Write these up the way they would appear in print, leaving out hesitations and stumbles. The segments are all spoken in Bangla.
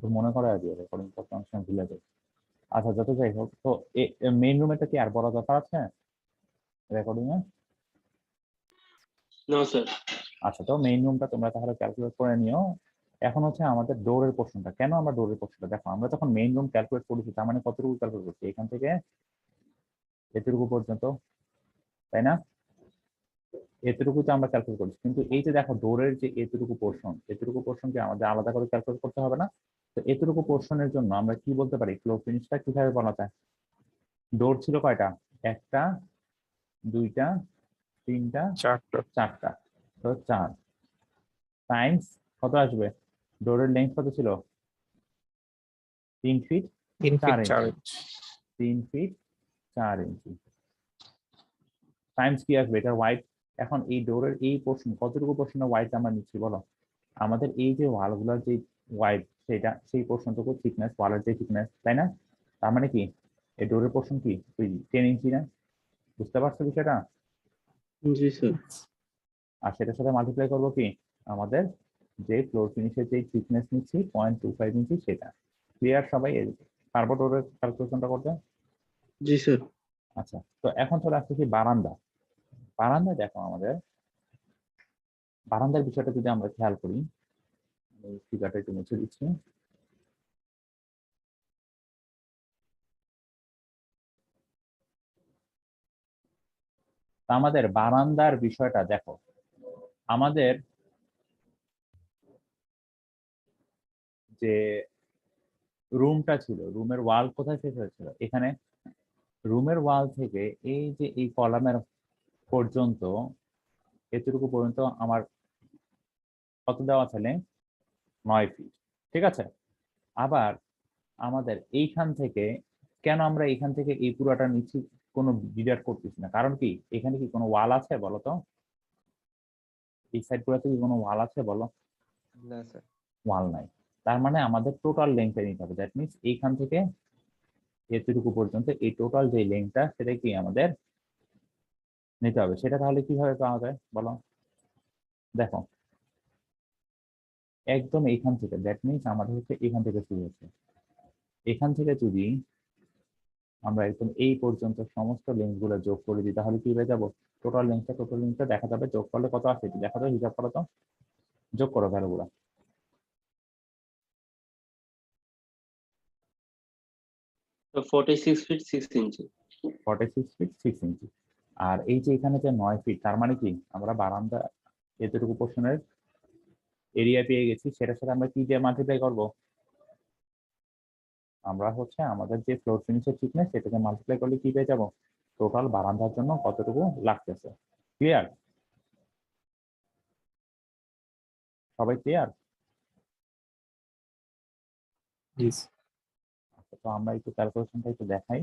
তো মনে করা দিয়ে রেকর্ডিং করতে অনেক সময় ভুলে যায়। আচ্ছা যত যাই হোক, তো মেইন রুমেটা কি আর বড় দরকার আছে রেকর্ডিং এ? না স্যার। আচ্ছা, তো মেইন রুমটা তোমরা তাহলে ক্যালকুলেট করে নিও। এখন হচ্ছে আমাদের ডোরের পোর্শনটা, কেন আমরা ডোরের পোর্শনটা দেখো, আমরা যখন মেইন রুম ক্যালকুলেট করেছি তার মানে কতটুকু ক্যালকুলেট করছি, এখান থেকে এতটুকু পর্যন্ত, তাই না? এতটুকু তো আমরা ক্যালকুলেট করছি, কিন্তু এই যে দেখো ডোরের যে এতটুকু পোর্শনকে আমাদের আলাদা করে ক্যালকুলেট করতে হবে না? তো এতটুকু পোর্শনের জন্য আমরা কি বলতে পারি, ফ্লোর ফিনিশটা কিভাবে বলা যায়? ডোর ছিল কয়টা? একটা, দুইটা, তিনটা, চারটা। চারটা। তো 4 টাইমস কত আসবে? ডোরের লেন্থ কত ছিল? 3 ফিট 3 4 ফিট 4 ইঞ্চি। ইঞ্চ। 3 ফিট 4 ইঞ্চি টাইমস কি আসবে, এটা ওয়াইড। এখন এই ডোরের এই পোর্শন, কতটুকু পোর্শনের ওয়াইড আমরা নিচ্ছি বলো? আমাদের এই যে ওয়ালগুলোর যে ওয়াইড, সেটা সেই পোর্শনটুকু থিকনেস, ওয়ালের যে থিকনেস, তাই না? তার মানে কি এই ডোরের পোর্শন কি 10 ইঞ্চি না? বুঝতে পারছো বিষয়টা? জি স্যার। আর সেটার সাথে মাল্টিপ্লাই করবো কি আমাদের যে ফ্লোর ফিনিশের যে থিকনেস নিচ্ছি 0.25 ইঞ্চি, সেটা। ক্লিয়ার সবাই? পারবো ডোরের ক্যালকুলেশনটা করতে? জি স্যার। আচ্ছা, তো এখন চলে আসতেছি বারান্দা। বারান্দা দেখো, আমাদের বারান্দার বিষয়টা যদি আমরা খেয়াল করি, ফিগারটা একটু মুছে দিচ্ছি। তা আমাদের বারান্দার বিষয়টা দেখো, আমাদের যে রুমটা ছিল, রুমের ওয়াল কোথায় শেষ হয়েছিল? এখানে। রুমের ওয়াল থেকে এই যে এই কলামের পর্যন্ত, এতটুকু পর্যন্ত আমার কত দেওয়া আছে? 9 ফিট। ঠিক আছে। আবার আমাদের এইখান থেকে, কেন আমরা এইখান থেকে এই পুরোটা নিচ্ছি, কোনো ডিডাক্ট করতেছি না, কারণ কি এখানে কি কোনো ওয়াল আছে বলো তো? এই সাইড গুলোতে কি কোনো ওয়াল আছে বলো? না স্যার। ওয়াল নাই। তার মানে আমাদের টোটাল লেন্থটা নিতে হবে, দ্যাট মিনস এইখান থেকে এতটুকু পর্যন্ত এই টোটাল যে লেন্থটা, সেটা কি আমাদের নিতে হবে। সেটা তাহলে কিভাবে পাওয়া যায় বলো? দেখো, একদম এইখান থেকে, দ্যাট মিনস আমাদের হচ্ছে এখান থেকে শুরু হচ্ছে। এখান থেকে যদি আমরা একদম এই পর্যন্ত সমস্ত লেন্থ গুলো যোগ করে দিই, তাহলে কি হয়ে যাবো? টোটাল লেন্থটা দেখা যাবে। যোগ করলে কত আসে দেখা যাবে, হিসাব করো তো, যোগ করো ভ্যালুগুলো। 46 ফিট 6 ইঞ্চি। 46 ফিট 6 ইঞ্চি। আর এই যে এখানে যে 9 ফিট, তার মানে কি আমরা বারান্দা এতটুকু পোর্শনের এরিয়া পেয়ে গেছি। সেটার সাথে আমরা কি দিয়ে মাল্টিপ্লাই করবো? আমরা হচ্ছে আমাদের যে ফ্লোর ফিনিশের থিকনেস, সেটাকে মাল্টিপ্লাই করলে কি পেয়ে যাবো? টোটাল বারান্দার জন্য কতটুকু লাগতেছে। ক্লিয়ার? সবাই ক্লিয়ার? প্লিজ। তো আমরা একটু ক্যালকুলেশনটা একটু দেখাই।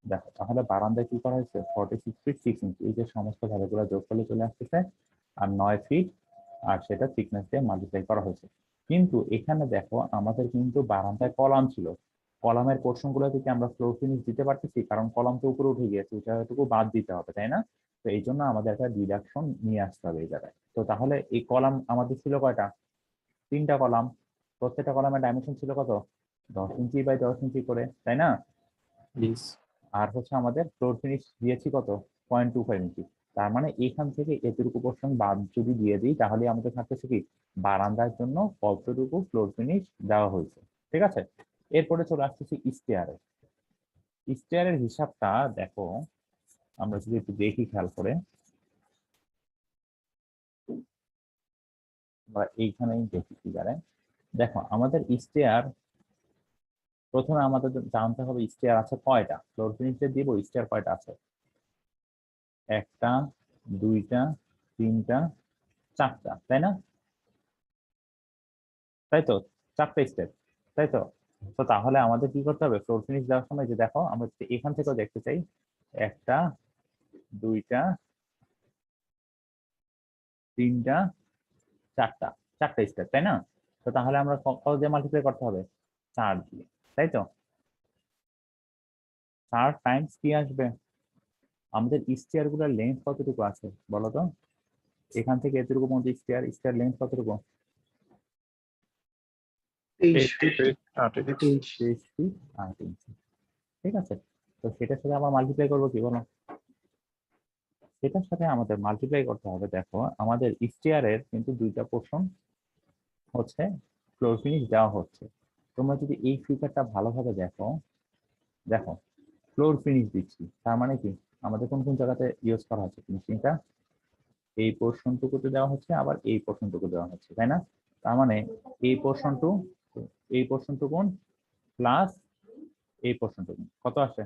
দেখো, তাহলে বারান্দায় কি করা হয়েছে? 46 ফিট 6 ইঞ্চি, এই যে সমস্ত ভ্যালুগুলো যোগ করলে চলে আসতেছে। আর 9 ফিট, আর সেটা থিকনেস দিয়ে মাল্টিপ্লাই করা হয়েছে। কিন্তু এখানে দেখো, আমাদের কিন্তু বারান্দায় কলাম ছিল। কলামের পোর্শন গুলো থেকে আমরা ফ্লোর ফিনিশ দিতে পারতেছি, কারণ কলাম তো উপরে উঠে গিয়েছে, ওইটাটুকু বাদ দিতে হবে, তাই না? তো এই জন্য আমাদের একটা ডিডাকশন নিয়ে আসতে হবে এই জায়গায়। তো তাহলে এই কলাম আমাদের ছিল কয়টা? 3টা কলাম। প্রত্যেকটা কলামের ডাইমেনশন ছিল কত? 10 ইঞ্চি বাই 10 ইঞ্চি করে, তাই না? প্লিজ। আর হচ্ছে আমাদের ফ্লোর ফিনিশ দিয়েছি কত? 0.25 ইঞ্চি। তার মানে এখান থেকে এতটুকু পোর্শন বাদ যদি দিয়ে দিই, তাহলে আমাদের থাকতেছে কি বারান্দার জন্য কতটুকু ফ্লোর ফিনিশ দেওয়া হয়েছে। ঠিক আছে। এরপরে চলে আসতেছি স্টেয়ারে। স্টেয়ারের হিসাবটা দেখো, আমরা যদি একটু দেখি খেয়াল করে, বা এইখানেই দেখি কি জানেন। দেখো, আমাদের স্টেয়ার, প্রথমে আমাদের জানতে হবে স্টেয়ার আছে কয়টা। ফ্লোর ফিনিশে দিব স্টেয়ার কয়টা আছে? একটা, দুইটা, তিনটা, চারটা, তাই না? তাই তো, 4টা স্টেপ, তাই তো। তো তাহলে আমাদের কি করতে হবে, ফ্লোর ফিনিশ দেওয়ার সময় যে দেখো, আমরা যদি এখান থেকেও দেখতে চাই, একটা, দুইটা, তিনটা, চারটা, 4টা স্টেপ, তাই না? তো তাহলে আমরা কত দিয়ে মাল্টিপ্লাই করতে হবে? 4 দিয়ে, তাই তো। 4 টাইমস কি আসবে? আমাদের স্টেয়ার গুলোর লেন্থ কতটুকু আছে বলো তো? এখান থেকে এতটুকু পর্যন্ত স্টেয়ার লেন্থ কতটুকু? 23 80 feet, 8 8 inch. ইঞ্চ। 23 ফিট 8 ইঞ্চি। ঠিক আছে, তো সেটার সাথে আবার মাল্টিপ্লাই করবো কি বলো? সেটার সাথে আমাদের মাল্টিপ্লাই করতে হবে। দেখো আমাদের স্টেয়ারের কিন্তু দুইটা পোর্শন হচ্ছে ফ্লোর ফিনিশ দেওয়া হচ্ছে। তোমরা যদি এই ফিগারটা ভালোভাবে দেখো, দেখো ফ্লোর ফিনিশ দিচ্ছি, তার মানে কি আমাদের কোন কোন জায়গাতে ইউজ করা হচ্ছে ফিনিশিংটা? এই পোর্শনটুকুতে দেওয়া হচ্ছে, আবার এই পোর্শনটুকু দেওয়া হচ্ছে, তাই না? তার মানে এই পোর্শনটু, এই পোর্শনটুকু প্লাস এই পোর্শনটুকু কত আসে?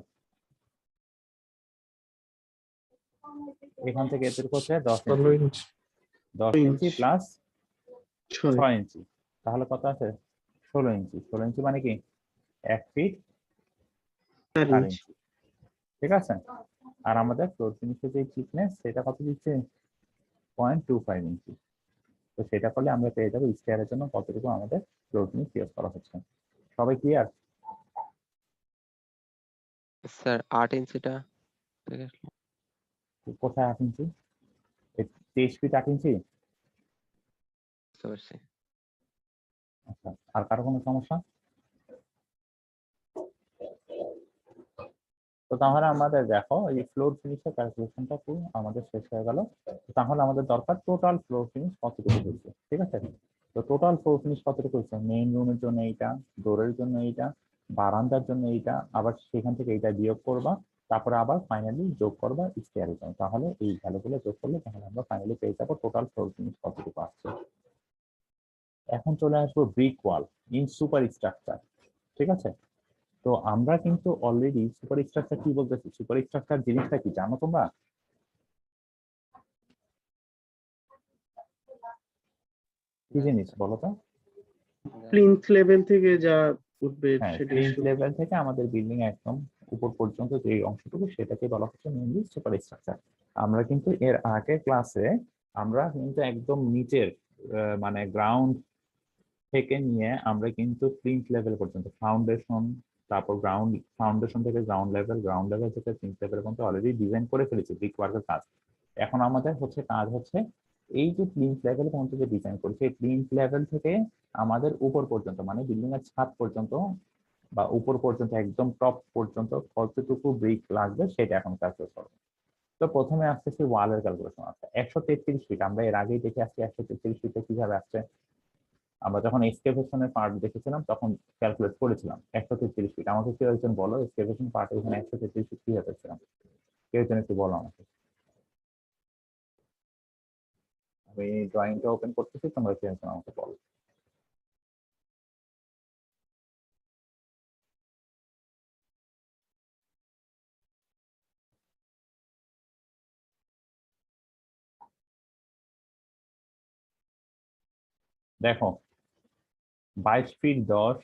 এখান থেকে এতটুকু হচ্ছে 10 16 ইঞ্চি। inch. 10 ইঞ্চি প্লাস 6 6 ইঞ্চি, তাহলে কত আছে? 16 ইঞ্চি। 16 ইঞ্চি মানে কি 1 ফিট 4 4 ইঞ্চ। ইঞ্চি। ঠিক আছে, আর আমাদের ফ্লোর ফিনিশের যে থিকনেস সেটা কত দিচ্ছে? 0.25 ইঞ্চি। তো সেটা করলে আমরা পেয়ে যাবো স্টেয়ারের জন্য কতটুকু আমাদের ফ্লোর ফিনিশ ইউজ করা হচ্ছে। সবাই ক্লিয়ার? স্যার 8 ইঞ্চিটা থেকে আসলো। কোথায় 8 ইঞ্চি? 23 ফিট 8 ইঞ্চি। বুঝতে পারছি। আচ্ছা, আর কারো কোনো সমস্যা? তো তাহলে আমাদের দেখো এই ফ্লোর ফিনিশের ক্যালকুলেশনটা পুরো আমাদের শেষ হয়ে গেল। তাহলে আমাদের দরকার টোটাল ফ্লোর ফিনিশ কতটুকু হয়েছে। ঠিক আছে, তো টোটাল ফ্লোর ফিনিশ কতটুকু হয়েছে? মেইন রুমের জন্য এইটা, ডোরের জন্য এইটা, বারান্দার জন্য এইটা, আবার সেখান থেকে এইটা বিয়োগ করবা, তারপরে আবার ফাইনালি যোগ করবা স্টেয়ারের জন্য। তাহলে এই ভ্যালুগুলো যোগ করলে তাহলে আমরা ফাইনালি পেয়ে যাবো টোটাল ফ্লোর ফিনিশ কতটুকু আসছে। এখন চলে আসবো brick wall in super structure. ঠিক আছে, তো আমরা কিন্তু অলরেডি সুপার স্ট্রাকচার কি বলতেছি, সুপার স্ট্রাকচার জিনিসটা কি জানো তোমরা? কি জিনিস বলো তো? প্লিন্থ লেভেল থেকে যা উঠবে হ্যাঁ, সেটাই প্লিন্থ লেভেল থেকে আমাদের বিল্ডিং একদম উপর পর্যন্ত যে অংশটুকু সেটাকে বলা হচ্ছে মেইনলি সুপার স্ট্রাকচার। আমরা কিন্তু এর আগের ক্লাসে আমরা কিন্তু একদম নিচের মানে গ্রাউন্ড থেকে নিয়ে আমরা কিন্তু প্লিন্থ লেভেল পর্যন্ত ফাউন্ডেশন, তারপর ফাউন্ডেশন থেকে গ্রাউন্ড লেভেল থেকে প্লিন্থ লেভেল পর্যন্ত অলরেডি ডিজাইন করে ফেলেছি ব্রিক ওয়ার্কের কাজ। এখন আমাদের হচ্ছে কাজ হচ্ছে এই যে প্লিন্থ লেভেল পর্যন্ত যে ডিজাইন করেছে, এই প্লিন্থ লেভেল থেকে আমাদের উপর পর্যন্ত মানে বিল্ডিং এর ছাদ পর্যন্ত বা উপর পর্যন্ত একদম টপ পর্যন্ত কতটুকু ব্রিক লাগবে সেটা এখন ক্যালকুলেট করবো। তো প্রথমে আসতেছি ওয়ালের ক্যালকুলেশন। আছে 133 ফিট, আমরা এর আগেই দেখে আসছি 133 ফিটে কিভাবে আসছে। আমরা যখন এক্সকেভেশনের পার্ট দেখেছিলাম তখন ক্যালকুলেট করেছিলাম 133 ফিট। আমাকে কেউ একজন বলো এক্সকেভেশন পার্টে এখানে 133 ফিট কিভাবে পেয়েছিলাম? কেউ একজন একটু বলো আমাকে। আমি ড্রয়িংটা ওপেন করতেছি, তোমরা কেউ একজন আমাকে বলো। দেখো 22 ফিট 10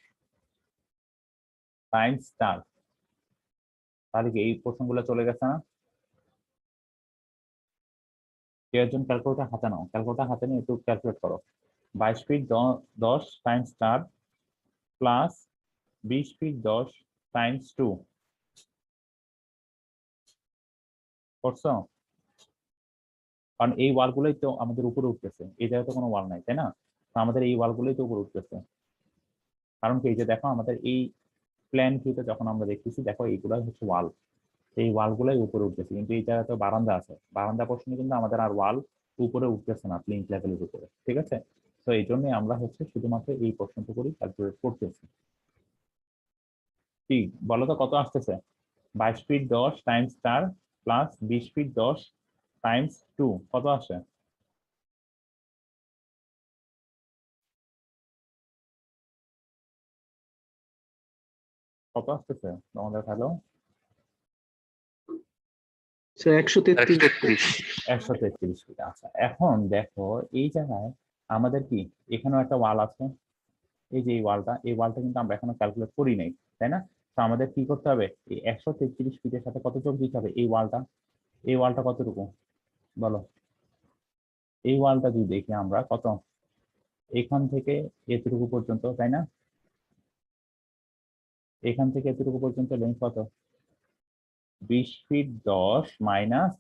টাইমস 4, তাহলে কি এই প্রশ্নগুলো চলে গেছে না? কেউ একজন ক্যালকুলেটর হাতে নাও, ক্যালকুলেটর হাতে নিয়ে একটু ক্যালকুলেট করো। 22 feet 10 times 4 plus 20 feet 10 times 2 করছো? কারণ এই ওয়ালগুলোই তো আমাদের উপরে উঠতেছে, এই জায়গায় তো কোনো ওয়াল নাই, তাই না? তো আমাদের এই ওয়ালগুলোই তো উপরে উঠতেছে। কারণ কি, এই যে দেখো আমাদের এই প্ল্যান ভিউতে যখন আমরা দেখতেছি, দেখো এইগুলাই হচ্ছে ওয়াল, এই ওয়ালগুলাই উপরে উঠতেছে। কিন্তু এই জায়গায় তো বারান্দা আছে, বারান্দা পোর্শনে কিন্তু আমাদের আর ওয়াল উপরে উঠতেছে না প্লিন্থ লেভেলের উপরে। ঠিক আছে, তো এই জন্যই আমরা হচ্ছে শুধুমাত্র এই পোর্শনটুকুই ক্যালকুলেট করতেছি। কি বলো তো কত আসতেছে? 22 feet 10 times 4 plus 20 feet 10 times 2 কত আসে? কত আসতেছে তোমাদের? Hello, sir 133। 133 ফিট। আচ্ছা, এখন দেখো এই জায়গায় আমাদের কি এখানেও একটা ওয়াল আছে, এই যে এই ওয়ালটা কিন্তু আমরা এখনো ক্যালকুলেট করি নাই, তাই না? তো আমাদের কি করতে হবে, এই 133 ফিটের সাথে কত যোগ দিতে হবে? এই ওয়ালটা কতটুকু বলো? এই ওয়ালটা যদি দেখি আমরা কত, এখান থেকে এতটুকু পর্যন্ত, তাই না? এখান থেকে এতটুকু পর্যন্ত লেন্থ কত? 20 ফিট 10 মাইনাস,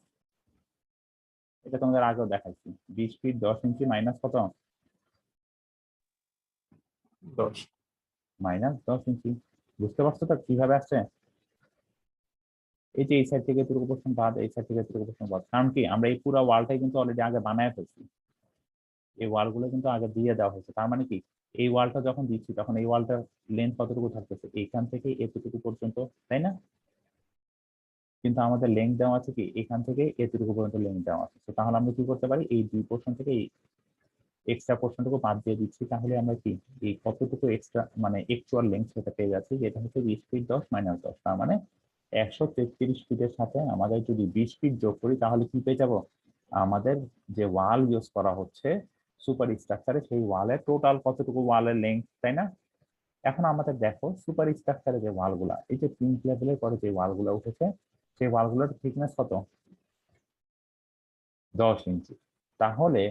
এটা তোমাদের আগেও দেখাচ্ছি, 20 ফিট 10 ইঞ্চি মাইনাস কত, 10 মাইনাস 10 ইঞ্চি। বুঝতে পারছো তো কিভাবে আসছে? এই যে এই সাইড থেকে এতটুকু পোর্শন বাদ, এই সাইড থেকে এতটুকু পোর্শন বাদ, কারণ কি আমরা এই পুরো ওয়ালটাই কিন্তু অলরেডি আগে বানায় ফেলছি, এই ওয়ালগুলো কিন্তু আগে দিয়ে দেওয়া হয়েছে। তার মানে কি এই ওয়ালটা যখন দিচ্ছি তখন এই ওয়ালটার লেন্থ কতটুকু থাকতেছে, এইখান থেকে এতটুকু পর্যন্ত, তাই না? কিন্তু আমাদের লেন্থ দেওয়া আছে কি এখান থেকে এতটুকু পর্যন্ত লেন্থ দেওয়া আছে। তো তাহলে আমরা কি করতে পারি, এই দুই পোর্শন থেকে এই এক্সট্রা পোর্শনটুকু বাদ দিয়ে দিচ্ছি, তাহলে আমরা কি এই কতটুকু এক্সট্রা মানে অ্যাকচুয়াল লেন্থ সেটা পেয়ে যাচ্ছি, যেটা হচ্ছে 20 ফিট 10 মাইনাস 10, তার মানে 133 ফিটের সাথে আমাদের যদি 20 ফিট যোগ করি তাহলে কি পেয়ে যাব, আমাদের যে ওয়াল ইউজ করা হচ্ছে সুপার স্ট্রাকচারে সেই ওয়ালের টোটাল কতটুকু ওয়ালের লেন্থ, তাই না? এখন আমাদের দেখো সুপার স্ট্রাকচারে যে ওয়ালগুলা, এই যে প্লিন্থ লেভেলের পরে যে ওয়ালগুলো উঠেছে সেই ওয়ালগুলোর থিকনেস কত, 10 ইঞ্চি। তাহলে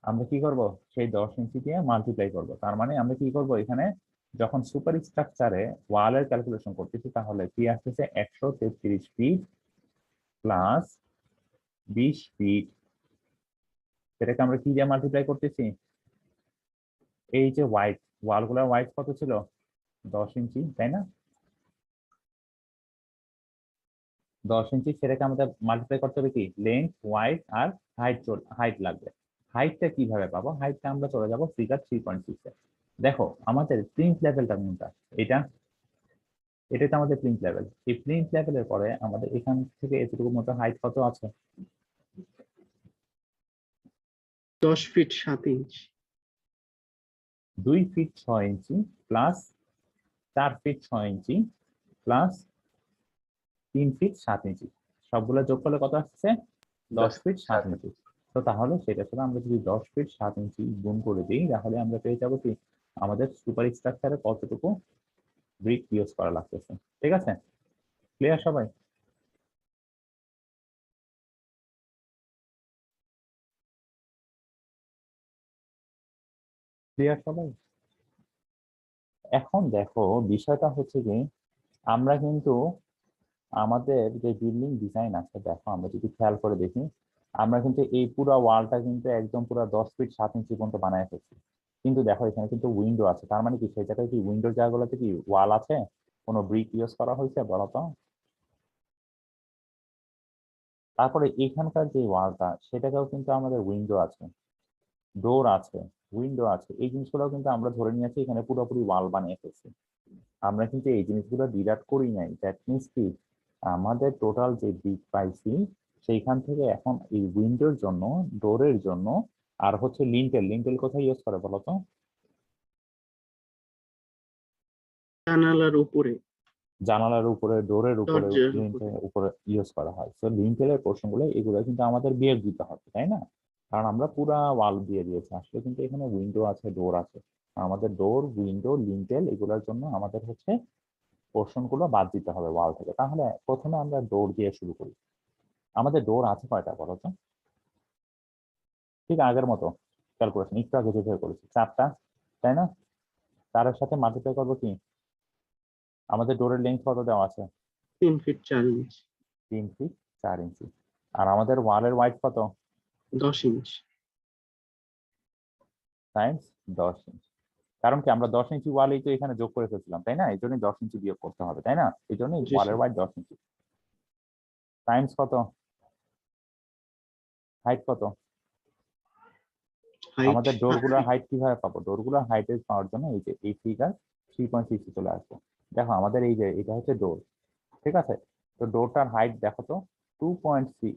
আমরা কি করব, সেই 10 ইঞ্চি দিয়ে মাল্টিপ্লাই করব। তার মানে আমরা কি করব, এখানে যখন সুপার স্ট্রাকচারে ওয়ালের ক্যালকুলেশন করতেছি তাহলে কি আসতেছে, 133 ফিট প্লাস 20 ফিট, সেটাকে আমরা কি দিয়ে মাল্টিপ্লাই করতেছি, এই যে ওয়াইড ওয়ালগুলোর ওয়াইড কত ছিল, 10 ইঞ্চি, তাই না? 10 ইঞ্চি, সেটাকে আমাদের মাল্টিপ্লাই করতে হবে কি লেন্থ, ওয়াইড আর হাইট, হাইট লাগবে। হাইটটা কিভাবে পাবো, হাইটটা আমরা চলে যাবো ফিগার 3.6 এ। দেখো আমাদের প্লিন্থ লেভেলটা কোনটা, এটা, এটা তো আমাদের প্লিন্থ লেভেল। এই প্লিন্থ লেভেলের পরে আমাদের এখান থেকে এতটুকু মতো হাইট কত আছে, 10 feet 7 inch. 2 feet 6 inch plus 4 feet 6 inch plus 3 feet 7 inch, সবগুলো যোগ করলে কত আসছে, 10 ফিট 7 ইঞ্চি। তো তাহলে সেটার সাথে আমরা যদি 10 ফিট 7 ইঞ্চি গুণ করে দিই তাহলে আমরা পেয়ে যাবো কি আমাদের সুপার স্ট্রাকচারে কতটুকু ব্রিক ইউজ করা লাগতেছে। ঠিক আছে, ক্লিয়ার সবাই? ক্লিয়ার সবাই? এখন দেখো বিষয়টা হচ্ছে কি, আমরা কিন্তু আমাদের যে বিল্ডিং ডিজাইন আছে, দেখো আমরা যদি খেয়াল করে দেখি, আমরা কিন্তু এই পুরো ওয়ালটা কিন্তু একদম পুরো 10 ফিট 7 ইঞ্চি পর্যন্ত বানায় ফেলছি। কিন্তু দেখো এখানে কিন্তু উইন্ডো আছে, তার মানে কি সেই জায়গায় কি উইন্ডোর জায়গাগুলোতে কি ওয়াল আছে, কোনো ব্রিক ইউজ করা হয়েছে বলতো? তারপরে এখানকার যে ওয়ালটা সেটাকেও কিন্তু আমাদের উইন্ডো আছে, ডোর আছে, উইন্ডো আছে, এই জিনিসগুলো কিন্তু আমরা ধরে নিয়েছি এখানে পুরোপুরি ওয়াল বানিয়ে ফেলছি। আমরা কিন্তু এই জিনিসগুলো ডিডাক্ট করি নাই। দ্যাট মিনস কি আমাদের টোটাল যে ব্রিক পাইছি সেইখান থেকে এখন এই উইন্ডোর জন্য, ডোরের জন্য আর হচ্ছে লিন্টেল, লিন্টেল কোথায় ইউজ করে বলতো? জানালার উপরে, জানালার উপরে, ডোরের উপরে, দরজার উপরে। লিন্টেলের উপরে ইউজ করা হয়। তো লিন্টেলের পোর্শন গুলো এগুলো কিন্তু আমাদের বিয়োগ দিতে হবে, তাই না? কারণ আমরা পুরা ওয়াল দিয়ে দিয়েছি, আসলে কিন্তু এখানে উইন্ডো আছে, ডোর আছে। আমাদের ডোর, উইন্ডো, লিন্টেল এগুলোর জন্য আমাদের হচ্ছে পোর্শন গুলো বাদ দিতে হবে ওয়াল থেকে। তাহলে প্রথমে আমরা ডোর দিয়ে শুরু করি। আমাদের ডোর আছে কয়টা বলো তো? ঠিক আগের মতো ক্যালকুলেশন একটু আগে যেভাবে করেছি, 4টা, তাই না? তার সাথে মাল্টিপ্লাই করবো কি, আমাদের ডোরের লেন্থ কত দেওয়া আছে, 3 ফিট 4 ইঞ্চ। 3 ফিট 4 ইঞ্চি। আর আমাদের ওয়ালের ওয়াইড কত, 10 ইঞ্চ। টাইমস 10 ইঞ্চি। কারণ কি আমরা 10 ইঞ্চি ওয়ালেই তো এখানে যোগ করে ফেলছিলাম, তাই না? এই জন্যই 10 ইঞ্চি বিয়োগ করতে হবে, তাই না? এই জন্যই জি ওয়ালের স্যার। ওয়াইড 10 ইঞ্চি। টাইমস কত, হাইট কত, হাইট আমাদের ডোরগুলোর হাইট কিভাবে পাবো, ডোরগুলোর হাইট পাওয়ার জন্য এই যে এই ফিগার 3.6 চলে আসবো। দেখো আমাদের এই যে এটা হচ্ছে ডোর, ঠিক আছে? তো ডোরটার হাইট দেখো তো, 2.6,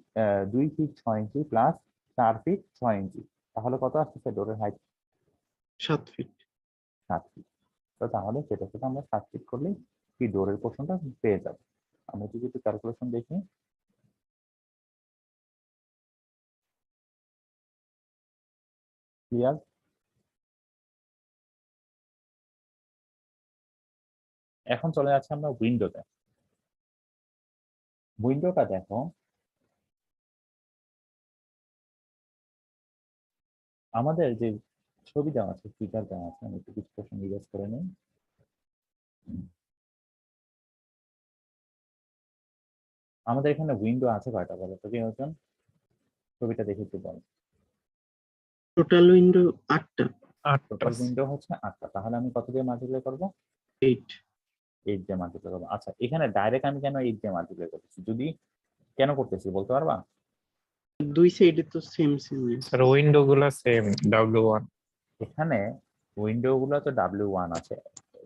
2 ফিট 6 ইঞ্চি প্লাস 4 ফিট 6 ইঞ্চি, তাহলে কত আসতেছে ডোরের হাইট, 7 ফিট। 7 ফিট। তো তাহলে সেটা থেকে আমরা 7 ফিট করলেই কি ডোরের পোর্শনটা পেয়ে যাবো। আমরা যদি একটু ক্যালকুলেশন দেখি, ক্লিয়ার? এখন চলে যাচ্ছে আমরা উইন্ডোতে। উইন্ডোটা দেখো, আমাদের যে ছবি দেওয়া আছে, ফিগার দেওয়া আছে, আমি একটু কিছু কোশ্চেন জিজ্ঞেস করে নিই। আমাদের এখানে উইন্ডো আছে কয়টা বলো তো কেউজন? ছবিটা দেখে একটু বল। টোটাল উইন্ডো 8টা। টোটাল উইন্ডো হচ্ছে 8টা, তাহলে আমি কত দিয়ে মাল্টিপ্লাই করবো? 8। 8 দিয়ে মাল্টিপ্লাই করবো। আচ্ছা, এখানে ডাইরেক্ট আমি কেন 8 দিয়ে মাল্টিপ্লাই করতেছি, যদি কেন করতেছি বলতে পারবা? দুই সাইডে তো সেম স্যার উইন্ডো গুলা সেম W1। এখানে উইন্ডো গুলো তো W1 আছে,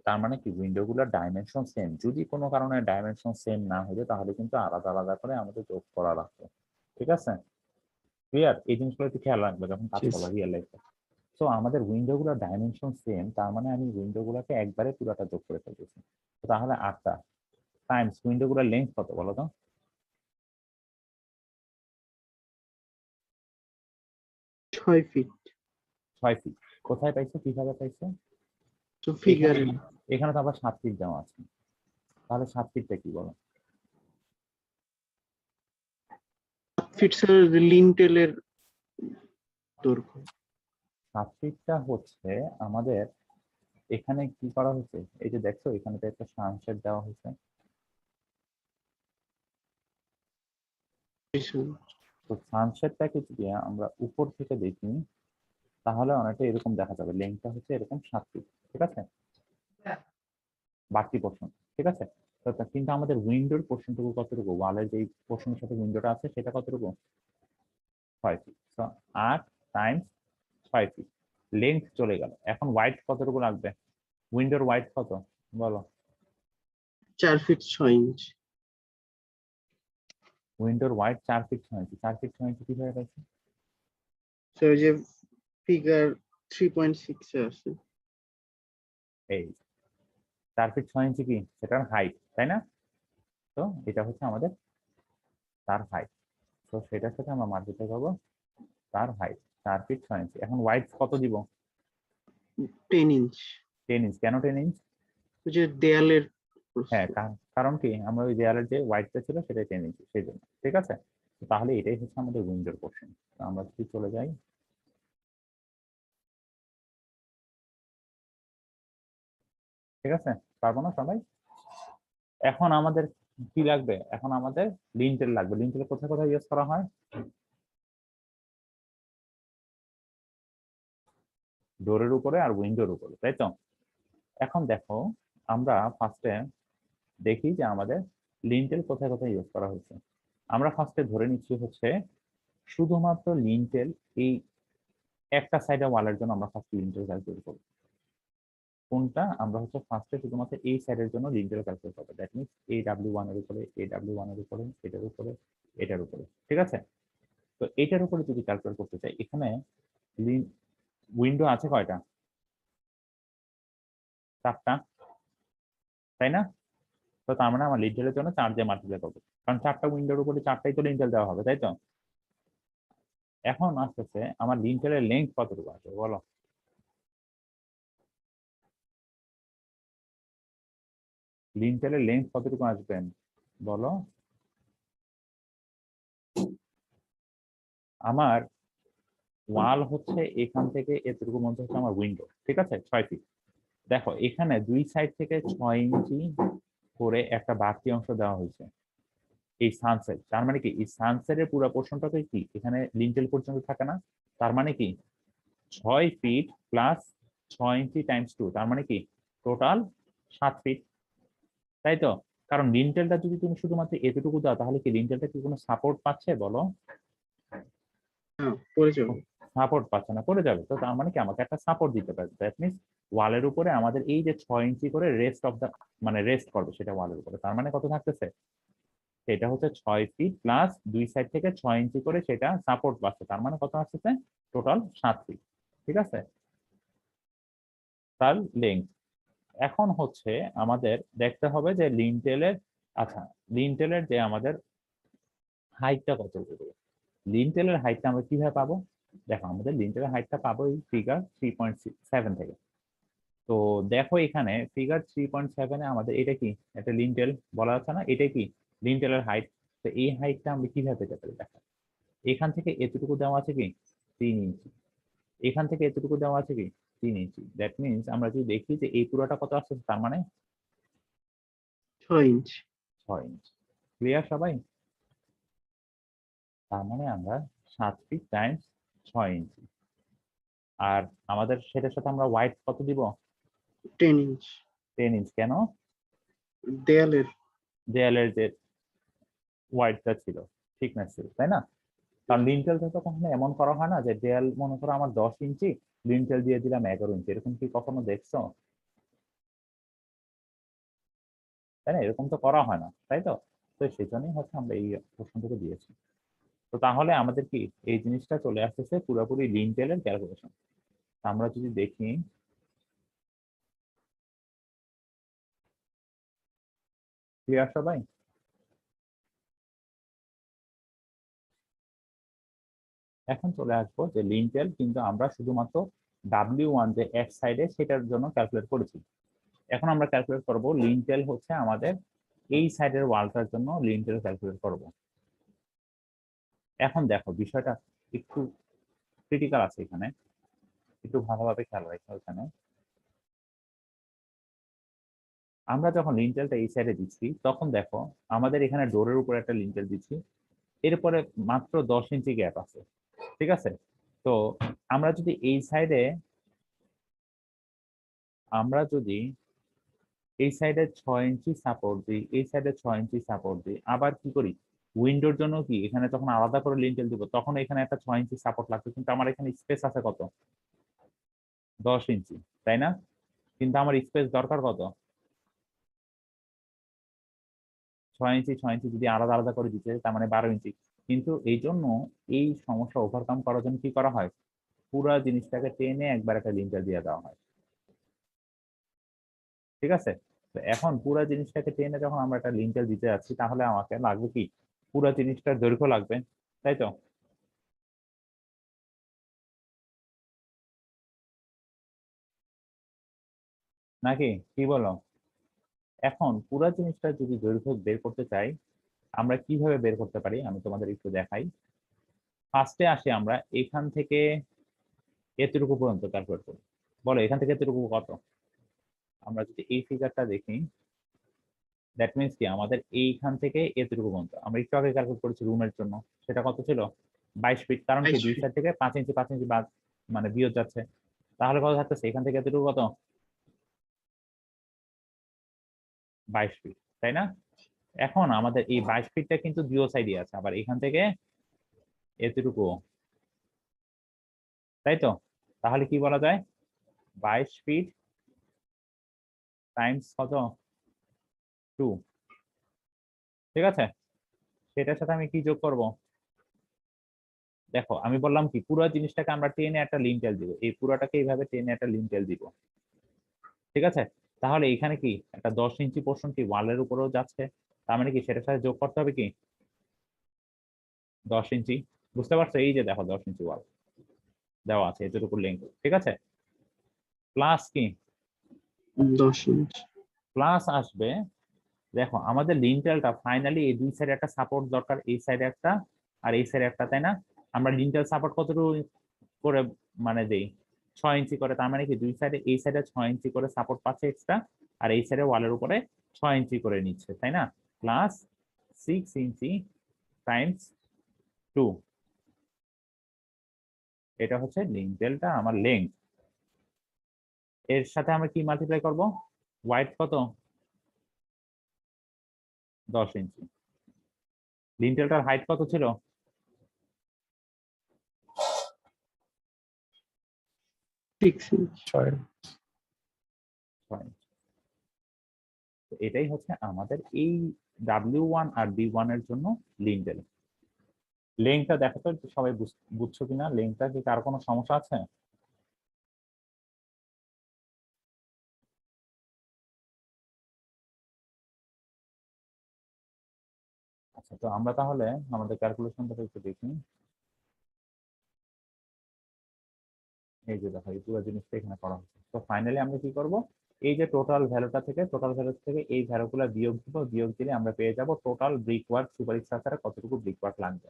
তার মানে কি উইন্ডো গুলোর ডাইমেনশন সেম। যদি কোনো কারণে ডাইমেনশন সেম না হতো তাহলে কিন্তু আলাদা আলাদা করে আমাদের যোগ করা লাগতো। ঠিক আছে, ক্লিয়ার? এই জিনিসগুলো একটু খেয়াল রাখবে যখন কাজ Yes. করবে রিয়েল লাইফে। তো আমাদের উইন্ডো গুলোর ডাইমেনশন সেম, তার মানে আমি উইন্ডো গুলোকে একবারে পুরোটা যোগ করে ফেলতেছি। তো তাহলে 8টা টাইমস উইন্ডো গুলোর লেন্থ কত বলো তো? 6 ফিট। 6 ফিট। কোথায় পাইছো, কিভাবে পাইছো? তো ফিগারে এখানে তো আবার 7 ফিট দেওয়া আছে, তাহলে 7 ফিটটা কি বলো? 7 ফিট স্যার লিন্টেলের দৈর্ঘ্য। 7 ফিটটা হচ্ছে আমাদের এখানে কি করা হয়েছে, এই যে দেখছো এখানে তো একটা সানসেট দেওয়া হয়েছে। তো সানসেটটাকে যদি আমরা উপর থেকে দেখি তাহলে অনেকটা এরকম দেখা যাবে, লেন্থটা হচ্ছে এরকম 7 ফিট। ঠিক আছে, বাকি পোর্শন ঠিক আছে। কিন্তু আমাদের উইন্ডোর পোর্শনটুকু কতটুকু, ওয়ালের যে পোর্শনের সাথে উইন্ডোটা আছে সেটা কতটুকু? 6 ফিট। তো 8 টাইমস 6 ফিট লেন্থ চলে গেল। এখন ওয়াইড কতটুকু লাগবে? উইন্ডোর ওয়াইড কত বলো? 4 ফিট 6 ইঞ্চ। উইন্ডোর ওয়াইড 4 ফিট 6 ইঞ্চি। 4 ফিট 6 ইঞ্চি কিভাবে পাইছি? স্যার ওই যে ফিগার 3.6 এ আছে। এই 4 ফিট 6 ইঞ্চি কি সেটার হাইট, তাই না? তো এটা হচ্ছে আমাদের তার হাইট। তো সেটার সাথে আমরা মাল্টিপ্লাই করবো তার হাইট 4 ফিট 6 ইঞ্চি। এখন ওয়াইড কত দিব? 10 ইঞ্চ। 10 ইঞ্চ। কেন 10 ইঞ্চ? ওই যে দেয়ালের হ্যাঁ, কারণ কি আমরা ওই দেয়ালের যে ওয়াইডটা ছিল সেটাই 10 ইঞ্চি, সেই জন্য। ঠিক আছে, তো তাহলে এটাই হচ্ছে আমাদের উইন্ডোর পোর্শন। আমরা যদি চলে যাই, ঠিক আছে, পারবো না সবাই? এখন আমাদের কি লাগবে? এখন আমাদের লিন্টেল লাগবে। লিন্টেল কোথায় কোথায় ইউজ করা হয়? ডোরের উপরে আর উইন্ডোর উপরে, তাই তো? এখন দেখো, আমরা ফার্স্টে দেখি যে আমাদের লিন্টেল কোথায় কোথায় ইউজ করা হয়েছে। আমরা ফার্স্টে ধরে নিচ্ছি হচ্ছে শুধুমাত্র লিন্টেল এই একটা সাইডে ওয়ালের জন্য আমরা ফার্স্ট লিন্টেল ক্যালকুলেট করব। কোনটা? আমরা হচ্ছে ফার্স্টে শুধুমাত্র এই সাইডের জন্য লিন্টেল ক্যালকুলেট করবো। দ্যাট মিনস AW1 এর উপরে, AW1 এর উপরে, এটার উপরে, এটার উপরে। ঠিক আছে, তো এটার উপরে যদি ক্যালকুলেট করতে চাই, এখানে উইন্ডো আছে কয়টা? 4টা, তাই না? তো তার মানে আমার লিন্টেলের জন্য 4 দিয়ে মাল্টিপ্লাই করবো, কারণ 4টা উইন্ডোর উপরে 4টাই তো লিন্টেল দেওয়া হবে, তাই তো? এখন আসতেছে আমার লিন্টেলের লেন্থ কতটুকু আছে বলো? লিন্টেলের লেন্থ কতটুকু আসবেন বলো? আমার ওয়াল হচ্ছে এখান থেকে এতটুকু মধ্যে হচ্ছে আমার উইন্ডো, ঠিক আছে, 6 ফিট। দেখো এখানে দুই সাইড থেকে 6 ইঞ্চি করে একটা বাড়তি অংশ দেওয়া হয়েছে এই সানসেট। তার মানে কি এই সানসেটের পুরো পোর্শনটাকে কি এখানে লিন্টেল পর্যন্ত থাকে না? তার মানে কি 6 ফিট প্লাস 6 ইঞ্চি টাইমস 2, তার মানে কি টোটাল 7 ফিট, তাই তো? কারণ লিন্টেলটা যদি তুমি শুধুমাত্র এতটুকু দাও তাহলে কি লিন্টেলটা কি কোনো সাপোর্ট পাচ্ছে বলো? হ্যাঁ পড়ে যাবে। সাপোর্ট পাচ্ছে না, পড়ে যাবে। তো তার মানে কি আমাকে একটা সাপোর্ট দিতে পারে। দ্যাট মিনস ওয়ালের উপরে আমাদের এই যে 6 ইঞ্চি করে রেস্ট অফ দা মানে রেস্ট করবে সেটা ওয়ালের উপরে। তার মানে কত থাকতেছে? সেটা হচ্ছে 6 ফিট প্লাস দুই সাইড থেকে 6 ইঞ্চি করে সেটা সাপোর্ট পাচ্ছে, তার মানে কত আসছে? Total 7 feet. ঠিক আছে, তার লেন্থ। এখন হচ্ছে আমাদের দেখতে হবে যে লিন্টেলের, আচ্ছা লিন্টেলের যে আমাদের হাইটটা কত হবে। লিন্টেলের হাইটটা আমরা কিভাবে পাবো? দেখো আমাদের লিন্টেলের হাইটটা পাবো এই ফিগার 3.7 থেকে। তো দেখো এখানে ফিগার 3.7 এ আমাদের এটা কি একটা লিন্টেল বলা আছে না, এটা কি লিন্টেলের হাইট। তো এই হাইটটা আমরা কিভাবে পেতে পারি? দেখো এখান থেকে এতটুকু দেওয়া আছে কি 3 ইঞ্চি, এখান থেকে এতটুকু দেওয়া আছে কি 3 ইঞ্চি। দ্যাট মিনস আমরা যদি দেখি যে এই পুরোটা কত আসছে, তার মানে 6 ইঞ্চ। 6 ইঞ্চি। ক্লিয়ার সবাই? তার মানে আমরা 7 ফিট টাইমস 6 ইঞ্চি। আর আমাদের সেটার সাথে আমরা ওয়াইড কত দিব? 10 ইঞ্চ 10 ইঞ্চ। কেন? দেয়ালের। দেয়ালের যে ওয়াইডটা ছিল, থিকনেস ছিল, তাই না? কারণ লিন্টেলটা তো কখনো এমন করা হয় না যে দেয়াল মনে করো আমার 10 ইঞ্চি, লিন্টেল দিয়ে দিলাম 11 ইঞ্চি। এরকম কি কখনো দেখছো? তাই না? এরকম তো করা হয় না, তাই তো? তো সেই জন্যই হচ্ছে আমরা এই প্রশ্নটুকু দিয়েছি। তো তাহলে আমাদের কি এই জিনিসটা চলে আসতেছে পুরোপুরি লিন্টেলের ক্যালকুলেশন। আমরা যদি দেখি, ক্লিয়ার সবাই? এখন চলে আসবো যে লিন্টেল কিন্তু আমরা শুধুমাত্র W1 যে এক সাইডে সেটার জন্য ক্যালকুলেট করেছি। এখন আমরা ক্যালকুলেট করব লিন্টেল হচ্ছে আমাদের এই সাইডের ওয়ালটার জন্য লিন্টেল ক্যালকুলেট করব। এখন দেখো বিষয়টা একটু ক্রিটিক্যাল আছে এখানে, একটু ভালোভাবে খেয়াল রাখো। এখানে আমরা যখন লিন্টেলটা এই সাইডে দিচ্ছি তখন দেখো আমাদের এখানে ডোরের উপরে একটা লিন্টেল দিচ্ছি, এরপরে মাত্র 10 ইঞ্চি গ্যাপ আছে, ঠিক আছে? তো আমরা যদি এই সাইডে এই সাইডে 6 ইঞ্চি সাপোর্ট দিই, এই সাইডে 6 ইঞ্চি সাপোর্ট দিই, আবার কি করি উইন্ডোর জন্য কি এখানে যখন আলাদা করে লিন্টেল দিব তখন এখানে একটা 6 ইঞ্চি সাপোর্ট লাগবে, কিন্তু আমার এখানে স্পেস আছে কত? 10 ইঞ্চি, তাই না? কিন্তু আমার স্পেস দরকার কত? 6 ইঞ্চি 6 ইঞ্চি যদি আলাদা আলাদা করে দিতে তার মানে 12 ইঞ্চি। কিন্তু এই জন্য এই সমস্যা ওভারকাম করার জন্য কি করা হয়, পুরো জিনিসটাকে টেনে একবার একটা লিন্টার দিয়ে দেওয়া হয়, ঠিক আছে? তো এখন পুরো জিনিসটাকে টেনে যখন আমরা একটা লিন্টার দিতে যাচ্ছি তাহলে আমাকে লাগবে কি, পুরো জিনিসটার দৈর্ঘ্য লাগবে, তাই তো? নাকি কি বলো? এখন পুরো জিনিসটা যদি দৈর্ঘ্য বের করতে চাই আমরা কিভাবে বের করতে পারি আমি তোমাদের একটু দেখাই। ফার্স্টে আসি আমরা এখান থেকে এতটুকু পর্যন্ত ক্যালকুলেট করি। বলো এখান থেকে এতটুকু কত? আমরা যদি এই ফিগারটা দেখি দ্যাট মিনস কি আমাদের এইখান থেকে এতটুকু পর্যন্ত আমরা একটু আগে ক্যালকুলেট করেছি রুমের জন্য, সেটা কত ছিল? 22 ফিট। কারণ কি 22 দুই ফিট। সাইড থেকে 5 ইঞ্চি বাদ মানে বিয়োগ যাচ্ছে, তাহলে কত থাকতেছে এখান থেকে এতটুকু কত? 22 ফিট, তাই না? এখন আমাদের এই 22 ফিটটা কিন্তু দুই সাইডই আছে, আবার এখান থেকে এতটুকু, তাই তো? তাহলে কি বলা যায় 22 ফিট টাইমস কত? 2, ঠিক আছে? সেটার সাথে আমি কি যোগ করব? দেখো আমি বললাম কি পুরো জিনিসটাকে আমরা টেনে একটা লিন্টেল দিব, এই পুরোটাকে এইভাবে টেনে একটা লিন্টেল দিব, ঠিক আছে? তাহলে এখানে কি একটা 10 ইঞ্চি পোর্শন কি ওয়ালের উপরেও যাচ্ছে, তার মানে কি সেটার সাথে যোগ করতে হবে কি 10 ইঞ্চি। বুঝতে পারছো? এই যে দেখো 10 ইঞ্চি ওয়াল দেওয়া আছে এতটুকু লেন্থ, ঠিক আছে? প্লাস কি 10 ইঞ্চ প্লাস আসবে, দেখো আমাদের লিন্টেলটা ফাইনালি এই দুই সাইডে একটা সাপোর্ট দরকার, এই সাইডে একটা আর এই সাইডে একটা, তাই না? আমরা লিন্টেল সাপোর্ট কতটুকু করে মানে দেই 6 ইঞ্চি করে, তার মানে কি দুই সাইডে এই সাইডে 6 ইঞ্চি করে সাপোর্ট পাচ্ছে এক্সট্রা, আর এই সাইডে ওয়ালের উপরে 6 ইঞ্চি করে নিচ্ছে, তাই না? প্লাস 6 ইঞ্চি টাইমস 2, এটা হচ্ছে লিন্টেলটা আমার লেন্থ। এর সাথে আমরা কি মাল্টিপ্লাই করব, ওয়াইড কত? 10 ইঞ্চি। লিন্টেলটার হাইট কত ছিল? 6 ইঞ্চ 6 6 ইঞ্চি। তো এটাই হচ্ছে আমাদের এই W1 আর B1 এর জন্য লিন্টেল। লেংথটা দেখো তো একটু সবাই বুঝছো কিনা, লেংথটা কি কার কোনো সমস্যা আছে? আচ্ছা, তো আমরা তাহলে আমাদের ক্যালকুলেশনটা একটু দেখি। এই যে দেখো এই পুরো জিনিসটা এখানে করা হচ্ছে। তো ফাইনালি আমরা কি করব, এই যে টোটাল ভ্যালু থেকে এই ভ্যালুগুলো বিয়োগ দিব, বিয়োগ দিলে আমরা পেয়ে যাব টোটাল ব্রিক ওয়ার্ক সুপার স্ট্রাকচারে কতটুকু ব্রিক ওয়ার্ক লাগবে।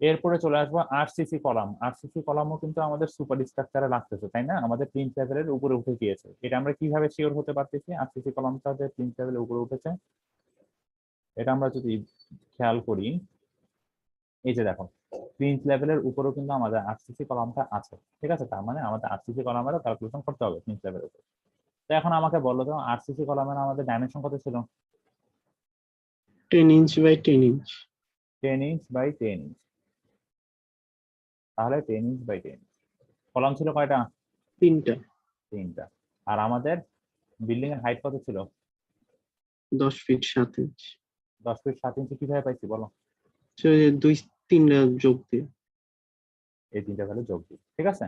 এরপরে চলে আসবো আরসিসি কলাম। আরসিসি কলামও কিন্তু আমাদের সুপার স্ট্রাকচারে লাগতেছে, তাই না? আমাদের প্রিন্ট লেভেলের উপরে উঠে গিয়েছে, এটা আমরা কিভাবে শিওর হতে পারতেছি আরসিসি কলামটা যে প্রিন্ট লেভেলের উপরে উঠেছে? এটা আমরা যদি খেয়াল করি এই যে দেখো প্রিন্ট লেভেলের উপরেও কিন্তু আমাদের আরসিসি কলামটা আছে, ঠিক আছে? তার মানে আমাদের আরসিসি কলামেরও ক্যালকুলেশন করতে হবে প্রিন্ট লেভেলের উপর। তো এখন আমাকে বলো তো আরসিসি কলামের আমাদের ডাইমেনশন কত ছিল? 10 inch by 10 inch. 10 inch by 10 inch. তাহলে 10 ইঞ্চ বাই 10 ইঞ্চ। কলাম ছিল কয়টা? 3টা। 3টা। আর আমাদের বিল্ডিং এর হাইট কত ছিল? 10 ফিট 7 ইঞ্চ। 10 ফিট 7 ইঞ্চি কিভাবে পাইছি বলো? সো 2-3টা যোগ দিয়ে। এই 3টা ভ্যালু যোগ দিই, ঠিক আছে?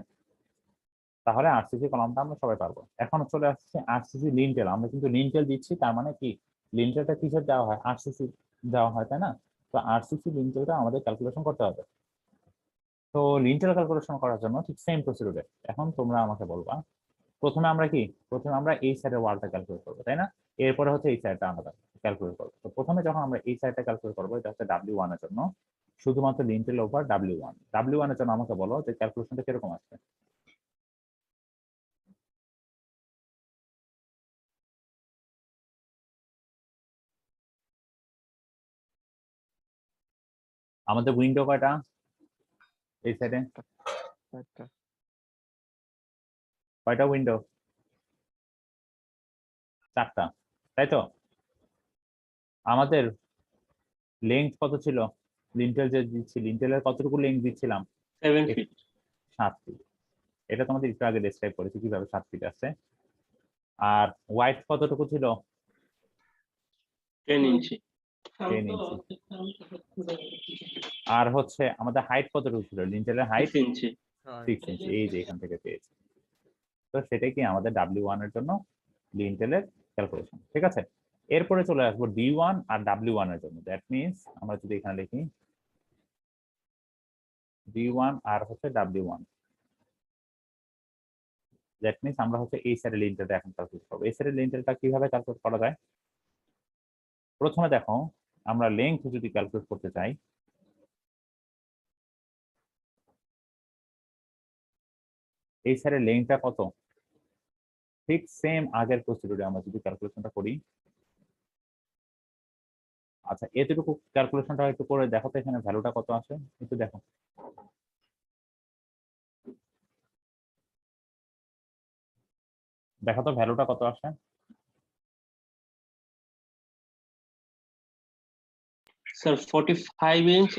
তাহলে আরসিসি কলামটা আমরা সবাই পারবো। এখন চলে আসছে আরসিসি লিন্টেল। আমরা কিন্তু লিন্টেল দিচ্ছি, তার মানে কি লিন্টেলটা কিসের দেওয়া হয়? আরসিসি দেওয়া হয়, তাই না? তো আরসিসি লিন্টেলটা আমাদের ক্যালকুলেশন করতে হবে। তো লিন্টেল ক্যালকুলেশন করার জন্য ঠিক সেম প্রসিডিউরে এখন তোমরা আমাকে বলবা প্রথমে আমরা কি, প্রথমে আমরা এই সাইডের ওয়ালটা ক্যালকুলেট করবো, তাই না? এরপরে হচ্ছে এই সাইডটা আমরা ক্যালকুলেট করবো। তো প্রথমে যখন আমরা এই সাইডটা ক্যালকুলেট করবো, এটা হচ্ছে W1 এর জন্য, শুধুমাত্র লিন্টেল ওভার W1 এর জন্য আমাকে বলো যে ক্যালকুলেশনটা কিরকম আসবে। আমাদের উইন্ডো কয়টা এই সাইডে? একটা কয়টা উইন্ডো? 4টা, তাই তো? আমাদের লেন্থ কত ছিল? লিন্টেল যে দিচ্ছি, লিন্টেলের কতটুকু লেন্থ দিচ্ছিলাম? 7 ফিট। 7 ফিট। এটা তোমাদের একটু আগে ডেসক্রাইব করেছি কিভাবে 7 ফিট আসছে। আর ওয়াইড কতটুকু ছিল? 10 ইঞ্চি। 10 ইঞ্চি। আর হচ্ছে আমাদের হাইট কতটুকু ছিল? লিন্টেলের হাইট 6 ইঞ্চি। 6 ইঞ্চি। এই যে এখান থেকে পেয়েছি। তো সেটাই কি আমাদের W1 এর জন্য লিন্টেলের ক্যালকুলেশন, ঠিক আছে? এরপরে চলে আসবো D1 আর W1 এর জন্য। দ্যাট মিনস আমরা যদি এখানে লিখি D1 আর হচ্ছে W1, দ্যাট মিনস আমরা হচ্ছে এই সাইডের লিন্টেলটা এখন ক্যালকুলেট করবো। এই সাইডের লিন্টেলটা কিভাবে ক্যালকুলেট করা যায়? প্রথমে দেখো আমরা লেন্থ যদি ক্যালকুলেট করতে চাই, এই সাইডের লেন্থটা কত? ঠিক সেম আগের প্রসিডিউরে আমরা যদি ক্যালকুলেশনটা করি। আচ্ছা এতটুকু ক্যালকুলেশনটা একটু করে দেখো তো এখানে ভ্যালুটা কত আসে একটু দেখো। দেখো তো ভ্যালুটা কত আসে। স্যার 45 ইঞ্চ,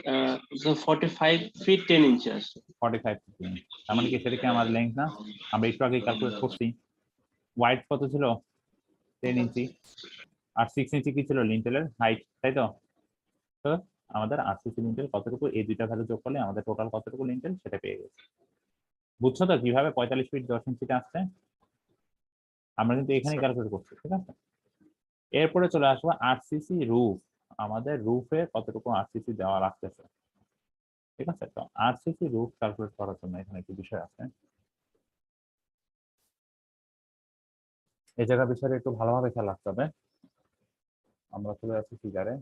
45 ফিট 10 ইঞ্চি আছে। 45 ফিট। তার মানে কি সেটা কি আমার লেন্থ না? আমরা একটু আগে ক্যালকুলেট করছি। ওয়াইড কত ছিল? 10 ইঞ্চি। আর 6 ইঞ্চি কি ছিল? লিন্টেলের হাইট, তাই তো? তো আমাদের আরসিসি লিন্টেল কতটুকু, এই দুইটা ভ্যালু যোগ করলে আমাদের টোটাল কতটুকু লিন্টেল সেটা পেয়ে গেছি। বুঝছো তো কিভাবে 45 ফিট 10 ইঞ্চিটা আসছে? আমরা কিন্তু এখানেই ক্যালকুলেট করছি, ঠিক আছে? এরপরে চলে আসবো আরসিসি রুফ। আমাদের রুফে কতটুকু আরসিসি দেওয়া লাগতেছে, ঠিক আছে? তো আরসিসি রুফ ক্যালকুলেট করার জন্য এখানে একটি বিষয় আছে। এই জায়গা বিষয়ে একটু ভালোভাবে খেয়াল রাখতে হবে। আমরা চলে যাচ্ছি ফিগারে।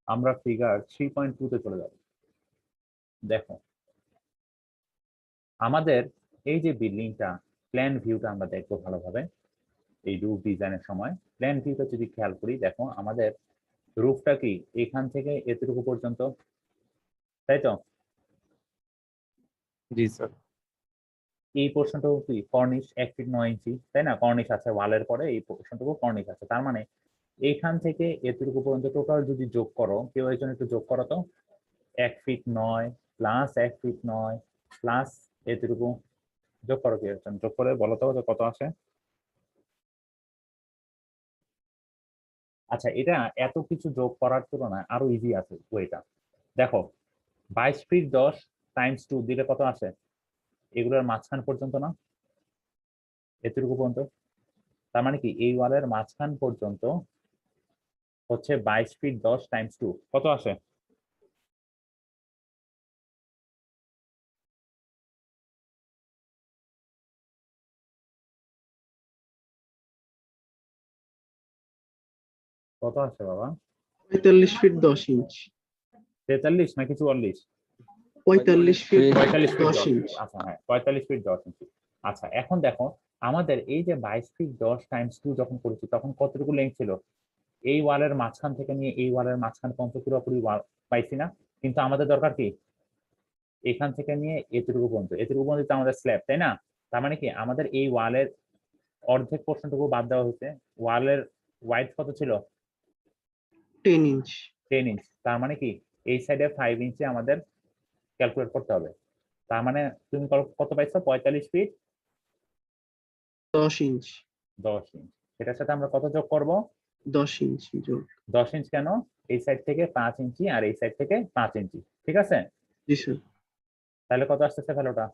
আমরা ফিগার 3.2 তে চলে যাব। দেখো আমাদের এই যে বিল্ডিংটা, প্ল্যান ভিউটা আমরা দেখবো ভালোভাবে এই রুফ ডিজাইনের সময়। প্ল্যান ভিউটা যদি খেয়াল করি, দেখো আমাদের রুফটা কি এখান থেকে এতটুকু পর্যন্ত, তাই তো? জি স্যার। এই পোর্শনটুকু কি কর্নিশ 1 ফিট 9 ইঞ্চি, তাই না? কর্নিশ আছে ওয়ালের পরে, এই পোর্শনটুকু কর্নিশ আছে। তার মানে এইখান থেকে এতটুকু পর্যন্ত টোটাল যদি যোগ করো, কেউ একজন একটু যোগ করো তো, 1 ফিট 9 প্লাস 1 ফিট 9 প্লাস এতটুকু যোগ করো, কেউ একজন যোগ করে বলো তো যে কত আসে। আচ্ছা এটা এত কিছু যোগ করার তুলনায় আরো ইজি আছে ওইটা। দেখো 22 ফিট 10 টাইমস 2 দিলে কত আসে? এগুলোর মাঝখান পর্যন্ত না, এতটুকু পর্যন্ত। তার মানে কি এই ওয়ালের মাঝখান পর্যন্ত হচ্ছে 22 ফিট 10 টাইমস 2 কত আসে? কত আসে বাবা? 45 ফিট 10 ইঞ্চ। 43 নাকি 44? 45 ফিট 45 ফিট 10 10 ইঞ্চ। আচ্ছা হ্যাঁ 45 ফিট 10 ইঞ্চি। আচ্ছা এখন দেখো আমাদের এই যে 22 ফিট 10 টাইমস 2 যখন করেছি তখন কতটুকু লেন্থ ছিল? এই ওয়ালের মাঝখান থেকে নিয়ে এই ওয়ালের মাঝখান পর্যন্ত পুরোপুরি পাইছি না? কিন্তু আমাদের দরকার কি এখান থেকে নিয়ে এতটুকু পর্যন্ত তো আমাদের স্ল্যাব, তাই না? তার মানে কি আমাদের এই ওয়ালের অর্ধেক পোর্শনটুকু বাদ দেওয়া হয়েছে। ওয়ালের ওয়াইড কত ছিল? 10 ইঞ্চ 10 ইঞ্চ। তার মানে কি এই সাইডে 5 ইঞ্চি আমাদের ক্যালকুলেট করতে হবে। তার মানে তুমি কত পাইছো? 45 ফিট 10 ইঞ্চ 10 ইঞ্চ। সেটার সাথে আমরা কত যোগ করব? 10 ইঞ্চ যোগ 10 ইঞ্চ কেন? এই সাইড থেকে 5 ইঞ্চি আর এই সাইড থেকে 5 ইঞ্চি, ঠিক আছে? জি স্যার তাহলে কত আসতেছে ভ্যালুটা?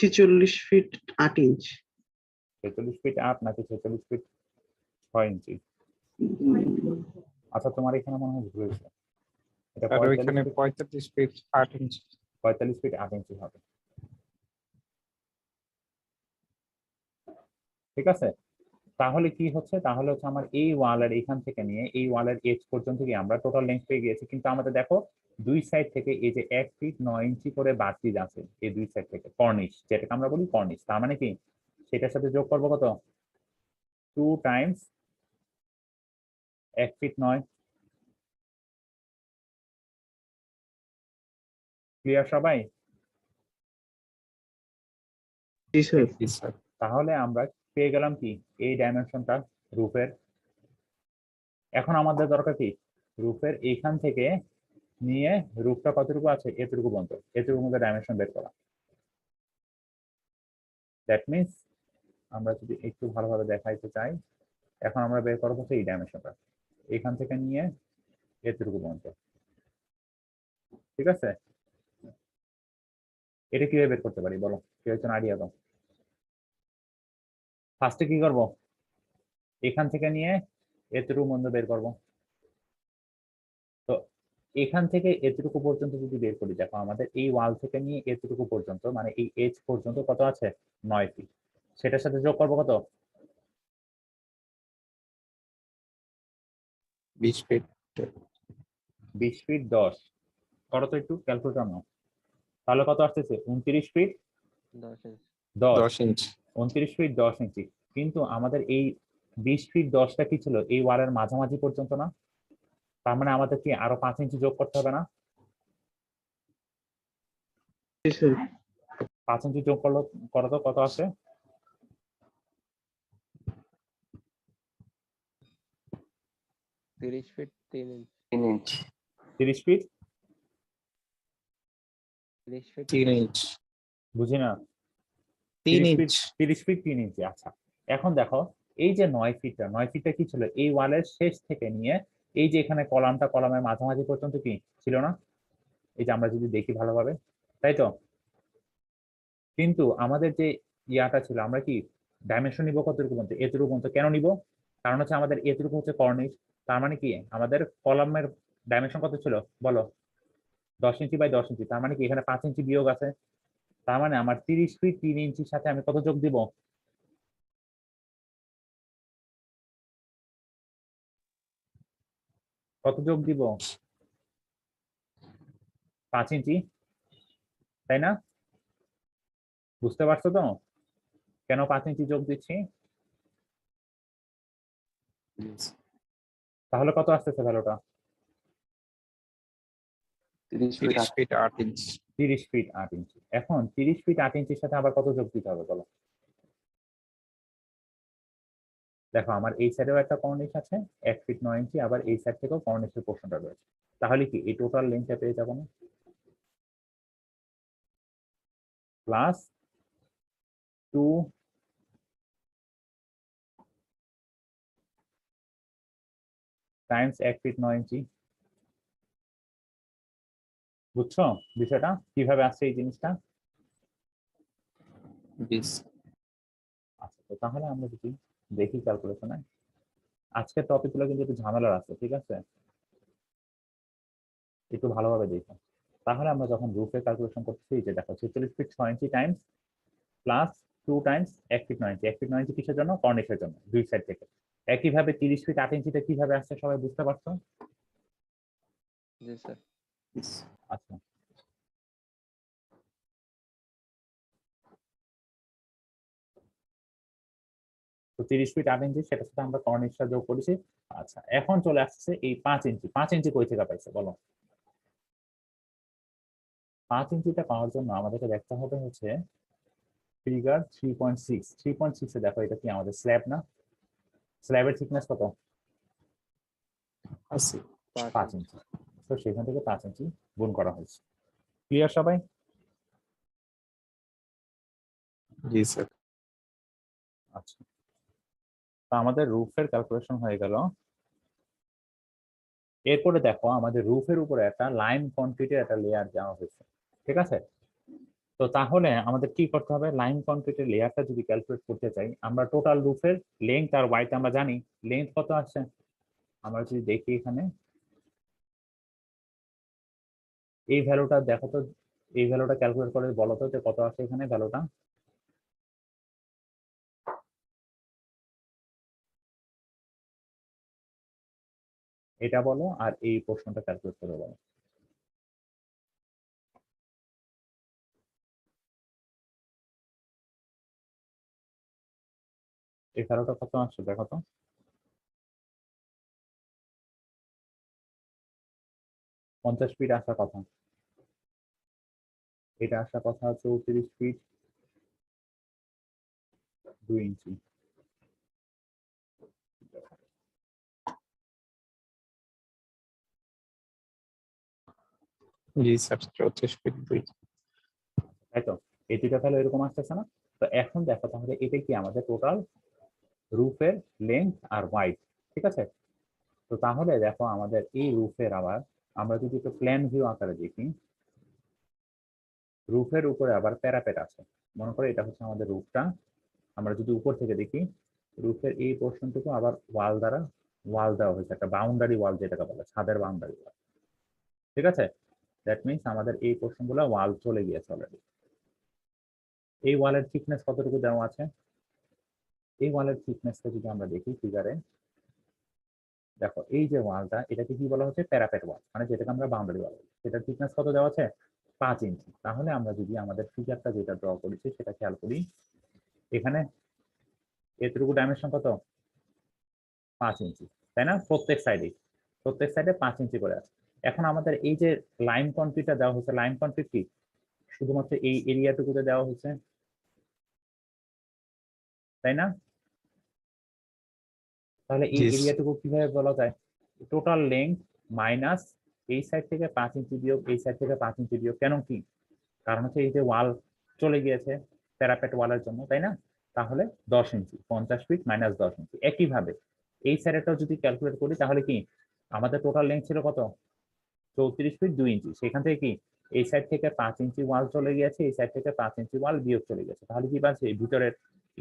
46 ফিট 8 ইঞ্চ 46 ফিট 8 নাকি 46 ফিট 6 ইঞ্চি? আচ্ছা তোমার এখানে মনে হয় ভুল হয়েছে। এটা আর ওইখানে 45 ফিট 8 ইঞ্চি। 45 ফিট 8 ইঞ্চি হবে, ঠিক আছে? তাহলে কি হচ্ছে? তাহলে হচ্ছে আমার এই ওয়ালের এখান থেকে নিয়ে এই ওয়ালের এজ পর্যন্ত কি আমরা টোটাল লেন্থ পেয়ে গিয়েছি। কিন্তু আমাদের দেখো দুই সাইড থেকে এই যে 1 ফিট 9 ইঞ্চি করে বাড়তি আছে এই দুই সাইড থেকে, কর্নিশ যেটাকে আমরা বলি কর্নিশ। তার মানে কি সেটার সাথে যোগ করবো কত? 2 টাইমস 1 ফিট 9। ক্লিয়ার সবাই? জি স্যার জি স্যার। তাহলে আমরা পেয়ে গেলাম কি এই ডাইমেনশনটা রুফের। এখন আমাদের দরকার কি রুফের এইখান থেকে নিয়ে রুফটা কতটুকু আছে এতটুকু পর্যন্ত, এতটুকু মধ্যে ডাইমেনশন বের করা। দ্যাট মিনস আমরা যদি একটু ভালোভাবে দেখাইতে চাই, এখন আমরা বের করবো হচ্ছে এই ডাইমেনশনটা এখান থেকে নিয়ে এতটুকু পর্যন্ত, ঠিক আছে? এটা কিভাবে বের করতে পারি বলো, কেউ একজন আইডিয়া দাও। ফার্স্টে কি করব? এখান থেকে নিয়ে এতটুকু মধ্যে বের করব। তো এখান থেকে এতটুকু পর্যন্ত যদি বের করি, দেখো আমাদের এই ওয়াল থেকে নিয়ে এতটুকু পর্যন্ত মানে এই এজ পর্যন্ত কত আছে? 9 ফিট। সেটার সাথে যোগ করবো কত? 20 ফিট 20 ফিট 10 করো তো একটু ক্যালকুলেটর নাও। তাহলে কত আসতেছে? 29 ফিট 10 ইঞ্চ 10। 10 ইঞ্চি। 29 ফিট 10 ইঞ্চি। কিন্তু আমাদের এই 20 ফিট 10টা কি ছিল? এই ওয়ালের মাঝামাঝি পর্যন্ত না? তার মানে আমাদের কি আরো 5 ইঞ্চি যোগ করতে হবে না? জি স্যার 5 ইঞ্চি যোগ করো তো কত আসে? 30 feet 3 inch 30 feet 30 feet 3 inch বুঝি না। 3 30 ইঞ্চ। ফিট 3 ইঞ্চি। আচ্ছা এখন দেখো এই যে 9 ফিটটা কি ছিল? এই ওয়ালের শেষ থেকে নিয়ে এই যে এখানে কলামের মাঝামাঝি পর্যন্ত কি ছিল না? এই যে আমরা যদি দেখি ভালোভাবে, তাই তো? কিন্তু আমাদের যে ইয়াটা ছিল আমরা কি ডাইমেনশন নিব কতটুকু পর্যন্ত? এতটুকু পর্যন্ত। কেন নিব? কারণ হচ্ছে আমাদের এতটুকু হচ্ছে কর্নিশ। তার মানে কি আমাদের কলামের ডাইমেনশন কত ছিল বলো? 10 ইঞ্চি বাই 10 ইঞ্চি। তার মানে কি এখানে 5 ইঞ্চি বিয়োগ আছে। তার মানে আমার 30 ফিট 3 ইঞ্চির সাথে আমি কত যোগ দিব? কত যোগ দিব? 5 ইঞ্চি, তাই না? বুঝতে পারছো তো কেন 5 ইঞ্চি যোগ দিচ্ছি? তাহলে কত আসতেছে ভ্যালুটা? 30 ফিট 8 ইঞ্চি। 30 ফিট 8 ইঞ্চি। এখন 30 ফিট 8 ইঞ্চির সাথে আবার কত যোগ দিতে হবে বলো? দেখো আমার এই সাইডেও একটা কর্নিশ আছে 1 ফিট 9 ইঞ্চি, আবার এই সাইড থেকেও কর্নিশের পোর্শনটা রয়েছে। তাহলে কি এই টোটাল লেন্থটা পেয়ে যাবো না? প্লাস 2 টাইমস 1 ফিট 9 ইঞ্চি। বুঝছো বিষয়টা কিভাবে আসছে এই জিনিসটা? 20 আচ্ছা তো তাহলে আমরা যদি দেখি ক্যালকুলেশনে, আজকের টপিক গুলো কিন্তু একটু ঝামেলার আছে, ঠিক আছে? একটু ভালোভাবে দেখো। তাহলে আমরা যখন রুফের ক্যালকুলেশন করতেছি, যে দেখো 46 ফিট 6 ইঞ্চি টাইমস প্লাস 2 টাইমস 1 ফিট 9 ইঞ্চি। 1 ফিট 9 ইঞ্চি কিসের জন্য? কর্নিশের জন্য, দুই সাইড থেকে। একইভাবে 30 ফিট 8 ইঞ্চিটা কিভাবে আসছে সবাই বুঝতে পারছো? জি স্যার আচ্ছা 30 ফিট 8 ইঞ্চি, সেটার সাথে আমরা কর্নিশটা যোগ করেছি। আচ্ছা, এখন চলে আসছে এই 5 ইঞ্চি। 5 ইঞ্চি কই থেকে পাইছে বলো? 5 ইঞ্চিটা পাওয়ার জন্য আমাদেরকে দেখতে হবে হচ্ছে ফিগার 3.6। 3.6 এ দেখো, এটা কি আমাদের স্ল্যাব না? স্ল্যাবের থিকনেস কত? 80 5 ইঞ্চি। তো সেখান থেকে 5 ইঞ্চি গুণ করা হয়েছে। ক্লিয়ার সবাই? জি স্যার আচ্ছা, তো আমাদের রুফের ক্যালকুলেশন হয়ে গেল। এরপরে দেখো, আমাদের রুফের উপরে একটা লাইম কনক্রিটের একটা লেয়ার দেওয়া হয়েছে, ঠিক আছে? তো তাহলে আমাদের কি করতে হবে? লাইম কনক্রিটের লেয়ারটা যদি ক্যালকুলেট করতে চাই, আমরা টোটাল রুফের লেন্থ আর ওয়াইড আমরা জানি। লেন্থ কত আসছে? আমরা যদি দেখি এখানে এই ভ্যালুটা দেখো তো, এই ভ্যালুটা ক্যালকুলেট করে বলো তো যে কত আসে এখানে ভ্যালুটা। এটা বলো, আর এই প্রশ্নটা ক্যালকুলেট করে বলো। এই ভ্যালুটা কত আসছে দেখো তো। পঞ্চাশ ফিট আসার কথা, এটা আসার কথা 34 ফিট 2 ইঞ্চি। জি স্যার 34 ফিট 2। তাই তো, এই দুইটা তাহলে এরকম আসতেছে না? তো এখন দেখো তাহলে এটা কি আমাদের টোটাল রুফের লেন্থ আর ওয়াইড, ঠিক আছে? তো তাহলে দেখো আমাদের এই রুফের আবার আমরা যদি একটু প্ল্যান ভিউ আকারে দেখি, রুফের উপরে আবার প্যারাপেট আছে। মনে করো এটা হচ্ছে আমাদের রুফটা। আমরা যদি উপর থেকে দেখি, রুফের এই পোর্শনটুকু আবার ওয়াল দ্বারা ওয়াল দেওয়া হয়েছে, একটা বাউন্ডারি ওয়াল যেটাকে বলে, ছাদের বাউন্ডারি ওয়াল, ঠিক আছে? দ্যাট মিনস আমাদের এই পোর্শন গুলো ওয়াল চলে গিয়েছে অলরেডি। এই ওয়ালের থিকনেস কতটুকু দেওয়া আছে? এই ওয়ালের থিকনেসটা যদি আমরা দেখি ফিগারে, দেখো এই যে ওয়ালটা, এটাকে কি বলা হচ্ছে? প্যারাপেট ওয়াল, মানে যেটাকে আমরা বাউন্ডারি ওয়াল বলি। সেটার থিকনেস কত দেওয়া আছে? 5 ইঞ্চি। তাহলে আমরা যদি আমাদের ফিগারটা যেটা ড্র করেছি সেটা খেয়াল করি, এখানে এতটুকু ডাইমেনশন কত? 5 ইঞ্চি, তাই না? প্রত্যেক সাইডে 5 ইঞ্চি করে আছে। এখন আমাদের এই যে লাইম কনক্রিটটা দেওয়া হয়েছে, লাইম কনক্রিট কি শুধুমাত্র এই এরিয়াটুকুতে দেওয়া হয়েছে, তাই না? তাহলে এই জি এরিয়াটুকু কিভাবে বলা যায়? টোটাল লেন্থ মাইনাস এই সাইড থেকে 5 ইঞ্চি বিয়োগ এই সাইড থেকে 5 ইঞ্চি বিয়োগ। কেন কি? কারণ হচ্ছে এই যে ওয়াল চলে গিয়েছে প্যারাপেট ওয়ালের জন্য, তাই না? তাহলে 10 ইঞ্চি, 50 ফিট মাইনাস 10 ইঞ্চি। একইভাবে এই সাইডটাও যদি ক্যালকুলেট করি, তাহলে কি আমাদের টোটাল লেন্থ ছিল কত? 34 ফিট 2 ইঞ্চি। সেখান থেকে কি এই সাইড থেকে 5 ইঞ্চি ওয়াল চলে গিয়েছে, এই সাইড থেকে 5 ইঞ্চি ওয়াল বিয়োগ চলে গেছে। তাহলে কি পাচ্ছে? ভিতরের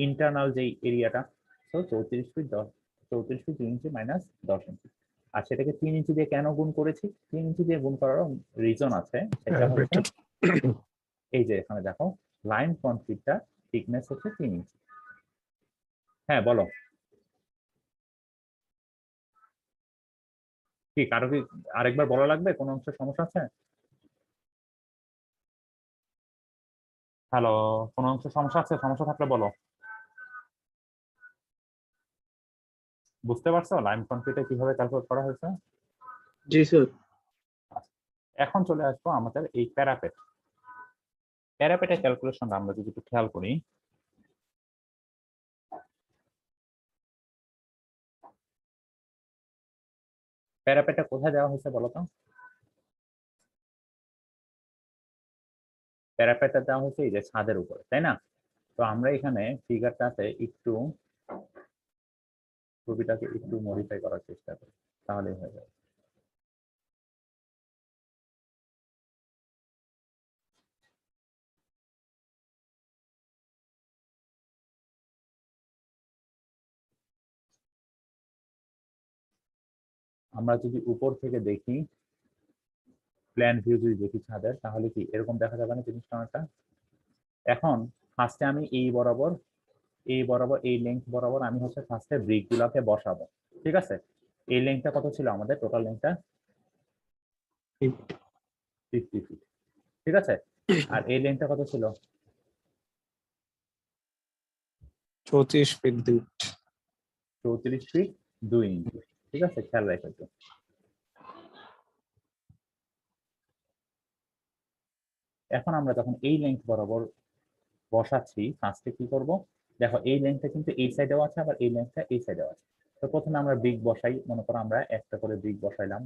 ইন্টারনাল যেই এরিয়াটা, তো 34 ফিট 2 ইঞ্চি মাইনাস 10 ইঞ্চি। আর সেটাকে 3 ইঞ্চি দিয়ে কেন গুণ করেছি? 3 ইঞ্চি দিয়ে গুণ করার রিজন আছে, সেটা হচ্ছে এই যে এখানে দেখো লাইন কনক্রিটটা থিকনেস হচ্ছে 3 ইঞ্চি। হ্যাঁ বলো, কি কারো কি আরেকবার বলা লাগবে? কোনো অংশের সমস্যা আছে? হ্যালো, কোনো অংশের সমস্যা আছে? সমস্যা থাকলে বলো। বুঝতে পারছো লাইম কনক্রিটে কিভাবে ক্যালকুলেট করা হয়েছে? জি স্যার। এখন চলে আসবো আমাদের এই প্যারাপেট। প্যারাপেটের ক্যালকুলেশনটা আমরা যদি একটু খেয়াল করি, প্যারাপেটটা কোথায় দেওয়া হয়েছে বলো তো? প্যারাপেটটা দেওয়া হয়েছে এই যে ছাদের উপরে, তাই না? তো আমরা এখানে ফিগারটাতে একটু ছবিটাকে একটু মডিফাই করার চেষ্টা করি, তাহলে হয়ে যাবে। আমরা যদি উপর থেকে দেখি, প্ল্যান ভিউ যদি দেখি ছাদের, তাহলে কি এরকম দেখা যাবে না জিনিসটা অনেকটা? এখন ফার্স্টে আমি এই বরাবর এই লেন্থ বরাবর আমি হচ্ছে ফার্স্টে ব্রিক গুলাকে বসাবো, ঠিক আছে? এই লেন্থটা কত ছিল আমাদের? টোটাল লেন্থটা 50 ফিট, ঠিক আছে? আর এই লেন্থটা কত ছিল? 34 ফিট 2। 34 ফিট 2 ইঞ্চি। ঠিক আছে, খেয়াল রাখো একটু। এখন আমরা যখন এই লেন্থ বরাবর বসাচ্ছি, ফার্স্টে কি করব, দেখো এই লেন্থটা কিন্তু এই সাইডেও আছে, আবার এই লেন্থটা এই সাইডেও আছে। তো প্রথমে আমরা ব্রিক বসাই, মনে করো আমরা একটা করে ব্রিক বসাইলাম,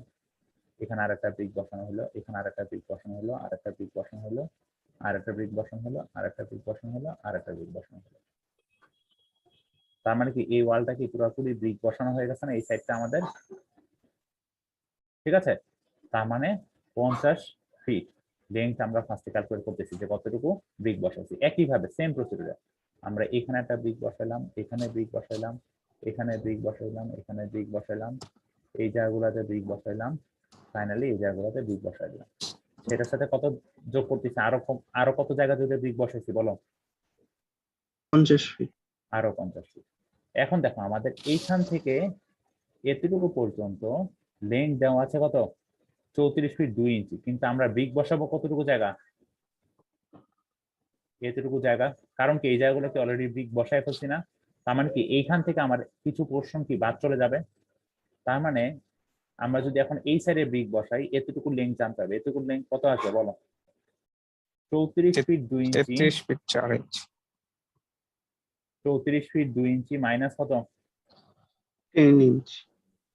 এখানে আরেকটা ব্রিক বসানো হলো, এখানে আরেকটা ব্রিক বসানো হলো, আরেকটা ব্রিক বসানো হলো, আরেকটা ব্রিক বসানো হলো, আরেকটা ব্রিক বসানো হলো, আরেকটা ব্রিক বসানো হলো। তার মানে কি এই ওয়ালটা কি পুরোপুরি ব্রিক বসানো হয়ে গেছে না এই সাইডটা আমাদের? ঠিক আছে, তার মানে 50 ফিট লেন্থ আমরা ফার্স্টে ক্যালকুলেট করতেছি যে কতটুকু ব্রিক বসাচ্ছি। একইভাবে সেম প্রসিডিউরে আমরা এখানে একটা ব্রিক বসাইলাম, এখানে ব্রিক বসাইলাম, এখানে ব্রিক বসাইলাম, এখানে ব্রিক বসাইলাম, এই জায়গাগুলোতে ব্রিক বসাইলাম, ফাইনালি এই জায়গাগুলোতে ব্রিক বসাই দিলাম। সেটার সাথে কত যোগ করতেছি, আরো কত জায়গা জুড়ে ব্রিক বসাইছি বলো? 50 ফিট। আরো 50 ফিট। এখন দেখো আমাদের এইখান থেকে এতটুকু পর্যন্ত লেন্থ দেওয়া আছে কত? 34 ফিট 2 ইঞ্চি, কিন্তু আমরা ব্রিক বসাবো কতটুকু জায়গা? এতটুকু জায়গা। কারণ কি এই জায়গাগুলোতে অলরেডি ব্রিক বসায় ফেলছি না? তার মানে কি এইখান থেকে আমার কিছু পোর্শন কি বাদ চলে যাবে। তার মানে আমরা যদি এখন এই সাইডে ব্রিক বসাই, এতটুকু লেন্থ জানতে হবে। এতটুকু লেন্থ কত আসবে বলো? 34 ফিট 2 ইঞ্চি। 33 ফিট 4 ইঞ্চি। 34 ফিট 2 ইঞ্চি মাইনাস কত? 10 ইঞ্চি।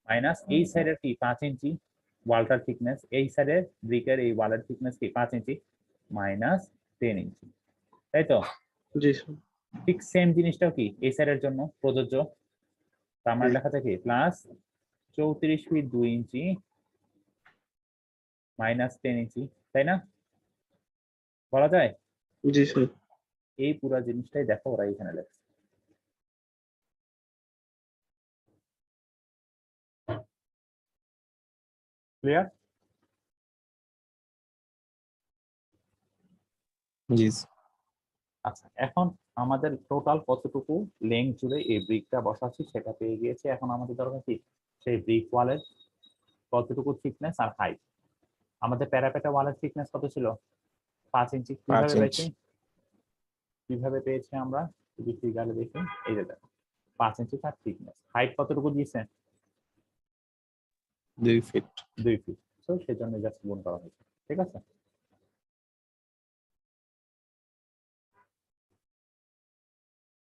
মাইনাস এই সাইডের কি 5 ইঞ্চি ওয়ালটার থিকনেস, এই সাইডের ব্রিকের এই ওয়ালের থিকনেস কি 5 ইঞ্চি, মাইনাস 10 ইঞ্চি, তাই তো? জি স্যার। ঠিক সেম জিনিসটাও কি এই সাইডের জন্য প্রযোজ্য। তার মানে লেখা থাকে প্লাস 34 ফিট 2 ইঞ্চি মাইনাস 10 ইঞ্চি, তাই না? বলা যায়? জি স্যার। এই পুরো জিনিসটাই দেখো ওরা এখানে লেখছে। ক্লিয়ার? জি আচ্ছা, এখন আমাদের টোটাল কতটুকু লেন্থ জুড়ে এই ব্রিকটা বসাচ্ছি সেটা পেয়ে গিয়েছে। এখন আমাদের দরকার কি সেই ব্রিক ওয়ালের কতটুকু থিকনেস আর হাইট। আমাদের প্যারাপেটা ওয়ালের থিকনেস কত ছিল? 5 ইঞ্চি। 5 কিভাবে ইঞ্চি। পেয়েছি? কিভাবে পেয়েছি আমরা যদি ফিগারে দেখি, এই যে দেখো 5 ইঞ্চি তার থিকনেস। হাইট কতটুকু দিয়েছে? 2 ফিট। 2 ফিট। তো সেজন্য জাস্ট গুণ করা হয়েছে। ঠিক আছে,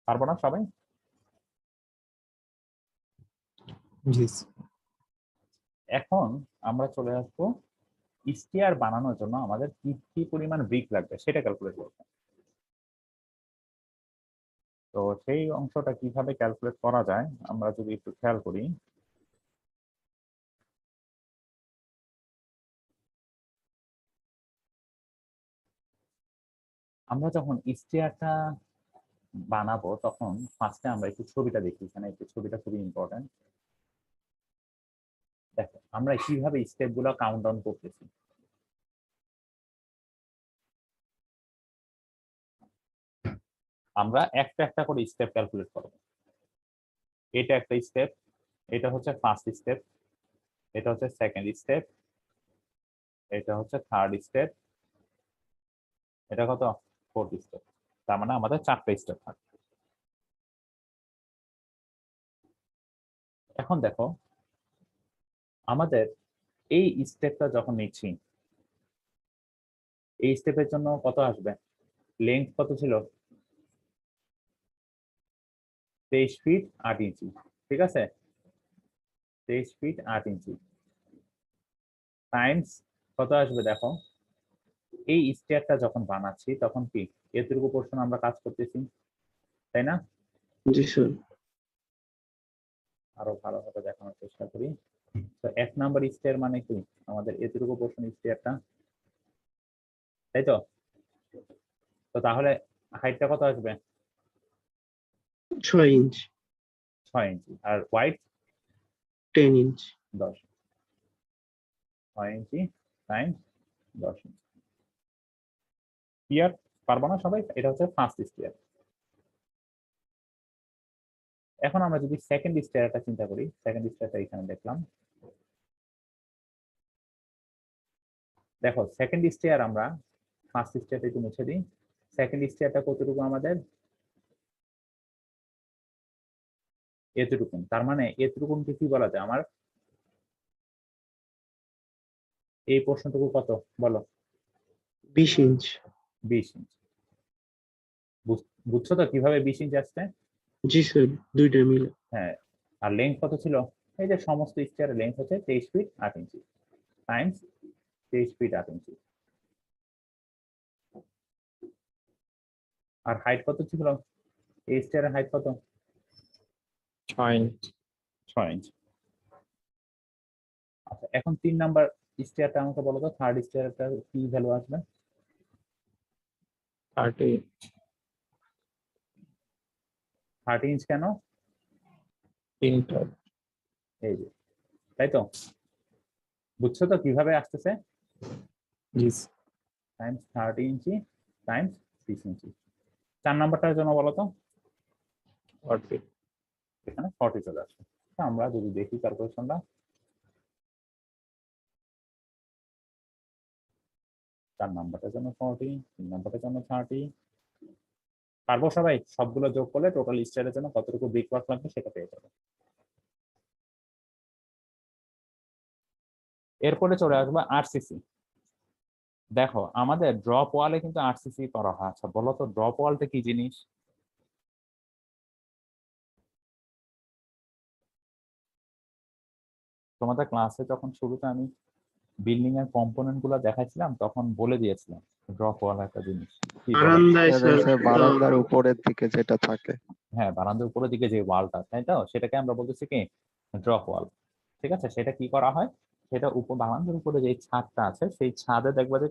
পারবো না সবাই? জি এখন আমরা চলে আসবো স্টিয়ার বানানোর জন্য আমাদের কি কি পরিমাণ ব্রিক লাগবে সেটা ক্যালকুলেট করবো। তো সেই অংশটা কিভাবে ক্যালকুলেট করা যায় আমরা যদি একটু খেয়াল করি। আমরা যখন স্টিয়ারটা বানাবো তখন ফার্স্টে আমরা একটু ছবিটা দেখি, এখানে একটু ছবিটা খুবই ইম্পর্টেন্ট। দেখো আমরা কিভাবে স্টেপ গুলো কাউন্ট ডাউন করতেছি। আমরা একটা একটা করে স্টেপ ক্যালকুলেট করবো। এটা একটা স্টেপ, এটা হচ্ছে ফার্স্ট স্টেপ, এটা হচ্ছে সেকেন্ড স্টেপ, এটা হচ্ছে থার্ড স্টেপ, এটা কত? Fourth step. তার মানে আমাদের 4টা স্টেপ থাকবে। এখন দেখো আমাদের এই স্টেপটা যখন নিচ্ছি, এই স্টেপের জন্য কত আসবে? লেন্থ কত ছিল? 23 ফিট 8 ইঞ্চি। ঠিক আছে, 23 ফিট 8 ইঞ্চি টাইমস কত আসবে দেখো। এই স্টেয়ারটা যখন বানাচ্ছি তখন কি এতটুকু পোর্শন আমরা কাজ করতেছি, তাই না? জি স্যার। আরো ভালোভাবে দেখানোর চেষ্টা করি। তো 1 নাম্বার স্টেয়ার মানে কি আমাদের এতটুকু পোর্শন স্টেয়ারটা, তাই তো? তো তাহলে হাইটটা কত আসবে? 6 ইঞ্চি। 6 ইঞ্চি। আর ওয়াইড 10 ইঞ্চি। 10। 6 ইঞ্চি টাইমস 10 ইঞ্চি। ক্লিয়ার? পারবো না সবাই? এটা হচ্ছে ফার্স্ট স্টেয়ার। এখন আমরা যদি সেকেন্ড স্টেয়ারটা চিন্তা করি, সেকেন্ড স্টেয়ারটা এখানে দেখলাম। দেখো সেকেন্ড স্টেয়ার আমরা ফার্স্ট স্টেয়ারটা একটু মুছে দিই। সেকেন্ড স্টেয়ারটা কতটুকু আমাদের? এতটুকুন, তার মানে এতটুকুনকে কি বলা যায় আমার? এই প্রশ্নটুকু কত বলো? 20 ইঞ্চ। 20 ইঞ্চ। বুঝছো তো কিভাবে 20 ইঞ্চ আসছে? জি স্যার, দুইটা মিলে। হ্যাঁ, আর লেন্থ কত ছিল? এই যে সমস্ত স্টিয়ারের লেন্থ হচ্ছে 23 ফিট 8 ইঞ্চি টাইমস 23 ফিট 8 ইঞ্চি। আর হাইট কত ছিল? এই স্টিয়ারের হাইট কত? 6 ইঞ্চ। 6 ইঞ্চি। আচ্ছা, এখন 3 নাম্বার স্টিয়ারটা আমাকে বলো তো, থার্ড স্টিয়ারটা কি ভ্যালু আসবে? 30 30 ইঞ্চ কেন? তিনটা। এই যে, তাই তো? বুঝছো তো কিভাবে আসতেছে? জি টাইমস 30 ইঞ্চি টাইমস 6 ইঞ্চি। 4 নাম্বারটার জন্য বলো তো, 40। এখানে 40 চলে আসবে। তো আমরা যদি দেখি ক্যালকুলেশনটা, 4 নাম্বারটার জন্য 40, 3 নাম্বারটার জন্য 30। পারবো সবাই? সবগুলো যোগ করলে টোটাল স্টারের জন্য কতটুকু ব্রিক ওয়ার্ক লাগবে সেটা পেয়ে যাবে। এরপরে চলে আসবে আরসিসি। দেখো আমাদের ড্রপ ওয়ালে কিন্তু আরসিসি করা হয়। আচ্ছা বলো তো ড্রপ ওয়ালটা কি জিনিস? তোমাদের ক্লাসে যখন শুরুতে আমি বিল্ডিং এর কম্পোনেন্ট গুলো দেখাচ্ছিলাম তখন বলে দিয়েছিলাম ড্রপ ওয়াল একটা জিনিস। কি বলো? বারান্দায় স্যার বারান্দার উপরের দিকে যেটা থাকে। হ্যাঁ, বারান্দার উপরের দিকে যে ওয়ালটা, তাই তো, সেটাকে আমরা বলতেছি কি ড্রপ ওয়াল। ঠিক আছে, সেটা কি করা হয়? সেটা বারান্দার উপরে যে ছাদটা আছে সেই ছাদে দেখবা যে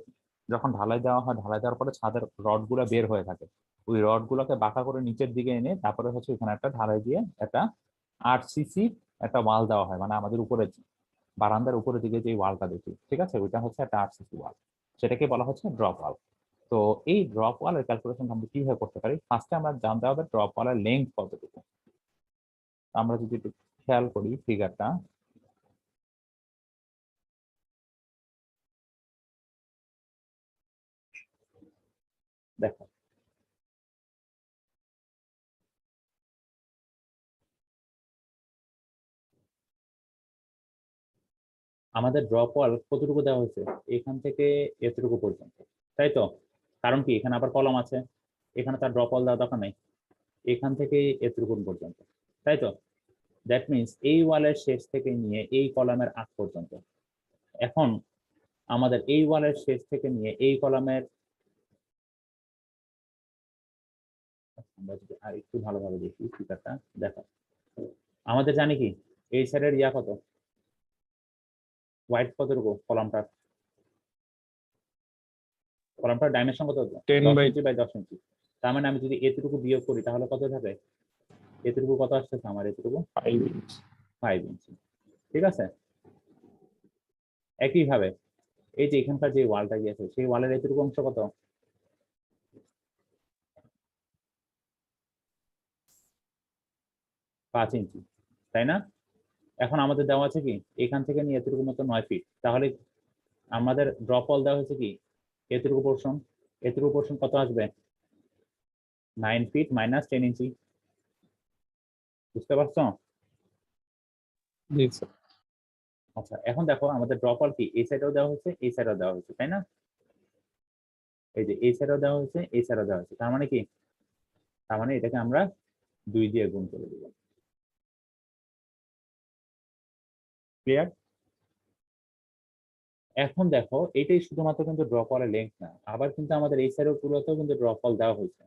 যখন ঢালাই দেওয়া হয়, ঢালাই দেওয়ার পরে ছাদের রড গুলা বের হয়ে থাকে। ওই রড গুলোকে বাঁকা করে নিচের দিকে এনে তারপরে হচ্ছে এখানে একটা ঢালাই দিয়ে একটা 8 সিসি একটা ওয়াল দেওয়া হয়, মানে আমাদের উপরে বারান্দার উপরের দিকে যে ওয়ালটা দেখি, ঠিক আছে, ওইটা হচ্ছে একটা 8 সিসি ওয়াল। সেটাকে বলা হচ্ছে ড্রপ ওয়াল। তো এই ড্রপ ওয়ালের ক্যালকুলেশন আমরা কিভাবে করতে পারি? ফার্স্টে আমরা জানতে হবে ড্রপ ওয়ালের লেন্থ কতটুকু। আমরা যদি একটু খেয়াল করি ফিগারটা, দেখো আমাদের ড্রপ ওয়াল কতটুকু দেওয়া হয়েছে? এখান থেকে এতটুকু পর্যন্ত, তাই তো? কারণ কি এখানে আবার কলম আছে, এখানে তার ড্রপ ওয়াল দেওয়া দরকার নেই, এখান থেকে এতটুকু পর্যন্ত, তাই তো? দ্যাট মিনস এই ওয়ালের শেষ থেকে নিয়ে এই কলামের আগ পর্যন্ত। এখন আমাদের এই ওয়ালের শেষ থেকে নিয়ে এই কলামের, আমরা যদি আর একটু ভালোভাবে দেখি ফিগারটা, দেখো আমাদের জানি কি এই সাইডের ইয়া কত, হোয়াইট কতটুকু কলামটার, কলামটার ডাইমেনশন কত? 10 10 by ইঞ্চি বাই 10 ইঞ্চি। তার মানে আমি যদি এতটুকু বিয়োগ করি তাহলে কত থাকে? এতটুকু কত আসতেছে আমার? এতটুকু 5 ইঞ্চ। 5 ইঞ্চি। ঠিক আছে, একইভাবে এই যে এখানকার যে ওয়ালটা গিয়েছে সেই ওয়ালের এতটুকু অংশ কত? 5 ইঞ্চি, তাই না? এখন আমাদের দেওয়া আছে কি এখান থেকে নিয়ে এতটুকু মতো 9 ফিট, তাহলে আমাদের ড্রপ ওয়াল দেওয়া হয়েছে কি এতটুকু পোর্শন, এতটুকু পোর্শন কত আসবে? 9 ফিট মাইনাস 10 ইঞ্চি। বুঝতে পারছো? জি স্যার। আচ্ছা এখন দেখো আমাদের ড্রপ ওয়াল কি এই সাইডেও দেওয়া হয়েছে এই সাইডেও দেওয়া হয়েছে, তাই না? এই যে এই সাইডেও দেওয়া হয়েছে এই সাইডেও দেওয়া হয়েছে, তার মানে কি? তার মানে এটাকে আমরা 2 দিয়ে গুণ করে দিব। ক্লিয়ার? এখন দেখো এটাই শুধুমাত্র কিন্তু ড্রপ ওয়ালের লেন্থ না, আবার কিন্তু আমাদের এই সাইডের পুরোতেও কিন্তু ড্রপ ওয়াল দেওয়া হয়েছে।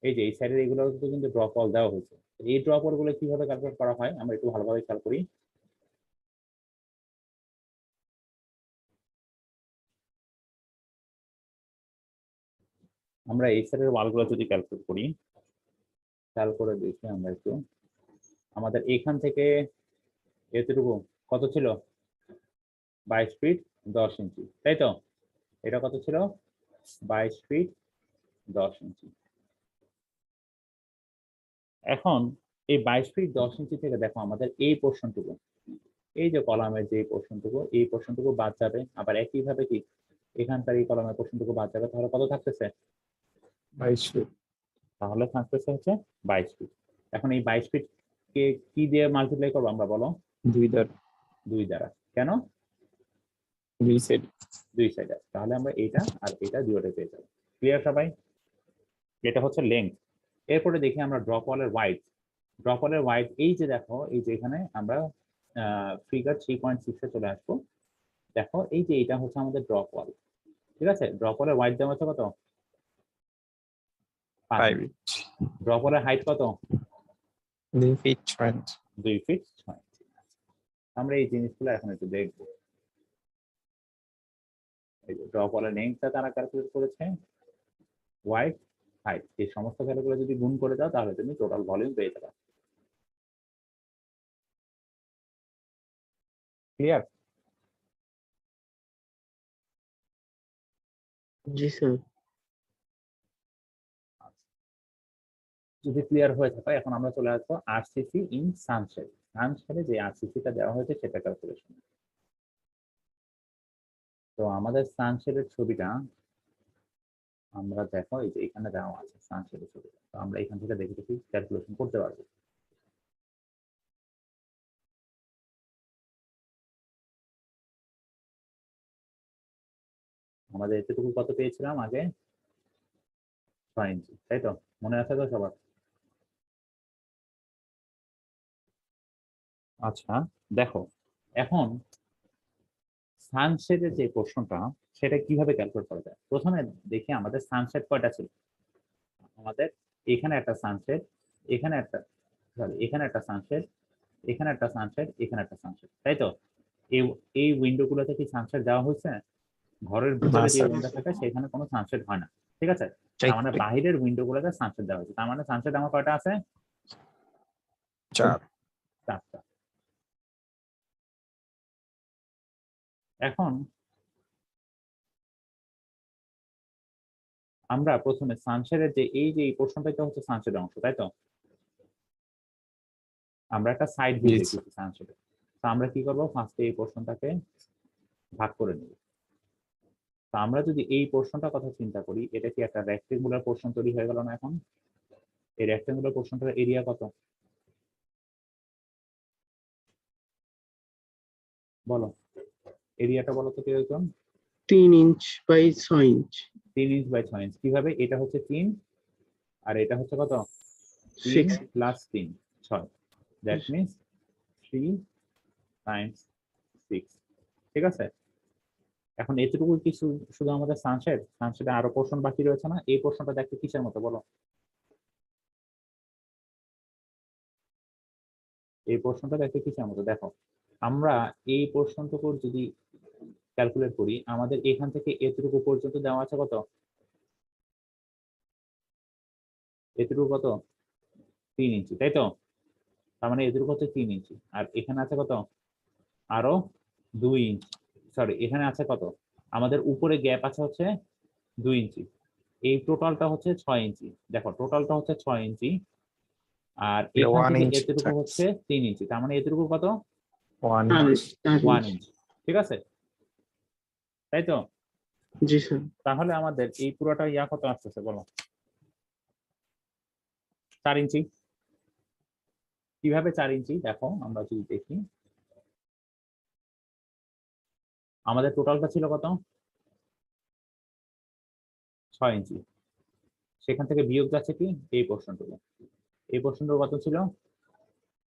এই যে এই সাইডের এগুলো কিন্তু ড্রপ ওয়াল দেওয়া হয়েছে। এই ড্রপ ওয়াল গুলো কিভাবে ক্যালকুলেট করা হয় আমরা একটু ভালোভাবে খেয়াল করি। আমরা এই সাইডের ওয়াল গুলো যদি ক্যালকুলেট করি, খেয়াল করে দেখি আমরা একটু, আমাদের এখান থেকে এতটুকু কত ছিল? 22 ফিট 10 ইঞ্চি, তাই তো? এটা কত ছিল? 22 ফিট 10 ইঞ্চি। এখন এই 22 ফিট 10 ইঞ্চি থেকে দেখো আমাদের এই পোর্শনটুকু, এই যে কলামের যে পোর্শনটুকু, এই পোর্শনটুকু বাদ যাবে, আবার একইভাবে কি এখানকার এই কলামের পোর্শনটুকু বাদ যাবে, তাহলে কত থাকতেছে? 22 ফিট। তাহলে থাকতেছে হচ্ছে 22 ফিট। এখন এই 22 ফিট কে কি দিয়ে মাল্টিপ্লাই করবো আমরা বলো? 2 দ্বারা 2 দ্বারা। কেন? 2 সাইড। 2 সাইডে। তাহলে আমরা এটা আর এটা দুটোই পেয়ে যাবো। ক্লিয়ার সবাই? এটা হচ্ছে লেংথ। এরপরে দেখি আমরা ড্রপ ওয়ালের ওয়াইড। ড্রপ ওয়ালের ওয়াইড এই যে দেখো, এই যে এখানে আমরা ফিগার 3.6 এ চলে আসবো। দেখো এই যে এটা হচ্ছে আমাদের ড্রপ ওয়াল, ঠিক আছে? ড্রপ ওয়ালের ওয়াইড দেওয়া হচ্ছে কত? 5 ড্রপ ওয়ালের হাইট কত? 2 feet 20। 2 ফিট 6 ইঞ্চি। আমরা এই জিনিসগুলো এখন একটু দেখবো। এই যে ড্রপ ওয়ালের লেংথটা তারা ক্যালকুলেট করেছে, ওয়াইড, হাইট, এই সমস্ত ভ্যালুগুলো যদি গুণ করে দাও তাহলে তুমি টোটাল ভলিউম পেয়ে যাবে। ক্লিয়ার? জি স্যার। যদি ক্লিয়ার হয়ে থাকে এখন আমরা চলে আসবো আরসিসি ইন সানশেড। সানশেডে যে আরসিসিটা দেওয়া হয়েছে সেটা ক্যালকুলেশন। তো আমাদের সানশেডের ছবিটা আমরা দেখো এই যে এখানে দেওয়া আছে সানশেডের ছবিটা, তো আমরা এখান থেকে দেখে দেখি ক্যালকুলেশন করতে পারবো। আমাদের এতটুকু কত পেয়েছিলাম আগে? 6 ইঞ্চি, তাই তো? মনে আছে তো সবার? আচ্ছা দেখো, এখন সানশেডের যে প্রশ্নটা সেটা কিভাবে ক্যালকুলেট করা যায়? প্রথমে দেখি আমাদের সানশেড কয়টা ছিল। আমাদের এখানে একটা সানশেড, এখানে একটা, সরি এখানে একটা সানশেড, এখানে একটা সানশেড, এখানে একটা সানশেড, তাই তো? এই এই উইন্ডো গুলোতে কি সানশেড দেওয়া হয়েছে? ঘরের ভিতরে যে স্যার। উইন্ডো থাকে সেখানে কোনো সানশেড হয় না, ঠিক আছে? তার মানে বাইরের উইন্ডো গুলোতে সানশেড দেওয়া হয়েছে। তার মানে সানশেড আমার কয়টা আছে? 4। 4টা। এখন আমরা প্রথমে সানশেডের যে এই যে এই পোর্শনটাই তো হচ্ছে সানশেডের অংশ, তাই তো? আমরা একটা সাইড ভিউ জি, দেখেছি সানশেডে। তো আমরা কি করবো? ফার্স্টে এই পোর্শনটাকে ভাগ করে নিব। তো আমরা যদি এই পোর্শনটার কথা চিন্তা করি, এটা কি একটা রেক্টেঙ্গুলার পোর্শন তৈরি হয়ে গেল না? এখন এই রেক্টেঙ্গুলার পোর্শনটার এরিয়া কত বলো? এরিয়াটা বলো তো কেউ একজন? 3 inch by 6 inch. 3 inch by 6 inch. কিভাবে? এটা হচ্ছে 3 আর এটা হচ্ছে কত? 3 6। প্লাস 3 6। দ্যাট মিন্স 3 টাইমস 6, ঠিক আছে? এখন এতটুকু কি শুধু আমাদের সানশেডে আরো পোর্শন বাকি রয়েছে না? এই পোর্শনটা দেখতে কিসের মতো বলো? এই পোর্শনটা দেখতে কিসের মতো? দেখো আমরা এই পোর্শনটুকু যদি ক্যালকুলেট করি, আমাদের এখান থেকে এতটুকু পর্যন্ত দেওয়া আছে কত? এতটুকু কত? 3 ইঞ্চি, তাই তো? তার মানে এতটুকু হচ্ছে 3 ইঞ্চি। আর এখানে আছে কত? আরো 2 ইঞ্চি। সরি, এখানে আছে কত? আমাদের উপরে গ্যাপ আছে হচ্ছে 2 ইঞ্চি। এই টোটালটা হচ্ছে 6 ইঞ্চি। দেখো টোটালটা হচ্ছে 6 ইঞ্চি, আর এখান 1 থেকে inch এতটুকু হচ্ছে 3 ইঞ্চি। তার মানে এতটুকু কত? 1 1 ইঞ্চি, ঠিক আছে? তাই তো? জি স্যার। তাহলে আমাদের এই পুরোটা ইয়া কত আসতেছে বলো? 4 ইঞ্চি। কিভাবে 4 ইঞ্চি? দেখো আমরা যদি দেখি, আমাদের টোটালটা ছিল কত? 6 ইঞ্চি। সেখান থেকে বিয়োগ যাচ্ছে কি? এই পোর্শনটুকু। এই পোর্শনটুকু কত ছিল?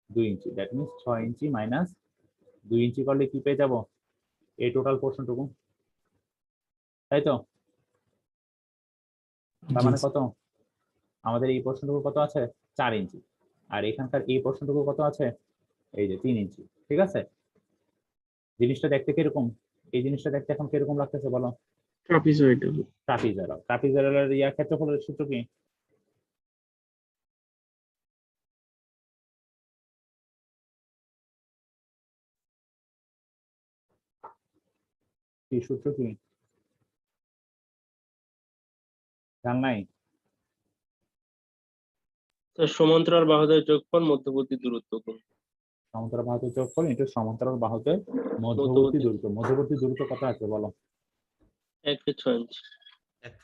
2 ইঞ্চি। দ্যাট মিন্স 6 ইঞ্চি মাইনাস 2 ইঞ্চি করলে কি পেয়ে যাব? এই টোটাল পোর্শনটুকু, তাই তো? তার মানে কত? আমাদের এই পোর্শনটুকু কত আছে? 4 ইঞ্চি। আর এখানকার এই পোর্শনটুকু কত আছে? এই যে 3 ইঞ্চি, ঠিক আছে? জিনিসটা দেখতে কিরকম? এই জিনিসটা দেখতে এখন কিরকম লাগতেছে বলো? ট্রাপিজয়েডাল। ট্রাপিজয়েডাল। ট্রাপিজয়েডালের ইয়া ক্ষেত্রফলের সূত্র কি? কি সূত্র কি? জান নাই? স্যার সমান্তরাল বাহুদের যোগফল মধ্যবর্তী দূরত্ব কোণ। সমান্তরাল বাহুদের যোগফল ইনটু সমান্তরাল বাহুদের মধ্যবর্তী মধ্যবর্তী দূরত্ব। মধ্যবর্তী দূরত্ব কত আছে বলো? 1 ফিট 6 ইঞ্চি।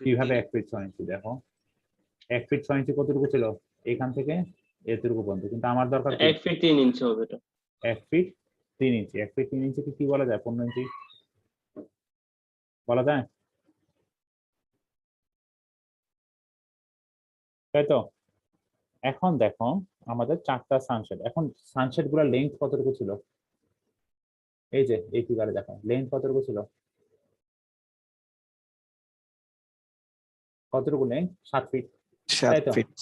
কিভাবে 1 ফিট 6 ইঞ্চি? দেখো 1 ফিট 6 ইঞ্চি কতটুকু ছিল? এখান থেকে এতটুকু পর্যন্ত, কিন্তু আমার দরকার কি 1 ফিট 3 ইঞ্চি হবে এটা। 1 ফিট 3 ইঞ্চি। 1 ফিট 3 ইঞ্চিকে কি বলা যায়? 15 ইঞ্চি বলা যায়, তাই তো? এখন দেখো আমাদের 4টা সানসেট। এখন সানসেট গুলোর লেন্থ কতটুকু ছিল? এই যে এই ফিগারে দেখো লেন্থ কতটুকু ছিল, কতটুকু লেন্থ? 7 ফিট, তাই 7 তো? feet.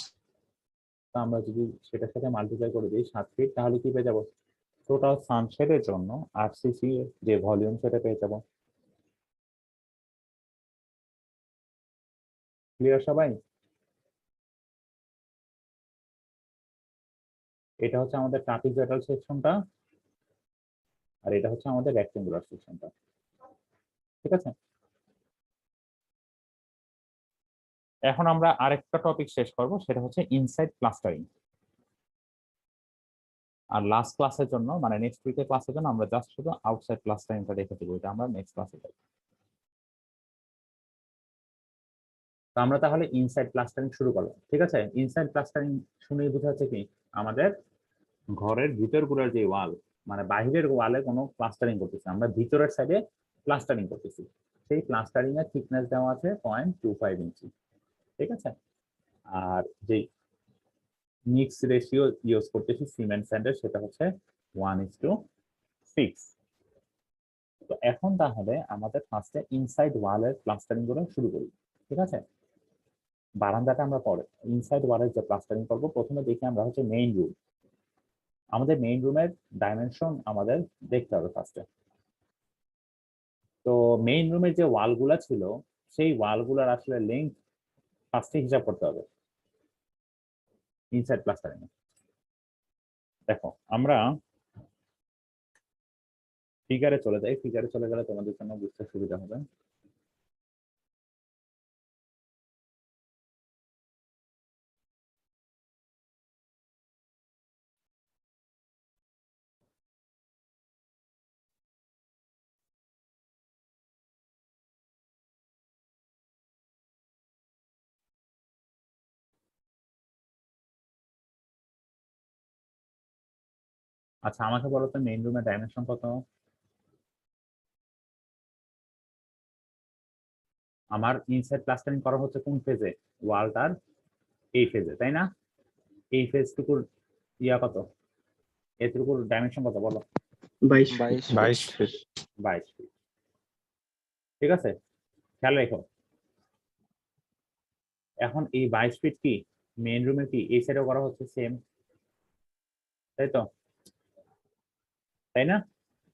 তো আমরা যদি সেটার সাথে মাল্টিপ্লাই করে দিই 7 ফিট, তাহলে কি পেয়ে যাবো? টোটাল সানসেটের জন্য আরসিসি যে ভলিউম সেটা পেয়ে যাবো। ক্লিয়ার সবাই? এটা হচ্ছে আমাদের ট্রাপিজয়েডাল সেকশনটা, আর এটা হচ্ছে আমাদের রেক্টেঙ্গুলার সেকশনটা, ঠিক আছে? এখন আমরা আরেকটা টপিক শেষ করব, সেটা হচ্ছে ইনসাইড প্লাস্টারিং। আর লাস্ট ক্লাসের জন্য মানে নেক্সট উইকের ক্লাসের জন্য আমরা জাস্ট শুধু আউটসাইড প্লাস্টারিংটা রেখে দেবো, এটা আমরা নেক্সট ক্লাসে যাই। তো আমরা তাহলে ইনসাইড প্লাস্টারিং শুরু করলাম, ঠিক আছে? ইনসাইড প্লাস্টারিং শুনেই বোঝা যাচ্ছে কি আমাদের ঘরের ভিতরগুলোর যে ওয়াল, মানে বাহিরের ওয়ালে কোনো প্লাস্টারিং করতেছি, আমরা ভিতরের সাইডে প্লাস্টারিং করতেছি। সেই প্লাস্টারিং এর থিকনেস দেওয়া আছে 0.25 ইঞ্চি, ঠিক আছে? আর যে মিক্স রেশিও ইউজ করতেছি সিমেন্ট স্যান্ডের, সেটা হচ্ছে 1:6। তো এখন তাহলে আমাদের ফার্স্টে ইনসাইড ওয়ালের প্লাস্টারিং গুলো শুরু করি, ঠিক আছে? বারান্দাটা আমরা পরে ইনসাইড ওয়ালের যে প্লাস্টারিং করবো, প্রথমে দেখি আমরা হচ্ছে মেইন রুম। আমাদের মেইন রুমের ডাইমেনশন আমাদের দেখতে হবে ফার্স্টে। তো মেইন রুমের যে ওয়ালগুলা ছিল, সেই ওয়ালগুলার আসলে লেন্থ ফার্স্টে হিসাব করতে হবে ইনসাইড প্লাস্টারিং। দেখো আমরা ফিগারে চলে যাই, ফিগারে চলে গেলে তোমাদের জন্য বুঝতে সুবিধা হবে। আচ্ছা আমাকে বলো তো মেইন রুমের ডাইমেনশন কত? আমার ইনসাইড প্লাস্টারিং করা হচ্ছে কোন ফেজে? ওয়ালটার এই ফেজে, তাই না? এই ফেজটুকুর ইয়া কত, এটুকুর ডাইমেনশন কত বলো? 22 ফিট। 22 22 ফিট। feet. 22 ফিট, ঠিক আছে? খেয়াল রেখো, এখন এই 22 ফিট কি মেইন রুমের কি এই সাইডেও করা হচ্ছে সেম, তাই তো? তাই না?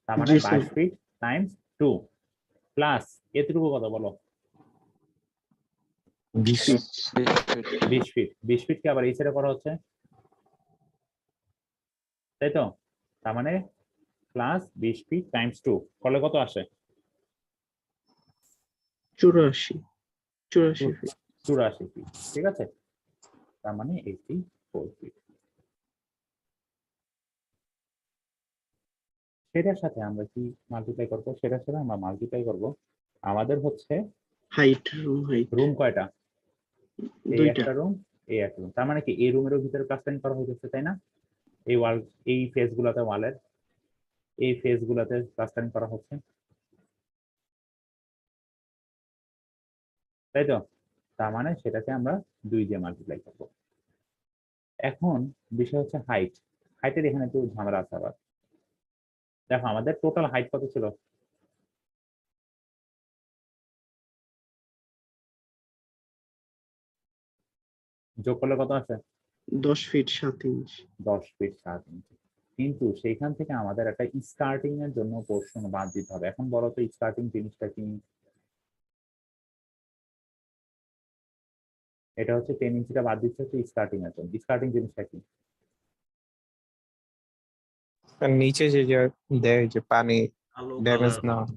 তার মানে জি স্যার। 22 ফিট টাইমস 2 প্লাস এতটুকু কত বলো? 20 feet. 20 ফিট। 20 ফিট। 20 ফিট কি আবার এই সাইডে করা হচ্ছে, তাই তো? তার মানে প্লাস 20 ফিট টাইমস 2 করলে কত আসে? 84 ফিট। 84 ফিট, ঠিক আছে? তার মানে 84 ফিট। সেটার সাথে আমরা কি মাল্টিপ্লাই করবো? সেটার সাথে আমরা মাল্টিপ্লাই করবো আমাদের হচ্ছে হাইট, রুম হাইট রুম কয়টা? এই 2টা। একটা রুম, এই একটা রুম, তার মানে কি এই রুমেরও ভিতরে প্লাস্টারিং করা হয়েছে, তাই না? এই ওয়াল, এই ফেস গুলাতে ওয়ালের এই ফেস গুলাতে প্লাস্টারিং করা হচ্ছে, তাই তো? তার মানে সেটাকে আমরা 2 দিয়ে মাল্টিপ্লাই করবো। এখন বিষয় হচ্ছে হাইট। হাইটের এখানে একটু ঝামেলা আছে আবার। দেখো আমাদের টোটাল হাইট কত ছিল? যোগ করলে কত আছে? 10 ফিট 7 ইঞ্চ। 10 ফিট 7 ইঞ্চি। কিন্তু সেইখান থেকে আমাদের একটা স্কার্টিং এর জন্য পোর্শন বাদ দিতে হবে। এখন বলো তো স্কার্টিং জিনিসটা কি? এটা হচ্ছে 10 ইঞ্চিটা বাদ দিচ্ছে হচ্ছে স্কার্টিং এর জন্য। স্কার্টিং জিনিসটা কি? আর নিচে যে যে দেয় যে পানি ড্যামেজ না হয়।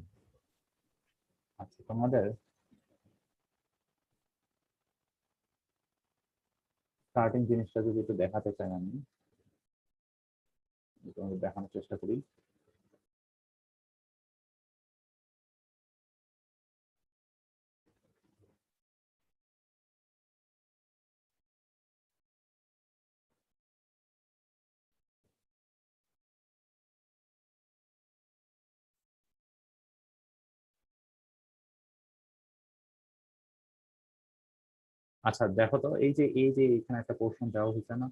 আচ্ছা তোমাদের স্কার্টিং জিনিসটা যদি একটু দেখাতে চাই আমি, তোমাদের দেখানোর চেষ্টা করি। আচ্ছা দেখো তো, এই যে এখানে একটা পোর্শন দেওয়া হয়েছে না,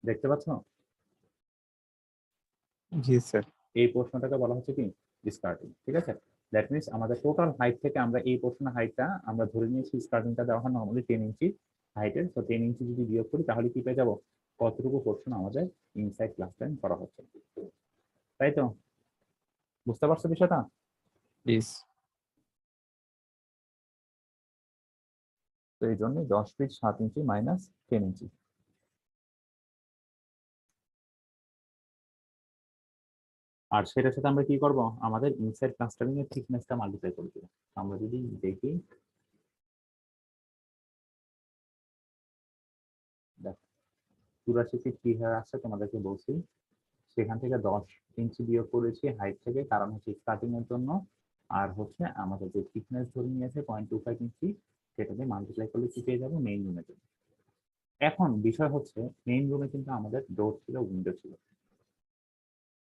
দেখতে পাচ্ছ? জি স্যার। এই পোর্শনটাকে বলা হচ্ছে কি স্কার্টিং, ঠিক আছে? দ্যাট মিনস আমাদের টোটাল হাইট থেকে আমরা এই পোর্শনের হাইটটা আমরা ধরে নিয়েছি, স্কার্টিংটা দেওয়া হয় নর্মালি 10 ইঞ্চি হাইটের। তো 10 ইঞ্চি যদি বিয়োগ করি তাহলে কি পেয়ে যাবো, কতটুকু পোর্শন আমাদের ইনসাইড প্লাস্টারিং করা হচ্ছে, তাই তো? বুঝতে পারছো বিষয়টা? প্লিজ। তো এই জন্য 10 ফিট 7 ইঞ্চি মাইনাস 10 ইঞ্চি। আর সেটার সাথে আমরা কি করব, আমাদের ইনসাইড প্লাস্টারিং এর থিকনেসটা মাল্টিপ্লাই করে দেব। আমরা যদি দেখি, দেখো 84 ফিট কিভাবে আসছে তোমাদেরকে বলছি, সেখান থেকে 10 ইঞ্চি বিয়োগ করেছি হাইট থেকে, কারণ হচ্ছে স্টার্টিং এর জন্য। আর হচ্ছে আমাদের যে থিকনেস ধরে নিয়েছে 0.25 ইঞ্চি, সেটাকে মাল্টিপ্লাই করলে কি পেয়ে যাবো মেইন রুমের জন্য। এখন বিষয় হচ্ছে মেইন রুমে কিন্তু আমাদের ডোর ছিল, উইন্ডো ছিল,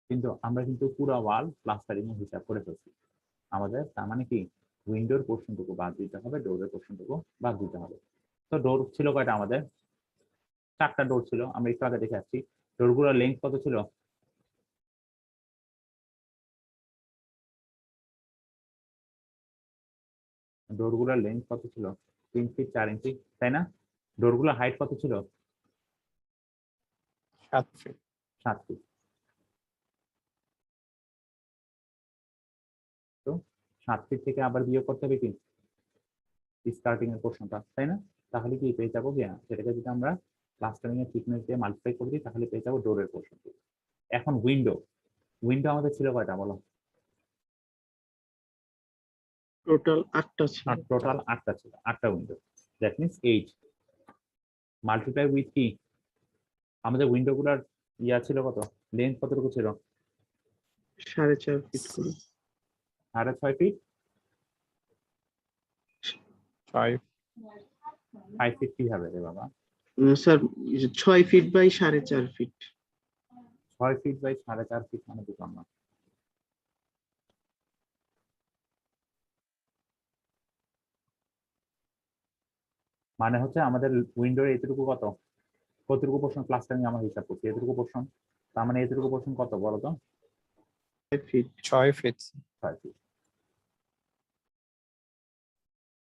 কিন্তু আমরা কিন্তু পুরো ওয়াল প্লাস্টারিং এর হিসাব করে ফেলছি। আমাদের তার মানে কি, উইন্ডোর পোর্শনটুকু বাদ দিতে হবে, ডোরের পোর্শনটুকু বাদ দিতে হবে। তো ডোর ছিল কয়টা আমাদের, 4টা ডোর ছিল, আমরা একটু আগে দেখে আসছি। ডোরগুলোর লেন্থ কত ছিল, ডোরগুলোর লেন্থ কত ছিল, 3 ফিট 4 ইঞ্চি, তাই না? ডোরগুলোর হাইট কত ছিল, 7 ফিট। 7 ফিট। তো 7 ফিট থেকে আবার বিয়োগ করতে হবে কি স্টার্টিং এর পোর্শনটা, তাই না? তাহলে কি পেয়ে যাবো কি, সেটাকে যদি আমরা প্লাস্টারিং এর থিকনেস দিয়ে মাল্টিপ্লাই করে দিই তাহলে পেয়ে যাবো ডোরের পোর্শন। এখন উইন্ডো, উইন্ডো আমাদের ছিল কয়টা বলো? টোটাল 8টা ছিল। আর টোটাল 8টা ছিল, 8টা window. That means 8 multiply with কি, আমাদের উইন্ডো গুলার ইয়া ছিল কত, লেন্থ কতটুকু ছিল, 4.5 ফিট করে। 6.5 ফিট, 5। 5 ফিট কিভাবে রে বাবা, sir 6 feet by 4.5 feet. 6 feet by 4.5 feet মানে বুঝলাম না। মানে হচ্ছে আমাদের উইন্ডোর এতটুকু কত, কতটুকু পোর্শন প্লাস্টারিং আমরা হিসাব করছি, এতটুকু পোর্শন, তার মানে এতটুকু পোর্শন কত বলো তো, 5 ফিট। 6 ফিট। 6 ফিট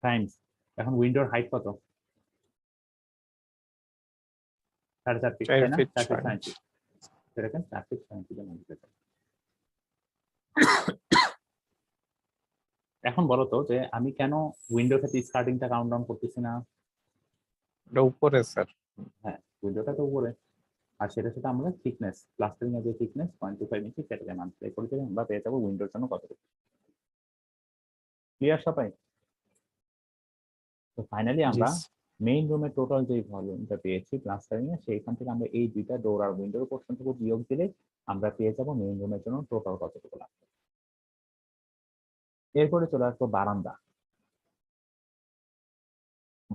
টাইমস, এখন উইন্ডোর হাইট কত, 4.5 ফিট, 4 তাই না? ফিট 4 ফিট 6 6 ইঞ্চি। ইঞ্চি, সেটাকে 4 ফিট 6 ইঞ্চি দিয়ে multiply করো। এখন বলো তো যে আমি কেন উইন্ডোর ক্ষেত্রে স্টার্টিংটা কাউন্ট ডাউন করতেছি না? এটা উপরে স্যার। হ্যাঁ, উইন্ডোটা তো উপরে, আর সেটার সাথে আমরা থিকনেস, প্লাস্টারিং এর যে থিকনেস 0.25 ইঞ্চি, সেটাকে মাল্টিপ্লাই করে দিলে আমরা পেয়ে যাবো উইন্ডোর জন্য কতটুকু। ক্লিয়ার সবাই? তো ফাইনালি জি আমরা মেইন রুমের টোটাল যে ভলিউমটা পেয়েছি প্লাস্টারিং এর, সেইখান থেকে আমরা এই দুইটা ডোর আর উইন্ডোর পোর্শনটুকু বিয়োগ দিলে আমরা পেয়ে যাবো মেইন রুমের জন্য টোটাল কতটুকু লাগবে। এরপরে চলে আসবো বারান্দা।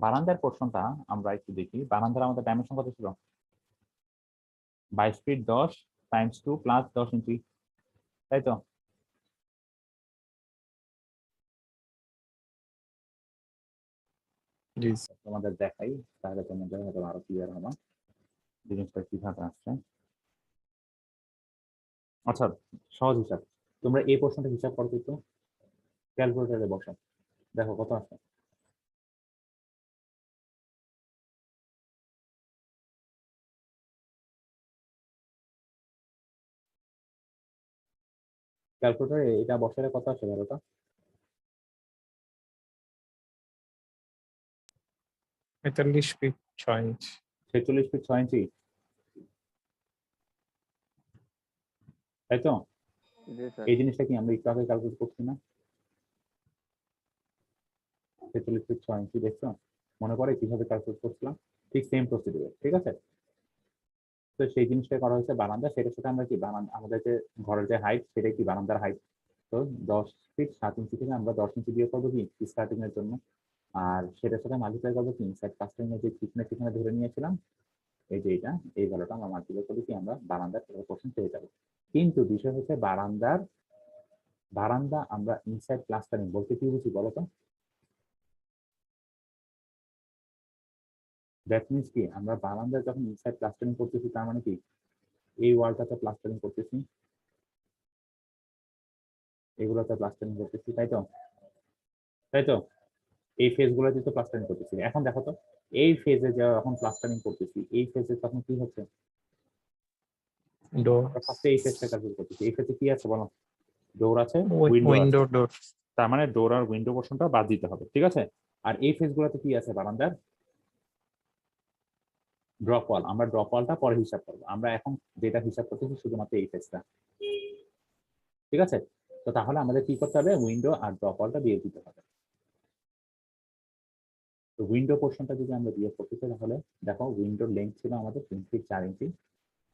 বারান্দার পোর্শনটা আমরা একটু দেখি, বারান্দার আমাদের ডাইমেনশন কত ছিল, 22 ফিট 10 টাইমস 2 প্লাস 10 ইঞ্চি, তাই তো? জি। তোমাদের দেখাই, তাহলে তোমাদের হয়তো আরো ক্লিয়ার হবে জিনিসটা কিভাবে আসছে। আচ্ছা, সহজ হিসাব, তোমরা এই প্রশ্নটা হিসাব করো তো, ক্যালকুলেটরে বসো, দেখো কত আসে। ক্যালকুলেটরে এটা বসালে কত আসে বলো তো? 45 ফিট 6 ইঞ্চি। 46 ফিট 6 ইঞ্চি, তাই তো? জি স্যার। এই জিনিসটা কি আমরা একটু আগে ক্যালকুলেট করছি না, 46 ফিট 6 ইঞ্চি, দেখছো? মনে পড়ে কিভাবে ক্যালকুলেট করছিলাম? ঠিক সেম প্রসিডিউর, ঠিক আছে? তো সেই জিনিসটা করা হয়েছে বারান্দা, সেটার সাথে আমরা কি বারান্দা, আমাদের যে ঘরের যে হাইট সেটাই কি বারান্দার হাইট। তো 10 ফিট 7 ইঞ্চি থেকে আমরা 10 ইঞ্চি দিয়ে করবো কি স্টার্টিং এর জন্য, আর সেটার সাথে মাল্টিপ্লাই করবো কি ইনসাইড প্লাস্টারিং এর যে থিকনেস এখানে ধরে নিয়েছিলাম, এই যে এটা, এই ভ্যালুটা আমরা মাল্টিপ্লাই করলে কি আমরা বারান্দার পোর্শন পেয়ে যাবো। কিন্তু বিষয় হচ্ছে বারান্দা আমরা ইনসাইড প্লাস্টারিং বলতে কি বুঝি বলো তো? দ্যাট মিনস কি আমরা বারান্দায় যখন ইনসাইড প্লাস্টারিং করতেছি তার মানে কি এই ওয়ালটাতে প্লাস্টারিং করতেছি, এগুলোতে প্লাস্টারিং করতেছি, তাই তো? তাই তো এই ফেজ গুলোতে তো প্লাস্টারিং করতেছি। এখন দেখো তো এই ফেজে যখন প্লাস্টারিং করতেছি এই ফেজে তখন কি হচ্ছে? ডোর, ফার্স্টে এই ফেজটা কাজ করতেছি। এই ফেজে কি আছে বলো? ডোর আছে, উইন্ডো আছে। উইন্ডো, ডোর। তার মানে ডোর আর উইন্ডো পোর্শনটা বাদ দিতে হবে, ঠিক আছে? আর এই ফেজ গুলোতে কি আছে? বারান্দার ড্রপ ওয়াল। আমরা ড্রপ ওয়ালটা পরে হিসাব করবো, আমরা এখন যেটা হিসাব করতেছি শুধুমাত্র এই ফেজটা, ঠিক আছে? তো তাহলে আমাদের কি করতে হবে? উইন্ডো আর ড্রপ ওয়ালটা দিয়ে দিতে হবে। তো উইন্ডো পোর্শনটা যদি আমরা বিয়োগ করতে চাই তাহলে দেখো উইন্ডোর লেন্থ ছিল আমাদের 3 ফিট 4 ইঞ্চি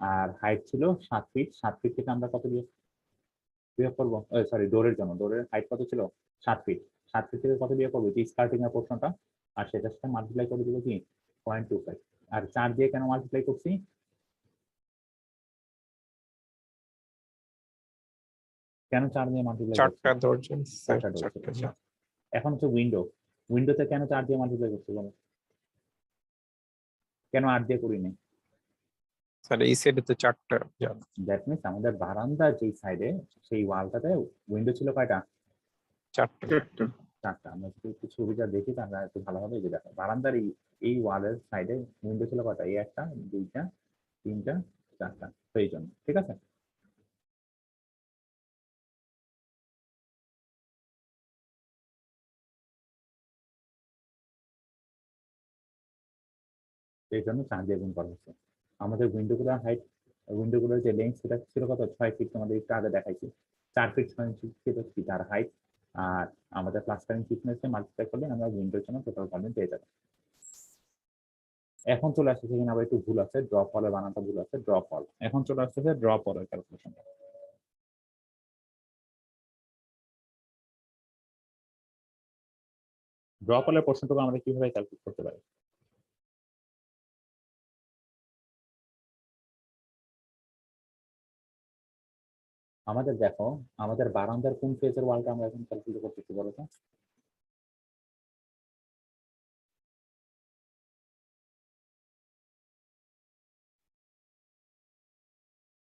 আর হাইট ছিল 7 ফিট। 7 ফিট থেকে আমরা কত বিয়োগ করবো? সরি, ডোরের জন্য ডোরের হাইট কত ছিল? 7 ফিট। 7 ফিট থেকে কত বিয়োগ করবো? যে স্কার্টিং এর পোর্শনটা, আর সেটার সাথে মাল্টিপ্লাই করে দিব কি 0.25। আর 4 দিয়ে কেন মাল্টিপ্লাই করছি? কেন 4 দিয়ে মাল্টিপ্লাই করছি? চারটা দরজা, স্যার, 4টা ডোর ছিল। চারটা জানলা। এখন হচ্ছে উইন্ডো। উইন্ডোতে কেন 4 দিয়ে মাল্টিপ্লাই করছি বলো? কেন 8 দিয়ে করি নাই? স্যার এই সাইডে তো চারটা জানলা। দ্যাট মিনস আমাদের বারান্দার যেই সাইডে সেই ওয়ালটাতে উইন্ডো ছিল কয়টা? চারটা। 4টা। 4টা। আমরা যদি একটু ছবিটা দেখি তাহলে একটু ভালো হবে। এই যে দেখো বারান্দার এই ওয়ালের সাইডে উইন্ডো ছিল কয়টা? এই একটা, দুইটা, তিনটা, 4টা। তো এই জন্য, ঠিক আছে? এই জন্য 4 দিয়ে গুণ করা হচ্ছে। আমাদের উইন্ডোগুলোর যে লেন্থ সেটা ছিল কত? 6 ফিট। তোমাদের একটু আগে দেখাইছি 4 ফিট 6 ইঞ্চি ছিল কি তার হাইট। আর আমাদের প্লাস্টারিং থিকনেসে মাল্টিপ্লাই করলে আমরা উইন্ডোর জন্য টোটাল ভলিউম পেয়ে যাবো। এখন চলে আসছে সেখানে আবার একটু ভুল আছে, ড্রপ ওয়ালের বানানটা ভুল আছে, ড্রপ ওয়াল। এখন চলে আসছে ড্রপ ওয়ালের ক্যালকুলেশন। ড্রপ ওয়ালের পোর্শনটুকু আমরা কিভাবে ক্যালকুলেট করতে পারি? আমাদের দেখো আমাদের বারান্দার কোন ফেজের ওয়ালটা আমরা এখন ক্যালকুলেট করতেছি বলো তো?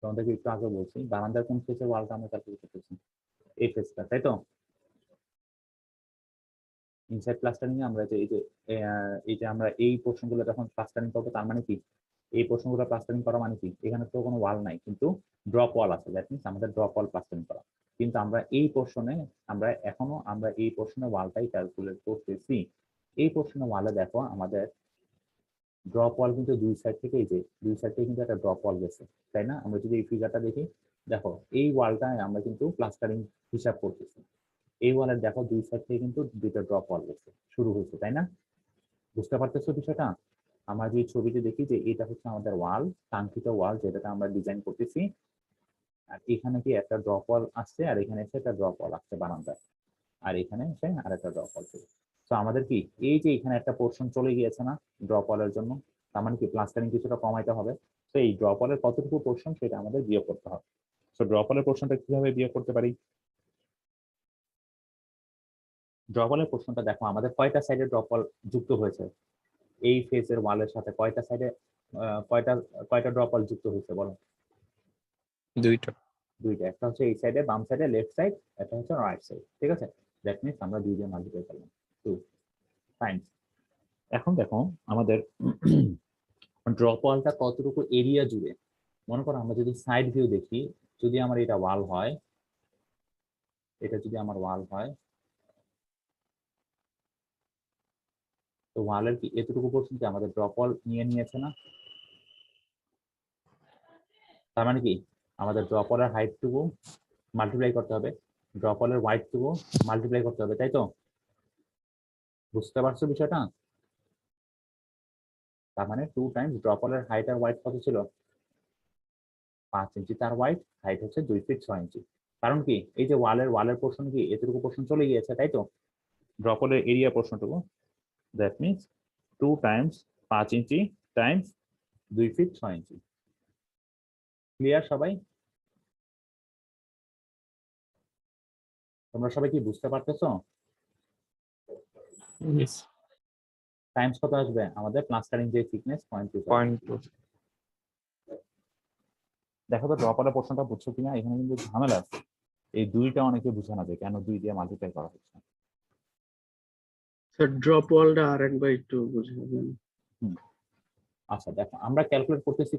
তোমাদেরকে একটু আগে বলছি বারান্দার কোন ফেজের ওয়ালটা আমরা ক্যালকুলেট করতেছি? এই ফেজটা, তাই তো? ইনসাইড প্লাস্টারিং এ আমরা যে এই যে আমরা এই পোর্শন গুলো যখন প্লাস্টারিং করবো তার মানে কি এই পোর্শন গুলো প্লাস্টারিং করা মানে কি এখানে তো কোনো ওয়াল নাই কিন্তু ড্রপ ওয়াল আছে। দ্যাট মিনস আমাদের ড্রপ ওয়াল প্লাস্টারিং করা। কিন্তু আমরা এই পোর্শনে আমরা এই পোর্শনে ওয়ালটাই ক্যালকুলেট করতেছি। এই পোর্শনে ওয়ালে দেখো আমাদের ড্রপ ওয়াল কিন্তু দুই সাইড থেকে, এই যে দুই সাইড থেকে কিন্তু একটা ড্রপ ওয়াল গেছে, তাই না? আমরা যদি এই ফিগারটা দেখি দেখো এই ওয়ালটায় আমরা কিন্তু প্লাস্টারিং হিসাব করতেছি। এই ওয়ালের দেখো দুই সাইড থেকে কিন্তু দুইটা ড্রপ ওয়াল গেছে, শুরু হয়েছে, তাই না? বুঝতে পারতেছো বিষয়টা? আমরা যে ছবিতে দেখি যে এটা হচ্ছে আমাদের ওয়াল, কাঙ্ক্ষিত ওয়াল যেটাতে আমরা ডিজাইন করতেছি। আর এখানে কি একটা ড্রপ ওয়াল আসছে আর এখানে এসে একটা ড্রপ ওয়াল আসছে বারান্দায়, আর এখানে এসে আর একটা ড্রপ ওয়াল ছিল। তো আমাদের কি এই যে এখানে একটা পোর্শন চলে গিয়েছে না ড্রপ ওয়ালের জন্য, তার মানে কি প্লাস্টারিং কিছুটা কমাইতে হবে। তো এই ড্রপ ওয়ালের কতটুকু পোর্শন সেটা আমাদের বিয়োগ করতে হবে। তো ড্রপ ওয়ালের পোর্শনটা কিভাবে বিয়োগ করতে পারি? ড্রপ ওয়ালের পোর্শনটা দেখো আমাদের কয়টা সাইডে ড্রপ ওয়াল যুক্ত হয়েছে? এই ফেজের ওয়ালের সাথে কয়টা সাইডে কয়টা কয়টা ড্রপ ওয়াল যুক্ত হয়েছে বলো? দুইটা। দুইটা। একটা হচ্ছে এই সাইডে বাম সাইডে লেফট সাইড, একটা হচ্ছে রাইট সাইড, ঠিক আছে? দ্যাট মিনস আমরা দুই দিয়ে মাল্টিপ্লাই করলাম 2 টাইমস। এখন দেখো আমাদের ড্রপ ওয়ালটা কতটুকু এরিয়া জুড়ে। মনে করো আমরা যদি সাইড ভিউ দেখি, যদি আমার এটা ওয়াল হয়, এটা যদি আমার ওয়াল হয়, তো ওয়ালের কি এতটুকু পর্যন্ত আমাদের ড্রপ ওয়াল নিয়ে নিয়েছে না? তার মানে কি আমাদের ড্রপ ওয়ালের হাইটটুকু মাল্টিপ্লাই করতে হবে, ড্রপ ওয়ালের ওয়াইডটুকু মাল্টিপ্লাই করতে হবে, তাই তো? বুঝতে পারছো বিষয়টা? তার মানে 2 টাইমস ড্রপ ওয়ালের হাইট আর ওয়াইড কত ছিল? 5 ইঞ্চি। তার ওয়াইড হাইট হচ্ছে 2 ফিট 6 ইঞ্চি। কারণ কি এই যে ওয়ালের পোর্শন কি এতটুকু পোর্শন চলে গিয়েছে, তাই তো? ড্রপ ওয়ালের এরিয়া পোর্শনটুকু। That means 2 times 5 inch times 2 feet 6 inch. Clear সবাই? তোমরা সবাই কি বুঝতে পারতেছো? Yes. টাইমস কত আসবে আমাদের প্লাস্টারিং যে থিকনেস 0.2। 0.2 দেখো তো ড্রপ ওয়ালের পোর্শনটা বুঝছো কিনা, এখানে কিন্তু ঝামেলা আছে। এই দুইটা অনেকে বুঝে না যে কেন 2 দিয়ে মাল্টিপ্লাই করা হচ্ছে। স্যার ড্রপ ওয়ালটা আরেকবার একটু বুঝাবেন। আচ্ছা দেখো, আমরা ক্যালকুলেট করতেছি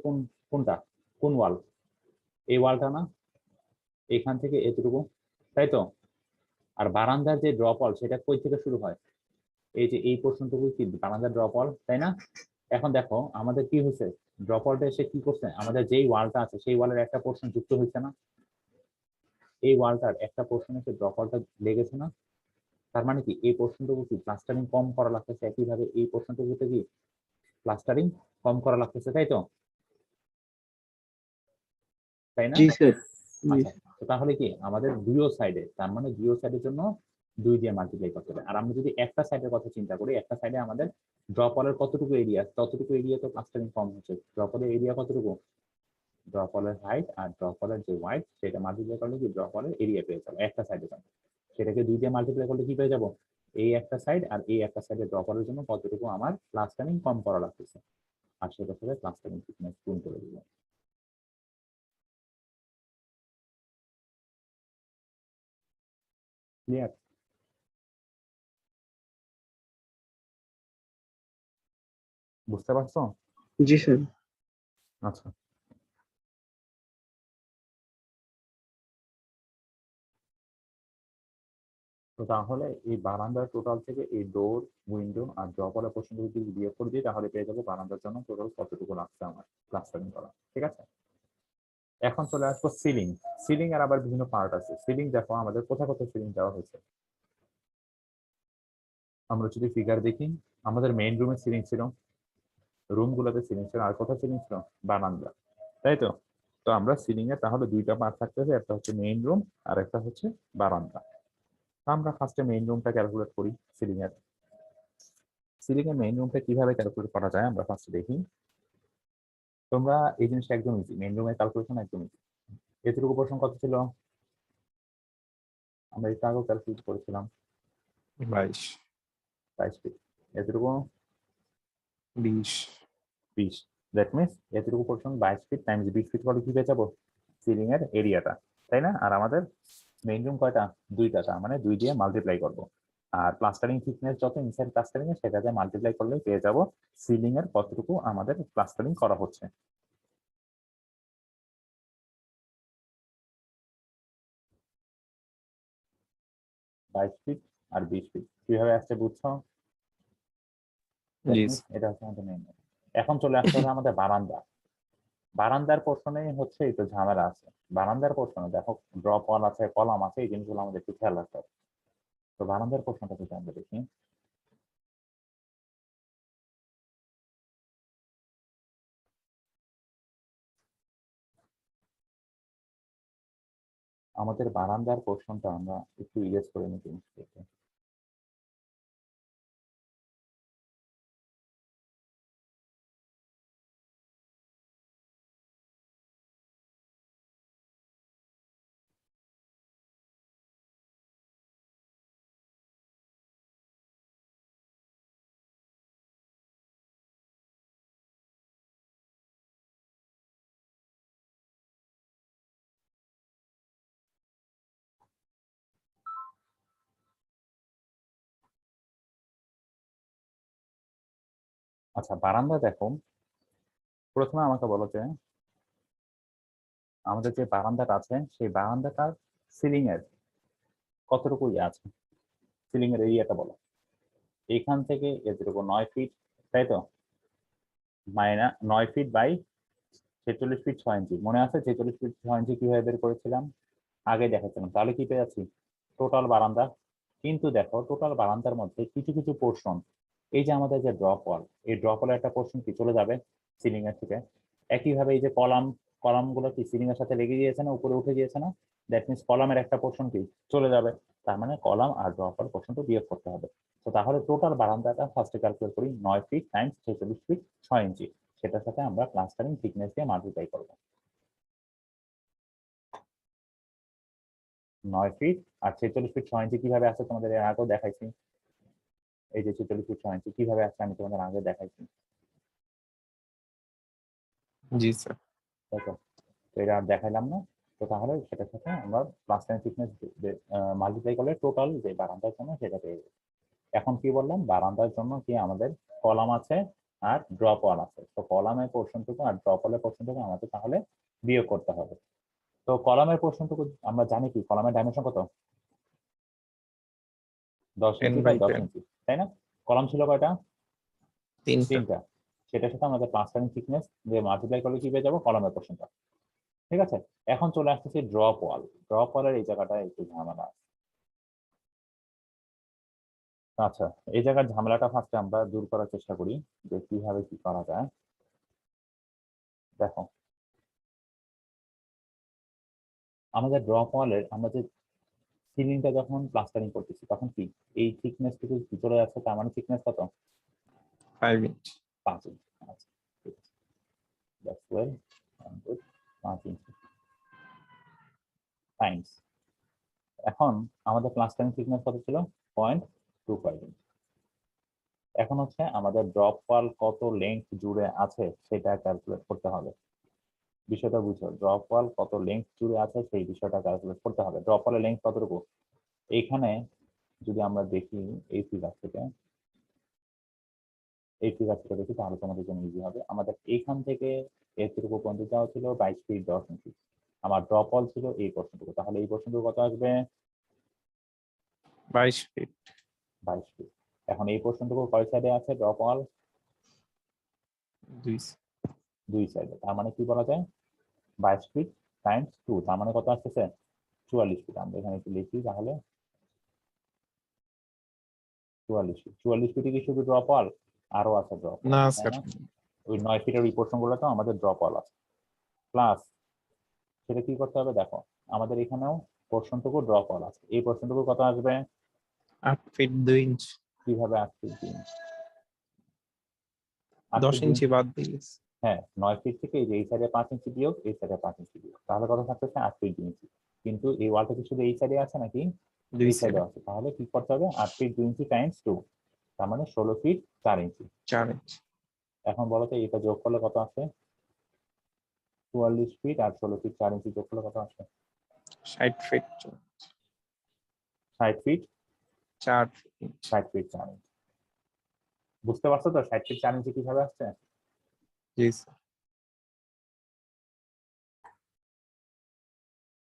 কোনটা, কোন ওয়াল? এই ওয়ালটা না, এখান থেকে এতটুকু, তাই তো? আর বারান্দার যে ড্রপ ওয়াল সেটা কই থেকে শুরু হয়? এই যে এই পোর্শনটুকু কি বারান্দার ড্রপ ওয়াল, তাই না? এখন দেখো আমাদের কি হয়েছে, ড্রপ ওয়ালটা এসে কি করছে, আমাদের যেই ওয়ালটা আছে সেই ওয়ালের একটা পোর্শন যুক্ত হয়েছে না, এই ওয়ালটার একটা পোর্শন এসে ড্রপ ওয়ালটা লেগেছে না। তার মানে কি এই পোর্শনটুকু কি প্লাস্টারিং কম করা লাগতেছে, একইভাবে এই পোর্শনটুকুতে কি প্লাস্টারিং কম করা লাগতেছে, তাই তো? তাই না? জি স্যার, জি আচ্ছা, তো তাহলে কি আমাদের দুইও সাইডে, তার মানে দুইও সাইডের জন্য 2 দিয়ে মাল্টিপ্লাই করতে হবে। আর আমরা যদি একটা সাইডের কথা চিন্তা করি, একটা সাইডে আমাদের ড্রপ ওয়ালের কতটুকু এরিয়া, ততটুকু এরিয়া তো প্লাস্টারিং কম হচ্ছে। ড্রপ ওয়ালের এরিয়া কতটুকু, ড্রপ ওয়ালের হাইট আর ড্রপ ওয়ালের যে ওয়াইড সেটা মাল্টিপ্লাই করলে কি ড্রপ ওয়ালের এরিয়া পেয়ে যাবো একটা সাইডে যাবো। সেটাকে 2 দিয়ে মাল্টিপ্লাই করলে কি পেয়ে যাবো, এই একটা সাইড আর এই একটা সাইডে ড্রপ ওয়ালের জন্য কতটুকু আমার প্লাস্টারিং কম করা লাগতেছে, আর সেটার সাথে প্লাস্টারিং থিকনেস গুণ করে দিবো। ক্লিয়ার? বুঝতে পারছো? জি স্যার। আচ্ছা, তো তাহলে এই বারান্দার টোটাল থেকে এই ডোর, উইন্ডো আর ড্রপারের পোর্শন যদি বিয়োগ করে দিই তাহলে পেয়ে যাবো বারান্দার জন্য টোটাল কতটুকু লাগছে আমার প্লাস্টারিং করা। ঠিক আছে, এখন চলে আসবো সিলিং। সিলিং এর আবার বিভিন্ন পার্ট আছে। সিলিং দেখো আমাদের কোথায় কোথায় সিলিং দেওয়া হয়েছে। আমরা যদি ফিগার দেখি, আমাদের মেইন রুমে সিলিং ছিল, রুম গুলোতে সিলিং ছিল, আর কোথায় সিলিং ছিল, বারান্দা, তাই তো? তো আমরা সিলিং এর তাহলে দুইটা পার্ট থাকতেছে, একটা হচ্ছে মেইন রুম আর একটা হচ্ছে বারান্দা। আমরা ফার্স্টে মেইন রুমটা ক্যালকুলেট করি। সিলিং এর মেইন রুমটা কিভাবে ক্যালকুলেট করা যায় আমরা ফার্স্টে দেখি। তোমরা এই জিনিসটা একদম ইজি, মেইন রুমের ক্যালকুলেশন একদম ইজি। এতটুকু পোর্শন কত ছিল, আমরা এটা আগেও ক্যালকুলেট করেছিলাম, 22 22 ফিট। এতটুকু 20 20। দ্যাট মিনস এতটুকু পোর্শন 22 ফিট টাইমস 20 ফিট করে কি পেয়ে যাবো, সিলিং এর এরিয়াটা, তাই না? আর আমাদের মেইন রুম কয়টা, 2টা, তার মানে 2 দিয়ে মাল্টিপ্লাই করবো। আর প্লাস্টারিং থিকনেস যত ইনসাইড প্লাস্টারিং এর সেটাতে মাল্টিপ্লাই করলে পেয়ে যাবো সিলিং এর কতটুকু আমাদের প্লাস্টারিং করা হচ্ছে। বাইশ ফিট আর 20 ফিট কিভাবে আসছে বুঝছো? That জি means এটা হচ্ছে আমাদের মেইন। এখন চলে আসতে হবে আমাদের বারান্দা। বারান্দার পোর্শনে হচ্ছে একটু ঝামেলা আছে। বারান্দার পোর্শনে দেখো ড্রপ ওয়াল আছে, কলাম আছে, এই জিনিসগুলো আমাদের একটু খেয়াল রাখতে হবে। তো বারান্দার পোর্শনটা যদি আমরা দেখি, আমাদের বারান্দার পোর্শনটা আমরা একটু ইরেজ করে নিই জিনিসটাকে। আচ্ছা, বারান্দা দেখো, প্রথমে আমাকে বলো যে আমাদের যে বারান্দাটা আছে সেই বারান্দাটার সিলিং এর কতটুকু ইয়ে আছে, সিলিং এর এরিয়াটা বলো। এখান থেকে এতটুকু 9 ফিট, তাই তো? 9 ফিট বাই 46 ফিট 6 ইঞ্চি, মনে আছে 46 ফিট 6 ইঞ্চি কিভাবে বের করেছিলাম, আগে দেখাচ্ছিলাম। তাহলে কি পেয়ে যাচ্ছি, টোটাল বারান্দা। কিন্তু দেখো টোটাল বারান্দার মধ্যে কিছু কিছু পোর্শন, এই যে আমাদের যে ড্রপ ওয়াল, এই ড্রপ ওয়ালের একটা পোর্শন কি চলে যাবে সিলিং এর থেকে। একইভাবে এই যে কলাম গুলো কি সিলিং এর সাথে লেগে গিয়েছে না, উপরে উঠে গিয়েছে না, দ্যাট মিনস কলামের একটা পোর্শন কি চলে যাবে। তার মানে কলাম আর ড্রপ ওয়াল পোর্শনটা বিয়োগ করতে হবে। তো তাহলে টোটাল বারান্দাটা ফার্স্টে ক্যালকুলেট করি, 9 ফিট টাইমস 46 ফিট 6 ইঞ্চি, সেটার সাথে আমরা প্লাস্টারিং থিকনেস দিয়ে মাল্টিপ্লাই করবো। 9 ফিট আর 46 ফিট 6 ইঞ্চি কিভাবে আছে তোমাদের এর আগেও দেখাইছি। এই যে 46 ফিট 6 ইঞ্চি কিভাবে আসছে আমি তোমাদের আগে দেখাইছি, জি স্যার। তাই তো? তো এটা আর দেখাইলাম না। তো তাহলে সেটার সাথে আমরা প্লাস্টারিং থিকনেস মাল্টিপ্লাই করলে টোটাল যে বারান্দার জন্য সেটা পেয়ে যাবো। এখন কি বললাম, বারান্দার জন্য কি আমাদের কলাম আছে আর ড্রপ ওয়াল আছে। তো কলামের পোর্শনটুকু আর ড্রপ ওয়ালের পোর্শনটুকু আমাদের তাহলে বিয়োগ করতে হবে। তো কলামের পোর্শনটুকু আমরা জানি কি, কলামের ডাইমেনশন কত? 10 10 ইঞ্চি বাই বাই 10 10, ইঞ্চি, তাই না? কলাম ছিল কয়টা? 3টা। 3টা। সেটার সাথে আমাদের প্লাস্টারিং থিকনেস যে মাল্টিপ্লাই করলে কি পেয়ে যাবো, কলামের পোর্শনটা। ঠিক আছে, এখন চলে আসতেছি ড্রপ ওয়াল। ড্রপ ওয়ালের এই জায়গাটা একটু ঝামেলা আছে। আচ্ছা, এই জায়গার ঝামেলাটা ফার্স্টে আমরা দূর করার চেষ্টা করি যে কিভাবে কি করা যায়। দেখো, আমাদের ড্রপ ওয়ালের আমরা যে সিলিংটা যখন প্লাস্টারিং করতেছি তখন কি এই থিকনেস থেকে ভিতরে আছে, তার মানে থিকনেস কত? 5 ইঞ্চ। 5 ইঞ্চি। আচ্ছা, ঠিক আছে, দ্যাটস ওয়েল, 5 ইঞ্চি টাইমস। এখন আমাদের প্লাস্টারিং থিকনেস কত ছিল? 0.25 ইঞ্চি। এখন হচ্ছে আমাদের ড্রপ ওয়াল কত লেন্থ জুড়ে আছে সেটা ক্যালকুলেট করতে হবে। বিষয়টা বুঝো, ড্রপ ওয়াল কত লেন্থ জুড়ে আছে সেই বিষয়টা ক্যালকুলেট করতে হবে। ড্রপ ওয়ালের লেন্থ কতটুকু? এইখানে যদি আমরা দেখি এই ফিগার থেকে, দেখি তাহলে তোমাদের জন্য ইজি হবে। আমাদের এইখান থেকে এতটুকু পর্যন্ত যাওয়া ছিল 22 ফিট 10 ইঞ্চি। আমার ড্রপ ওয়াল ছিল এই পোর্শনটুকু, তাহলে এই পোর্শনটুকু কত আসবে? 22 ফিট। 22 ফিট। এখন এই পোর্শনটুকু কয় সাইডে আছে ড্রপ ওয়াল? 2। 2 সাইডে। তার মানে কি বলা যায়, 22 ফিট টাইমস 2, তার মানে কত আসতেছে? 44 ফিট। আমরা এখানে একটু লিখি তাহলে, 44 ফিট। 44 ফিটে কি শুধু ড্রপ ওয়াল? আরো আছে ড্রপ ওয়াল, না তাই স্যার, না? ওই 9 ফিটের ওই পোর্শন গুলো তো আমাদের ড্রপ ওয়াল আছে। প্লাস সেটা কি করতে হবে, দেখো আমাদের এখানেও পোর্শনটুকু ড্রপ ওয়াল আছে। এই পোর্শনটুকু কত আসবে? 8 ফিট 2 ইঞ্চ। কিভাবে 8 ফিট 2 ইঞ্চি? 8 10 ফিট 2 ইঞ্চি ইঞ্চি, বাদ দিয়ে গেছে। হ্যাঁ 9 ফিট থেকে এই যে এই সাইডে 5 ইঞ্চি বিয়োগ, এই সাইডে 5 ইঞ্চি বিয়োগ, তাহলে কত থাকতেছে? 8 ফিট 2 ইঞ্চি। কিন্তু এই ওয়ালটা কি শুধু এই সাইডে আছে নাকি? 2 এই সাইডে সাইডে আছে। তাহলে কি করতে হবে? 8 ফিট 2 ইঞ্চি টাইমস 2, তার মানে 16 ফিট 4 ইঞ্চি। 4 ইঞ্চ। এখন বলো তো এটা যোগ করলে কত আসে? 44 ফিট আর 16 ফিট 4 ইঞ্চি যোগ করলে কত আসে? 60 ফিট 60 ফিট 4 ইঞ্চ। 60 ফিট 4 ইঞ্চি। বুঝতে পারছো তো 60 ফিট 4 ইঞ্চি কিভাবে আসছে? জি স্যার।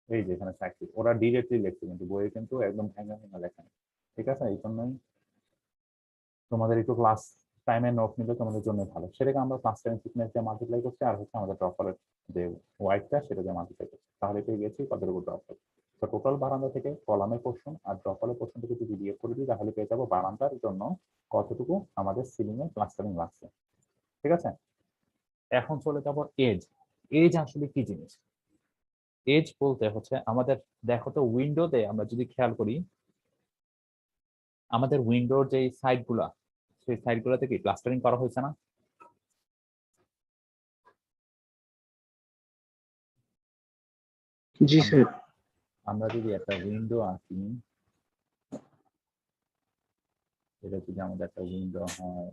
এই যে এখানে 60 ফিট ওরা ডিরেক্টলি লিখছে, কিন্তু বইয়ে কিন্তু একদম ভেঙে ভেঙে লেখা নেই। ঠিক আছে, এই জন্যই তোমাদের একটু ক্লাস টাইমে নোট নিলে তোমাদের জন্য ভালো। সেটাকে আমরা প্লাস্টারিং থিকনেস দিয়ে মাল্টিপ্লাই করছি, আর হচ্ছে আমাদের ড্রপ ওয়ালের যে ওয়াইডটা সেটা দিয়ে মাল্টিপ্লাই করছি, তাহলে পেয়ে গেছি কতটুকু ড্রপ ওয়াল। তো টোটাল বারান্দা থেকে কলামের পোর্শন আর ড্রপ ওয়ালের পোর্শনটুকু যদি বিয়োগ করে দিই তাহলে পেয়ে যাবো বারান্দার জন্য কতটুকু আমাদের সিলিং এ প্লাস্টারিং লাগছে। ঠিক আছে, এখন চলে যাবো এজ। এজ আসলে কি জিনিস? এজ বলতে হচ্ছে আমাদের, দেখো তো উইন্ডোতে আমরা যদি খেয়াল করি, আমাদের উইন্ডোর যে সাইড গুলা, সেই সাইড গুলাতে কি প্লাস্টারিং করা হয়েছে না? জি আমরা স্যার। আমরা যদি একটা উইন্ডো আঁকি, এটা যদি আমাদের একটা উইন্ডো হয়,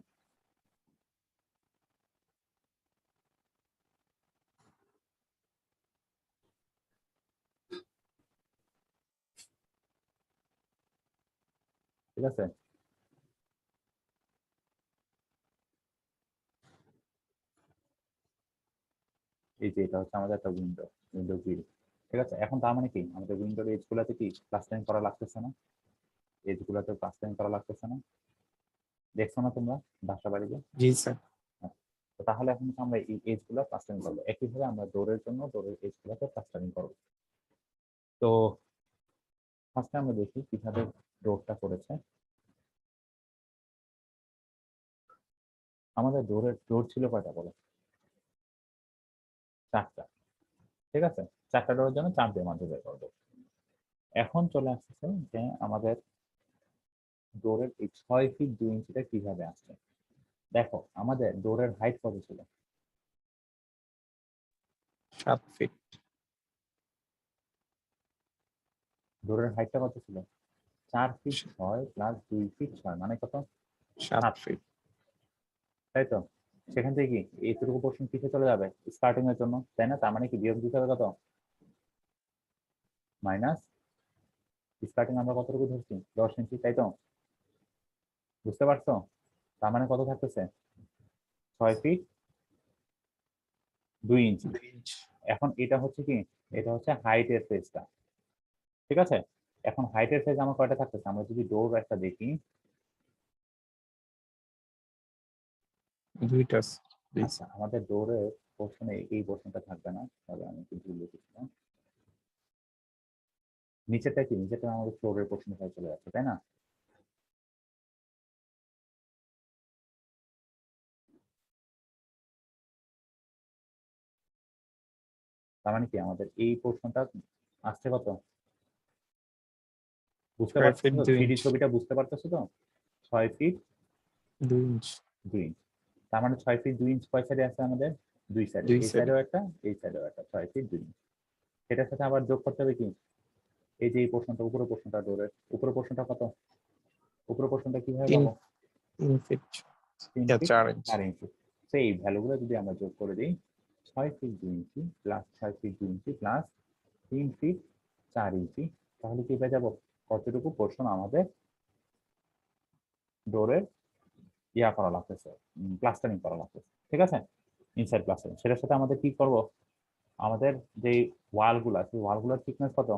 ঠিক আছে, এই যে এটা হচ্ছে আমাদের একটা উইন্ডো, উইন্ডো গ্রিল। ঠিক আছে, এখন তার মানে কি আমাদের উইন্ডোর এজ গুলাতে কি প্লাস্টারিং করা লাগতেছে না? এজ গুলাতে প্লাস্টারিং করা লাগতেছে না? দেখছো না তোমরা বাসা বাড়িতে? জি স্যার। হ্যাঁ। তো তাহলে এখন হচ্ছে আমরা এই এজ গুলা প্লাস্টারিং করবো, একইভাবে আমরা ডোরের জন্য ডোরের এজ গুলাতে প্লাস্টারিং করবো। তো ফার্স্টে আমরা দেখি কিভাবে ডোরটা করেছে। আমাদের ডোর ছিল কয়টা বলো? 4টা। ঠিক আছে, 4টা ডোরের জন্য 4 দিয়ে মাল্টিপ্লাই করবো। এখন চলে আসতেছে যে আমাদের ডোরের এই 6 ফিট 2 ইঞ্চিটা কিভাবে আসছে। দেখো আমাদের ডোরের হাইট কত ছিল? 7 ফিট। ডোরের হাইটটা কত ছিল? 4 ফিট 6 প্লাস 2 ফিট 6 মানে কত? 7 7 ফিট। তাই তো? সেখান থেকে কি এইটুকু পোর্শন কিসে চলে যাবে? স্টার্টিং এর জন্য, তাই না? তার মানে কি বিয়োগ দিতে হবে কত? মাইনাস স্টার্টিং আমরা কতটুকু ধরছি? 10 ইঞ্চি, তাই তো? বুঝতে পারছো? তার মানে কত থাকতেছে? 6 ফিট 2 ইঞ্চি। 2 ইঞ্চ। এখন এটা হচ্ছে কি, এটা হচ্ছে হাইটের ফেজটা, ঠিক আছে? এখন হাইটের ফেজ আমার কয়টা থাকতেছে? আমরা যদি ডোর একটা দেখি, দুইটা। আচ্ছা আমাদের ডোরের পোর্শনে এই পোর্শনটা থাকবে না, তাহলে আমি একটু ভুল লিখেছিলাম। নিচেরটা কি? নিচেরটা আমাদের ফ্লোরের পোর্শনে চলে যাচ্ছে, তাই না? তার মানে কি আমাদের এই পোর্শনটা আসছে কত? বুঝতে 6 পারছো ফিট তো? 2 থ্রি ইঞ্চ। ছবিটা বুঝতে পারতেছো তো? 6 ফিট 2 ইঞ্চ। 2 ইঞ্চ। তার মানে 6 ফিট 2 ইঞ্চ কয় সাইডে আছে আমাদের? 2 সাইডে। দুই এই সাইডে। সাইডেও একটা, এই সাইডেও একটা, 6 ফিট 2 ইঞ্চ। সেটার সাথে আবার যোগ করতে হবে কি, এই যে এই পোর্শনটা, উপরের পোর্শনটা, ডোরের উপরের পোর্শনটা কত? উপরের পোর্শনটা কিভাবে 3 পাবো? 3 ফিট 3 ইয়া ফিট 4 ইঞ্চ। 4 ইঞ্চি। সেই ভ্যালুগুলো যদি আমরা যোগ করে দিই, 6 feet 2 inch plus 6 feet 2 inch plus 3 feet 4 inch, তাহলে কি পেয়ে যাবো? কতটুকু পোর্শন আমাদের ডোরের ইয়া করা লাগতেছে, প্লাস্টারিং করা লাগতেছে, ঠিক আছে? Inside plastering. সেটার সাথে আমাদের কি করব? আমাদের যে ওয়াল গুলো আছে, ওয়াল গুলোর থিকনেস কত?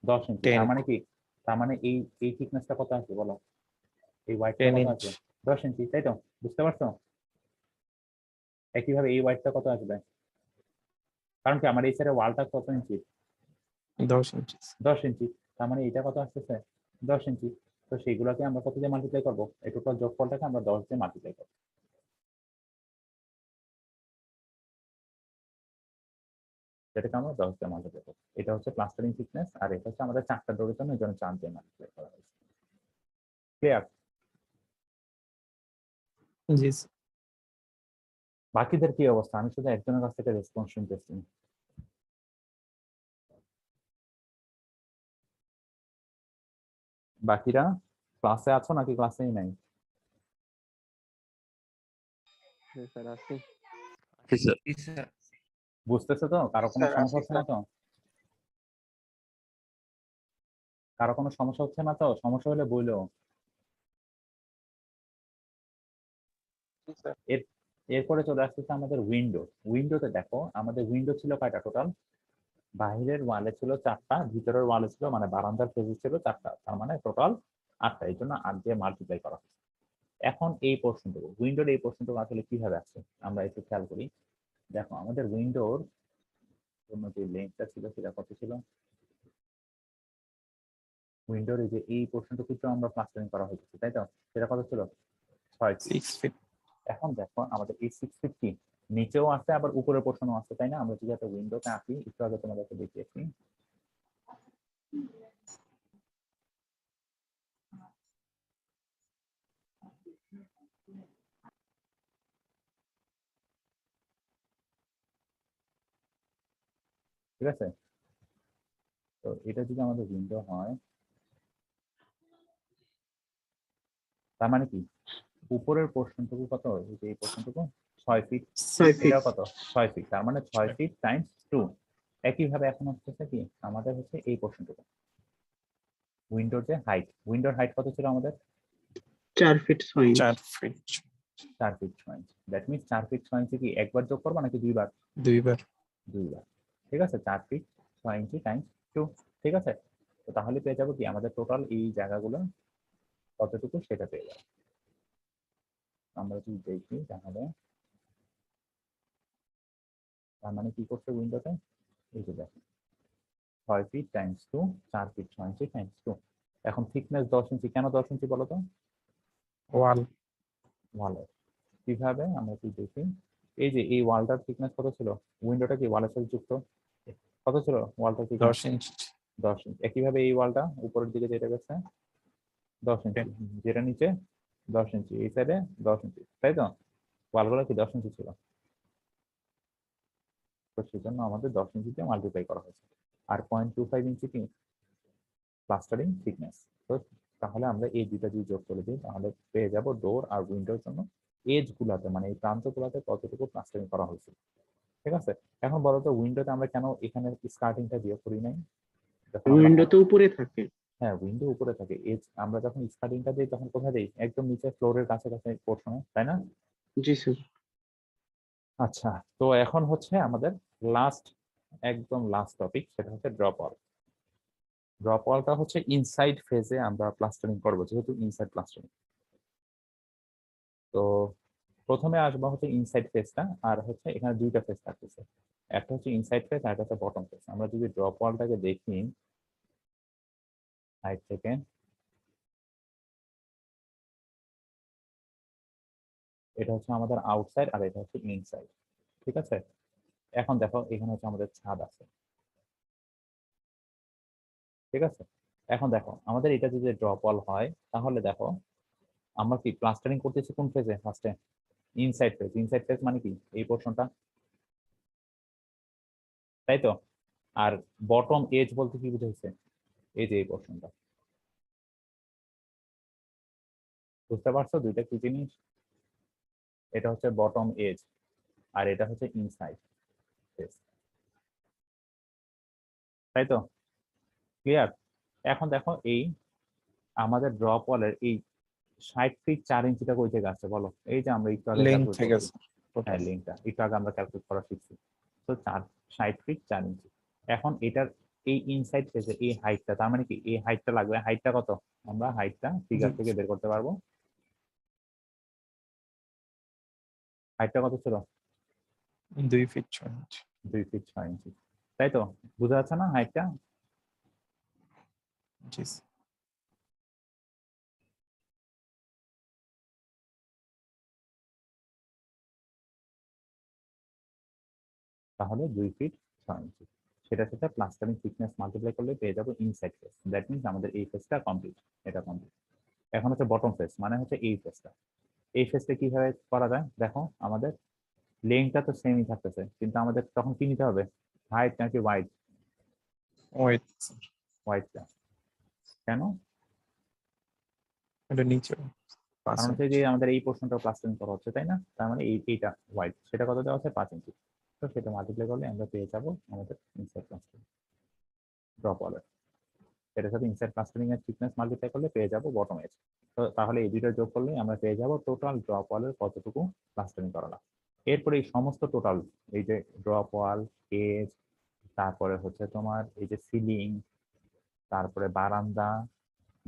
10 ইঞ্চি। 10 তার মানে কি, তার মানে এই এই থিকনেসটা কত আসবে বলো? এই হোয়াইটটা 10 কত ইঞ্চ। আসবে? 10 ইঞ্চি, তাই তো? বুঝতে পারছো? একইভাবে এই হোয়াইটটা কত আসবে? কারণ কি আমার এই সাইডে ওয়ালটা কত ইঞ্চি? 10 ইঞ্চ। 10 ইঞ্চি। তার মানে এটা কত আসতেছে? 10 ইঞ্চি। তো সেইগুলোকে আমরা কত দিয়ে মাল্টিপ্লাই করবো? এই টোটাল যোগফলটাকে আমরা 10 দিয়ে মাল্টিপ্লাই করবো। সেটাকে আমরা 10 দিয়ে মাল্টিপ্লাই করবো। এটা হচ্ছে প্লাস্টারিং থিকনেস, আর এটা হচ্ছে আমাদের 4টা ডোরের জন্য, এই জন্য 4 দিয়ে মাল্টিপ্লাই করা হয়েছে। ক্লিয়ার? জি। বাকিদের কি অবস্থা? আমি শুধু একজনের কাছ থেকে রেসপন্স শুনতেছি। বাকিরা ক্লাসে আছো নাকি ক্লাসেই নাই? স্যার আছি। বুঝতেছো তো? কারো কোনো স্যার সমস্যা আছি হচ্ছে না স্যার। তো? কারো কোনো সমস্যা হচ্ছে না তো? সমস্যা হলে বইলো। স্যার এর এরপরে চলে আসতেছে আমাদের উইন্ডো। উইন্ডোতে দেখো আমাদের উইন্ডো ছিল কয়টা টোটাল? বাহিরের ওয়ালে ছিল 4টা, ভিতরের ওয়ালে ছিল মানে বারান্দার ফেজে ছিল 4টা, তার মানে টোটাল 8টা। এই জন্য 8 দিয়ে মাল্টিপ্লাই করা হচ্ছে। এখন এই পোর্শনটুকু, উইন্ডোর এই পোর্শনটুকু আসলে কিভাবে আসছে আমরা একটু খেয়াল করি। দেখো আমাদের উইন্ডোর জন্য যে লেন্থটা ছিল সেটা কত ছিল? উইন্ডোর এই যে এই পোর্শনটুকু তো আমরা প্লাস্টারিং করা হয়েছে, তাই তো? সেটা কত ছিল? 6 ফিট। 6 ফিট। এখন দেখো আমাদের এই 6 ফিট কি নিচেও আছে আবার উপরের পোর্শনও আছে, তাই না? আমরা যদি একটা উইন্ডোতে আঁকি, একটু আগে তোমাদেরকে দেখিয়েছি। ঠিক আছে? তো এটা যদি আমাদের উইন্ডো হয়, তার মানে কি উপরের পোর্শনটুকু কত? এই যে এই পোর্শনটুকু 6 ফিট, 6 ফিট। এটা কত? 6 ফিট। তার মানে 6 ফিট টাইমস 2। একইভাবে এখন হচ্ছে কি আমাদের হচ্ছে এই পোর্শনটুকু, উইন্ডোর যে হাইট, উইন্ডোর হাইট কত ছিল আমাদের? 4 feet 6 inch. 4 feet 4 feet 6 inch. That means 4 feet 6 inch কি একবার যোগ করবো নাকি দুইবার? দুইবার। দুইবার। ঠিক আছে, 4 ফিট 6 ইঞ্চি টাইমস 2। ঠিক আছে? তো তাহলে পেয়ে যাবো কি আমাদের টোটাল এই জায়গাগুলো কতটুকু সেটা পেয়ে যাবো। আমরা যদি দেখি তাহলে তার মানে কি করছে উইন্ডোতে, এই যে দেখো 6 ফিট টাইমস 2, 4 ফিট 6 ইঞ্চি টাইমস 2। এখন থিকনেস 10 ইঞ্চি। কেন 10 ইঞ্চি বলো তো? ওয়াল। ভালো। কিভাবে আমরা কি দেখি, এই যে এই ওয়ালটার থিকনেস কত ছিল? উইন্ডোটা কি ওয়ালের সাথে যুক্ত, কত ছিল ওয়ালটার থিকনেস? 10 ইঞ্চ। 10 ইঞ্চি। একইভাবে এই ওয়ালটা উপরের দিকে যেটা গেছে 10 ইঞ্চি, যেটা নিচে 10 ইঞ্চি, এই সাইডে 10 ইঞ্চি, তাই তো? ওয়ালগুলো কি 10 ইঞ্চি ছিল, তো সেজন্য আমাদের 10 ইঞ্চিতে মাল্টিপ্লাই করা হয়েছে। আর 0.25 ইঞ্চি কি প্লাস্টারিং থিকনেস। তো তাহলে আমরা এই দুইটা যদি যোগ করে দিই তাহলে পেয়ে যাব ডোর আর উইন্ডোর জন্য এজ গুলাতে মানে এই প্রান্ত গুলাতে কতটুকু প্লাস্টারিং করা হয়েছে। ঠিক আছে, এখন বলো তো উইন্ডোতে আমরা কেন এখানে স্টার্টিংটা দিয়ে করি নাই? যখন আমরা উইন্ডো তো উপরে থাকে। হ্যাঁ উইন্ডো উপরে থাকে, এজ আমরা যখন স্টার্টিংটা দিই তখন কোথায় দিই? একদম নিচে ফ্লোরের কাছাকাছি পোর্শনে, তাই না? জি স্যার। আচ্ছা, তো এখন হচ্ছে আমাদের লাস্ট, একদম লাস্ট টপিক, সেটা হচ্ছে ড্রপ ওয়াল। ড্রপ ওয়ালটা হচ্ছে ইনসাইড ফেজে আমরা প্লাস্টারিং করবো, যেহেতু ইনসাইড প্লাস্টারিং। তো প্রথমে আসবো হচ্ছে ইনসাইড ফেজটা, আর হচ্ছে এখানে দুইটা ফেজ থাকতেছে, একটা হচ্ছে ইনসাইড ফেজ আর একটা হচ্ছে বটম ফেজ। আমরা যদি ড্রপ ওয়ালটাকে দেখি সাইড থেকে, এটা হচ্ছে আমাদের আউটসাইড আর এটা হচ্ছে ইনসাইড। ঠিক আছে, এখন দেখো এখানে হচ্ছে আমাদের ছাদ আছে। ঠিক আছে, এখন দেখো আমাদের এটা যদি ড্রপ ওয়াল হয় তাহলে দেখো আমরা কি প্লাস্টারিং করতেছি কোন ফেজে? ফার্স্টে ইনসাইড ফেজ। ইনসাইড ফেজ মানে কি? এই পোর্শনটা, তাই তো। আর বটম এজ বলতে কি বুঝাইছে? এই যে এই পোর্শনটা, বুঝতে পারছো দুইটা কি জিনিস? এটা হচ্ছে বটম এজ আর এটা হচ্ছে ইনসাইড ফেজ, তাই তো। ক্লিয়ার? এখন দেখো এই আমাদের ড্রপ ওয়ালের এই 60 ফিট 4 ইঞ্চিটা কই থেকে আসছে বলো? এই যে আমরা একটু আগে লিঙ্ক ক্যালকুলেট থেকে করছি। হ্যাঁ লিঙ্কটা একটু আগে আমরা ক্যালকুলেট করা শিখছি। তো 60 ফিট 4 ইঞ্চি। এখন এটার এই ইনসাইড ফেজে এই হাইটটা, তার মানে কি এই হাইটটা লাগবে। হাইটটা কত? আমরা হাইটটা ফিগার থেকে বের করতে পারবো। হাইটটা কত ছিল? 2 ফিট 6 ইঞ্চি। 2 ফিট 6 ইঞ্চি, তাই তো। বুঝা যাচ্ছে না হাইটটা? জি তাহলে 2 ফিট 6 ইঞ্চি, সেটার সাথে প্লাস্টারিং থিকনেস মাল্টিপ্লাই করলে পেয়ে যাবো ইনসাইড ফেস। দ্যাট মিনস আমাদের এই ফেসটা কমপ্লিট, এটা কমপ্লিট। এখন হচ্ছে বটম ফেস, মানে হচ্ছে এই ফেসটা। এই ফেসটা কিভাবে করা যায় দেখো, আমাদের লেন্থটা তো সেমই থাকতেছে, কিন্তু আমাদের তখন কি নিতে হবে? হাইট নাকি ওয়াইড? ওয়েট ওয়াইডটা কেন? এটা নিচে 5 কারণ হচ্ছে ইঞ্চি। যে আমাদের এই পোর্শনটা প্লাস্টারিং করা হচ্ছে, তাই না? তার মানে এইটা ওয়াইড, সেটা কত দেওয়া আছে? 5 ইঞ্চি। তো সেটা মাল্টিপ্লাই করলে আমরা পেয়ে যাবো আমাদের ইনসাইড প্লাস্টারিং ড্রপ ওয়ালের। এটার সাথে ইনসাইড প্লাস্টারিং এর থিকনেস মাল্টিপ্লাই করলে পেয়ে যাবো বটম এজ। তো তাহলে এই দুটো যোগ করলে আমরা পেয়ে যাবো টোটাল ড্রপ ওয়ালের কতটুকু প্লাস্টারিং করা লাগবে। এরপরে এই সমস্ত টোটাল, এই যে ড্রপ ওয়াল, এজ, তারপরে হচ্ছে তোমার এই যে সিলিং, তারপরে বারান্দা,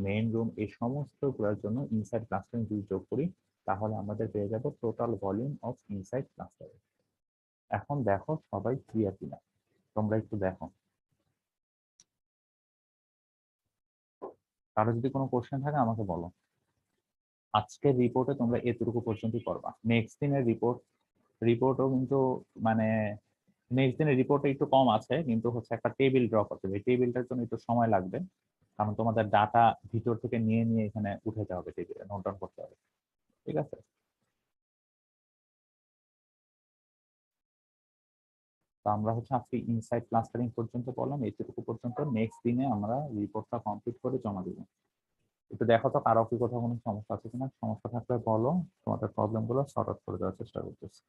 মেইন রুম, এই সমস্ত গুলোর জন্য ইনসাইড প্লাস্টারিং যদি যোগ করি তাহলে আমাদের পেয়ে যাবো total volume of inside plastering. এখন দেখো সবাই ক্লিয়ার কিনা, তোমরা একটু দেখো। কারো যদি কোনো কোশ্চেন থাকে আমাকে বলো। আজকের রিপোর্টে তোমরা এতটুকু পর্যন্তই করবা। নেক্সট দিনের রিপোর্টও কিন্তু মানে নেক্সট দিনের রিপোর্টে একটু কম আছে, কিন্তু হচ্ছে একটা টেবিল ড্র করতে হবে। টেবিলটার জন্য একটু সময় লাগবে, কারণ তোমাদের ডাটা ভিতর থেকে নিয়ে নিয়ে এখানে উঠাতে হবে, টেবিলে নোট ডাউন করতে হবে। ঠিক আছে, তো আমরা হচ্ছে আজকে ইনসাইড প্লাস্টারিং পর্যন্ত বললাম, এইটুকু পর্যন্ত। নেক্সট দিনে আমরা রিপোর্টটা কমপ্লিট করে জমা দিব। একটু দেখো তো কারো কি কোথাও কোনো সমস্যা আছে কিনা, সমস্যা থাকলে বলো, তোমাদের প্রবলেম গুলো সর্ট আউট করে দেওয়ার চেষ্টা করতেছি।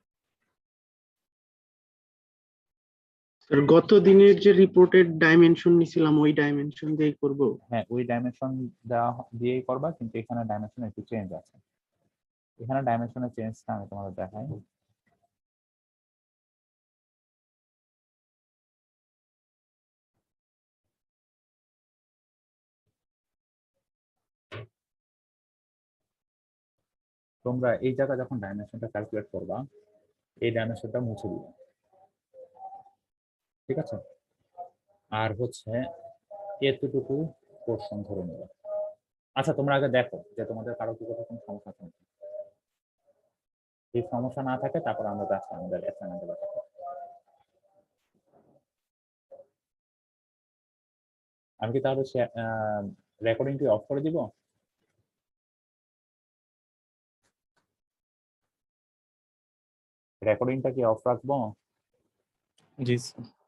স্যার গত দিনের যে রিপোর্টের ডাইমেনশন নিছিলাম ওই ডাইমেনশন দিয়েই করব। হ্যাঁ ওই ডাইমেনশন দেওয়া দিয়েই করবা, কিন্তু এখানে ডাইমেনশন একটু চেঞ্জ আছে। এখানে ডাইমেনশনের চেঞ্জটা আমি তোমাদের দেখাই। তোমরা এই জায়গায় যখন ডাইমেনশনটা ক্যালকুলেট করবা, এই ডাইমেনশনটা মুছে দিবে। ঠিক আছে, আর হচ্ছে এতটুকু পোর্শন ধরে নেবে। আচ্ছা তোমরা আগে দেখো যে তোমাদের কারো কি কোথাও কোনো সমস্যা আছে নাকি। যদি সমস্যা না থাকে তারপর আমরা যাচ্ছি আমাদের অ্যাসাইনমেন্টের ব্যাপারে। আমি কি তাহলে রেকর্ডিংটি অফ করে দিব? রেকর্ডিংটা কি অফ রাখবো? জি স্যার।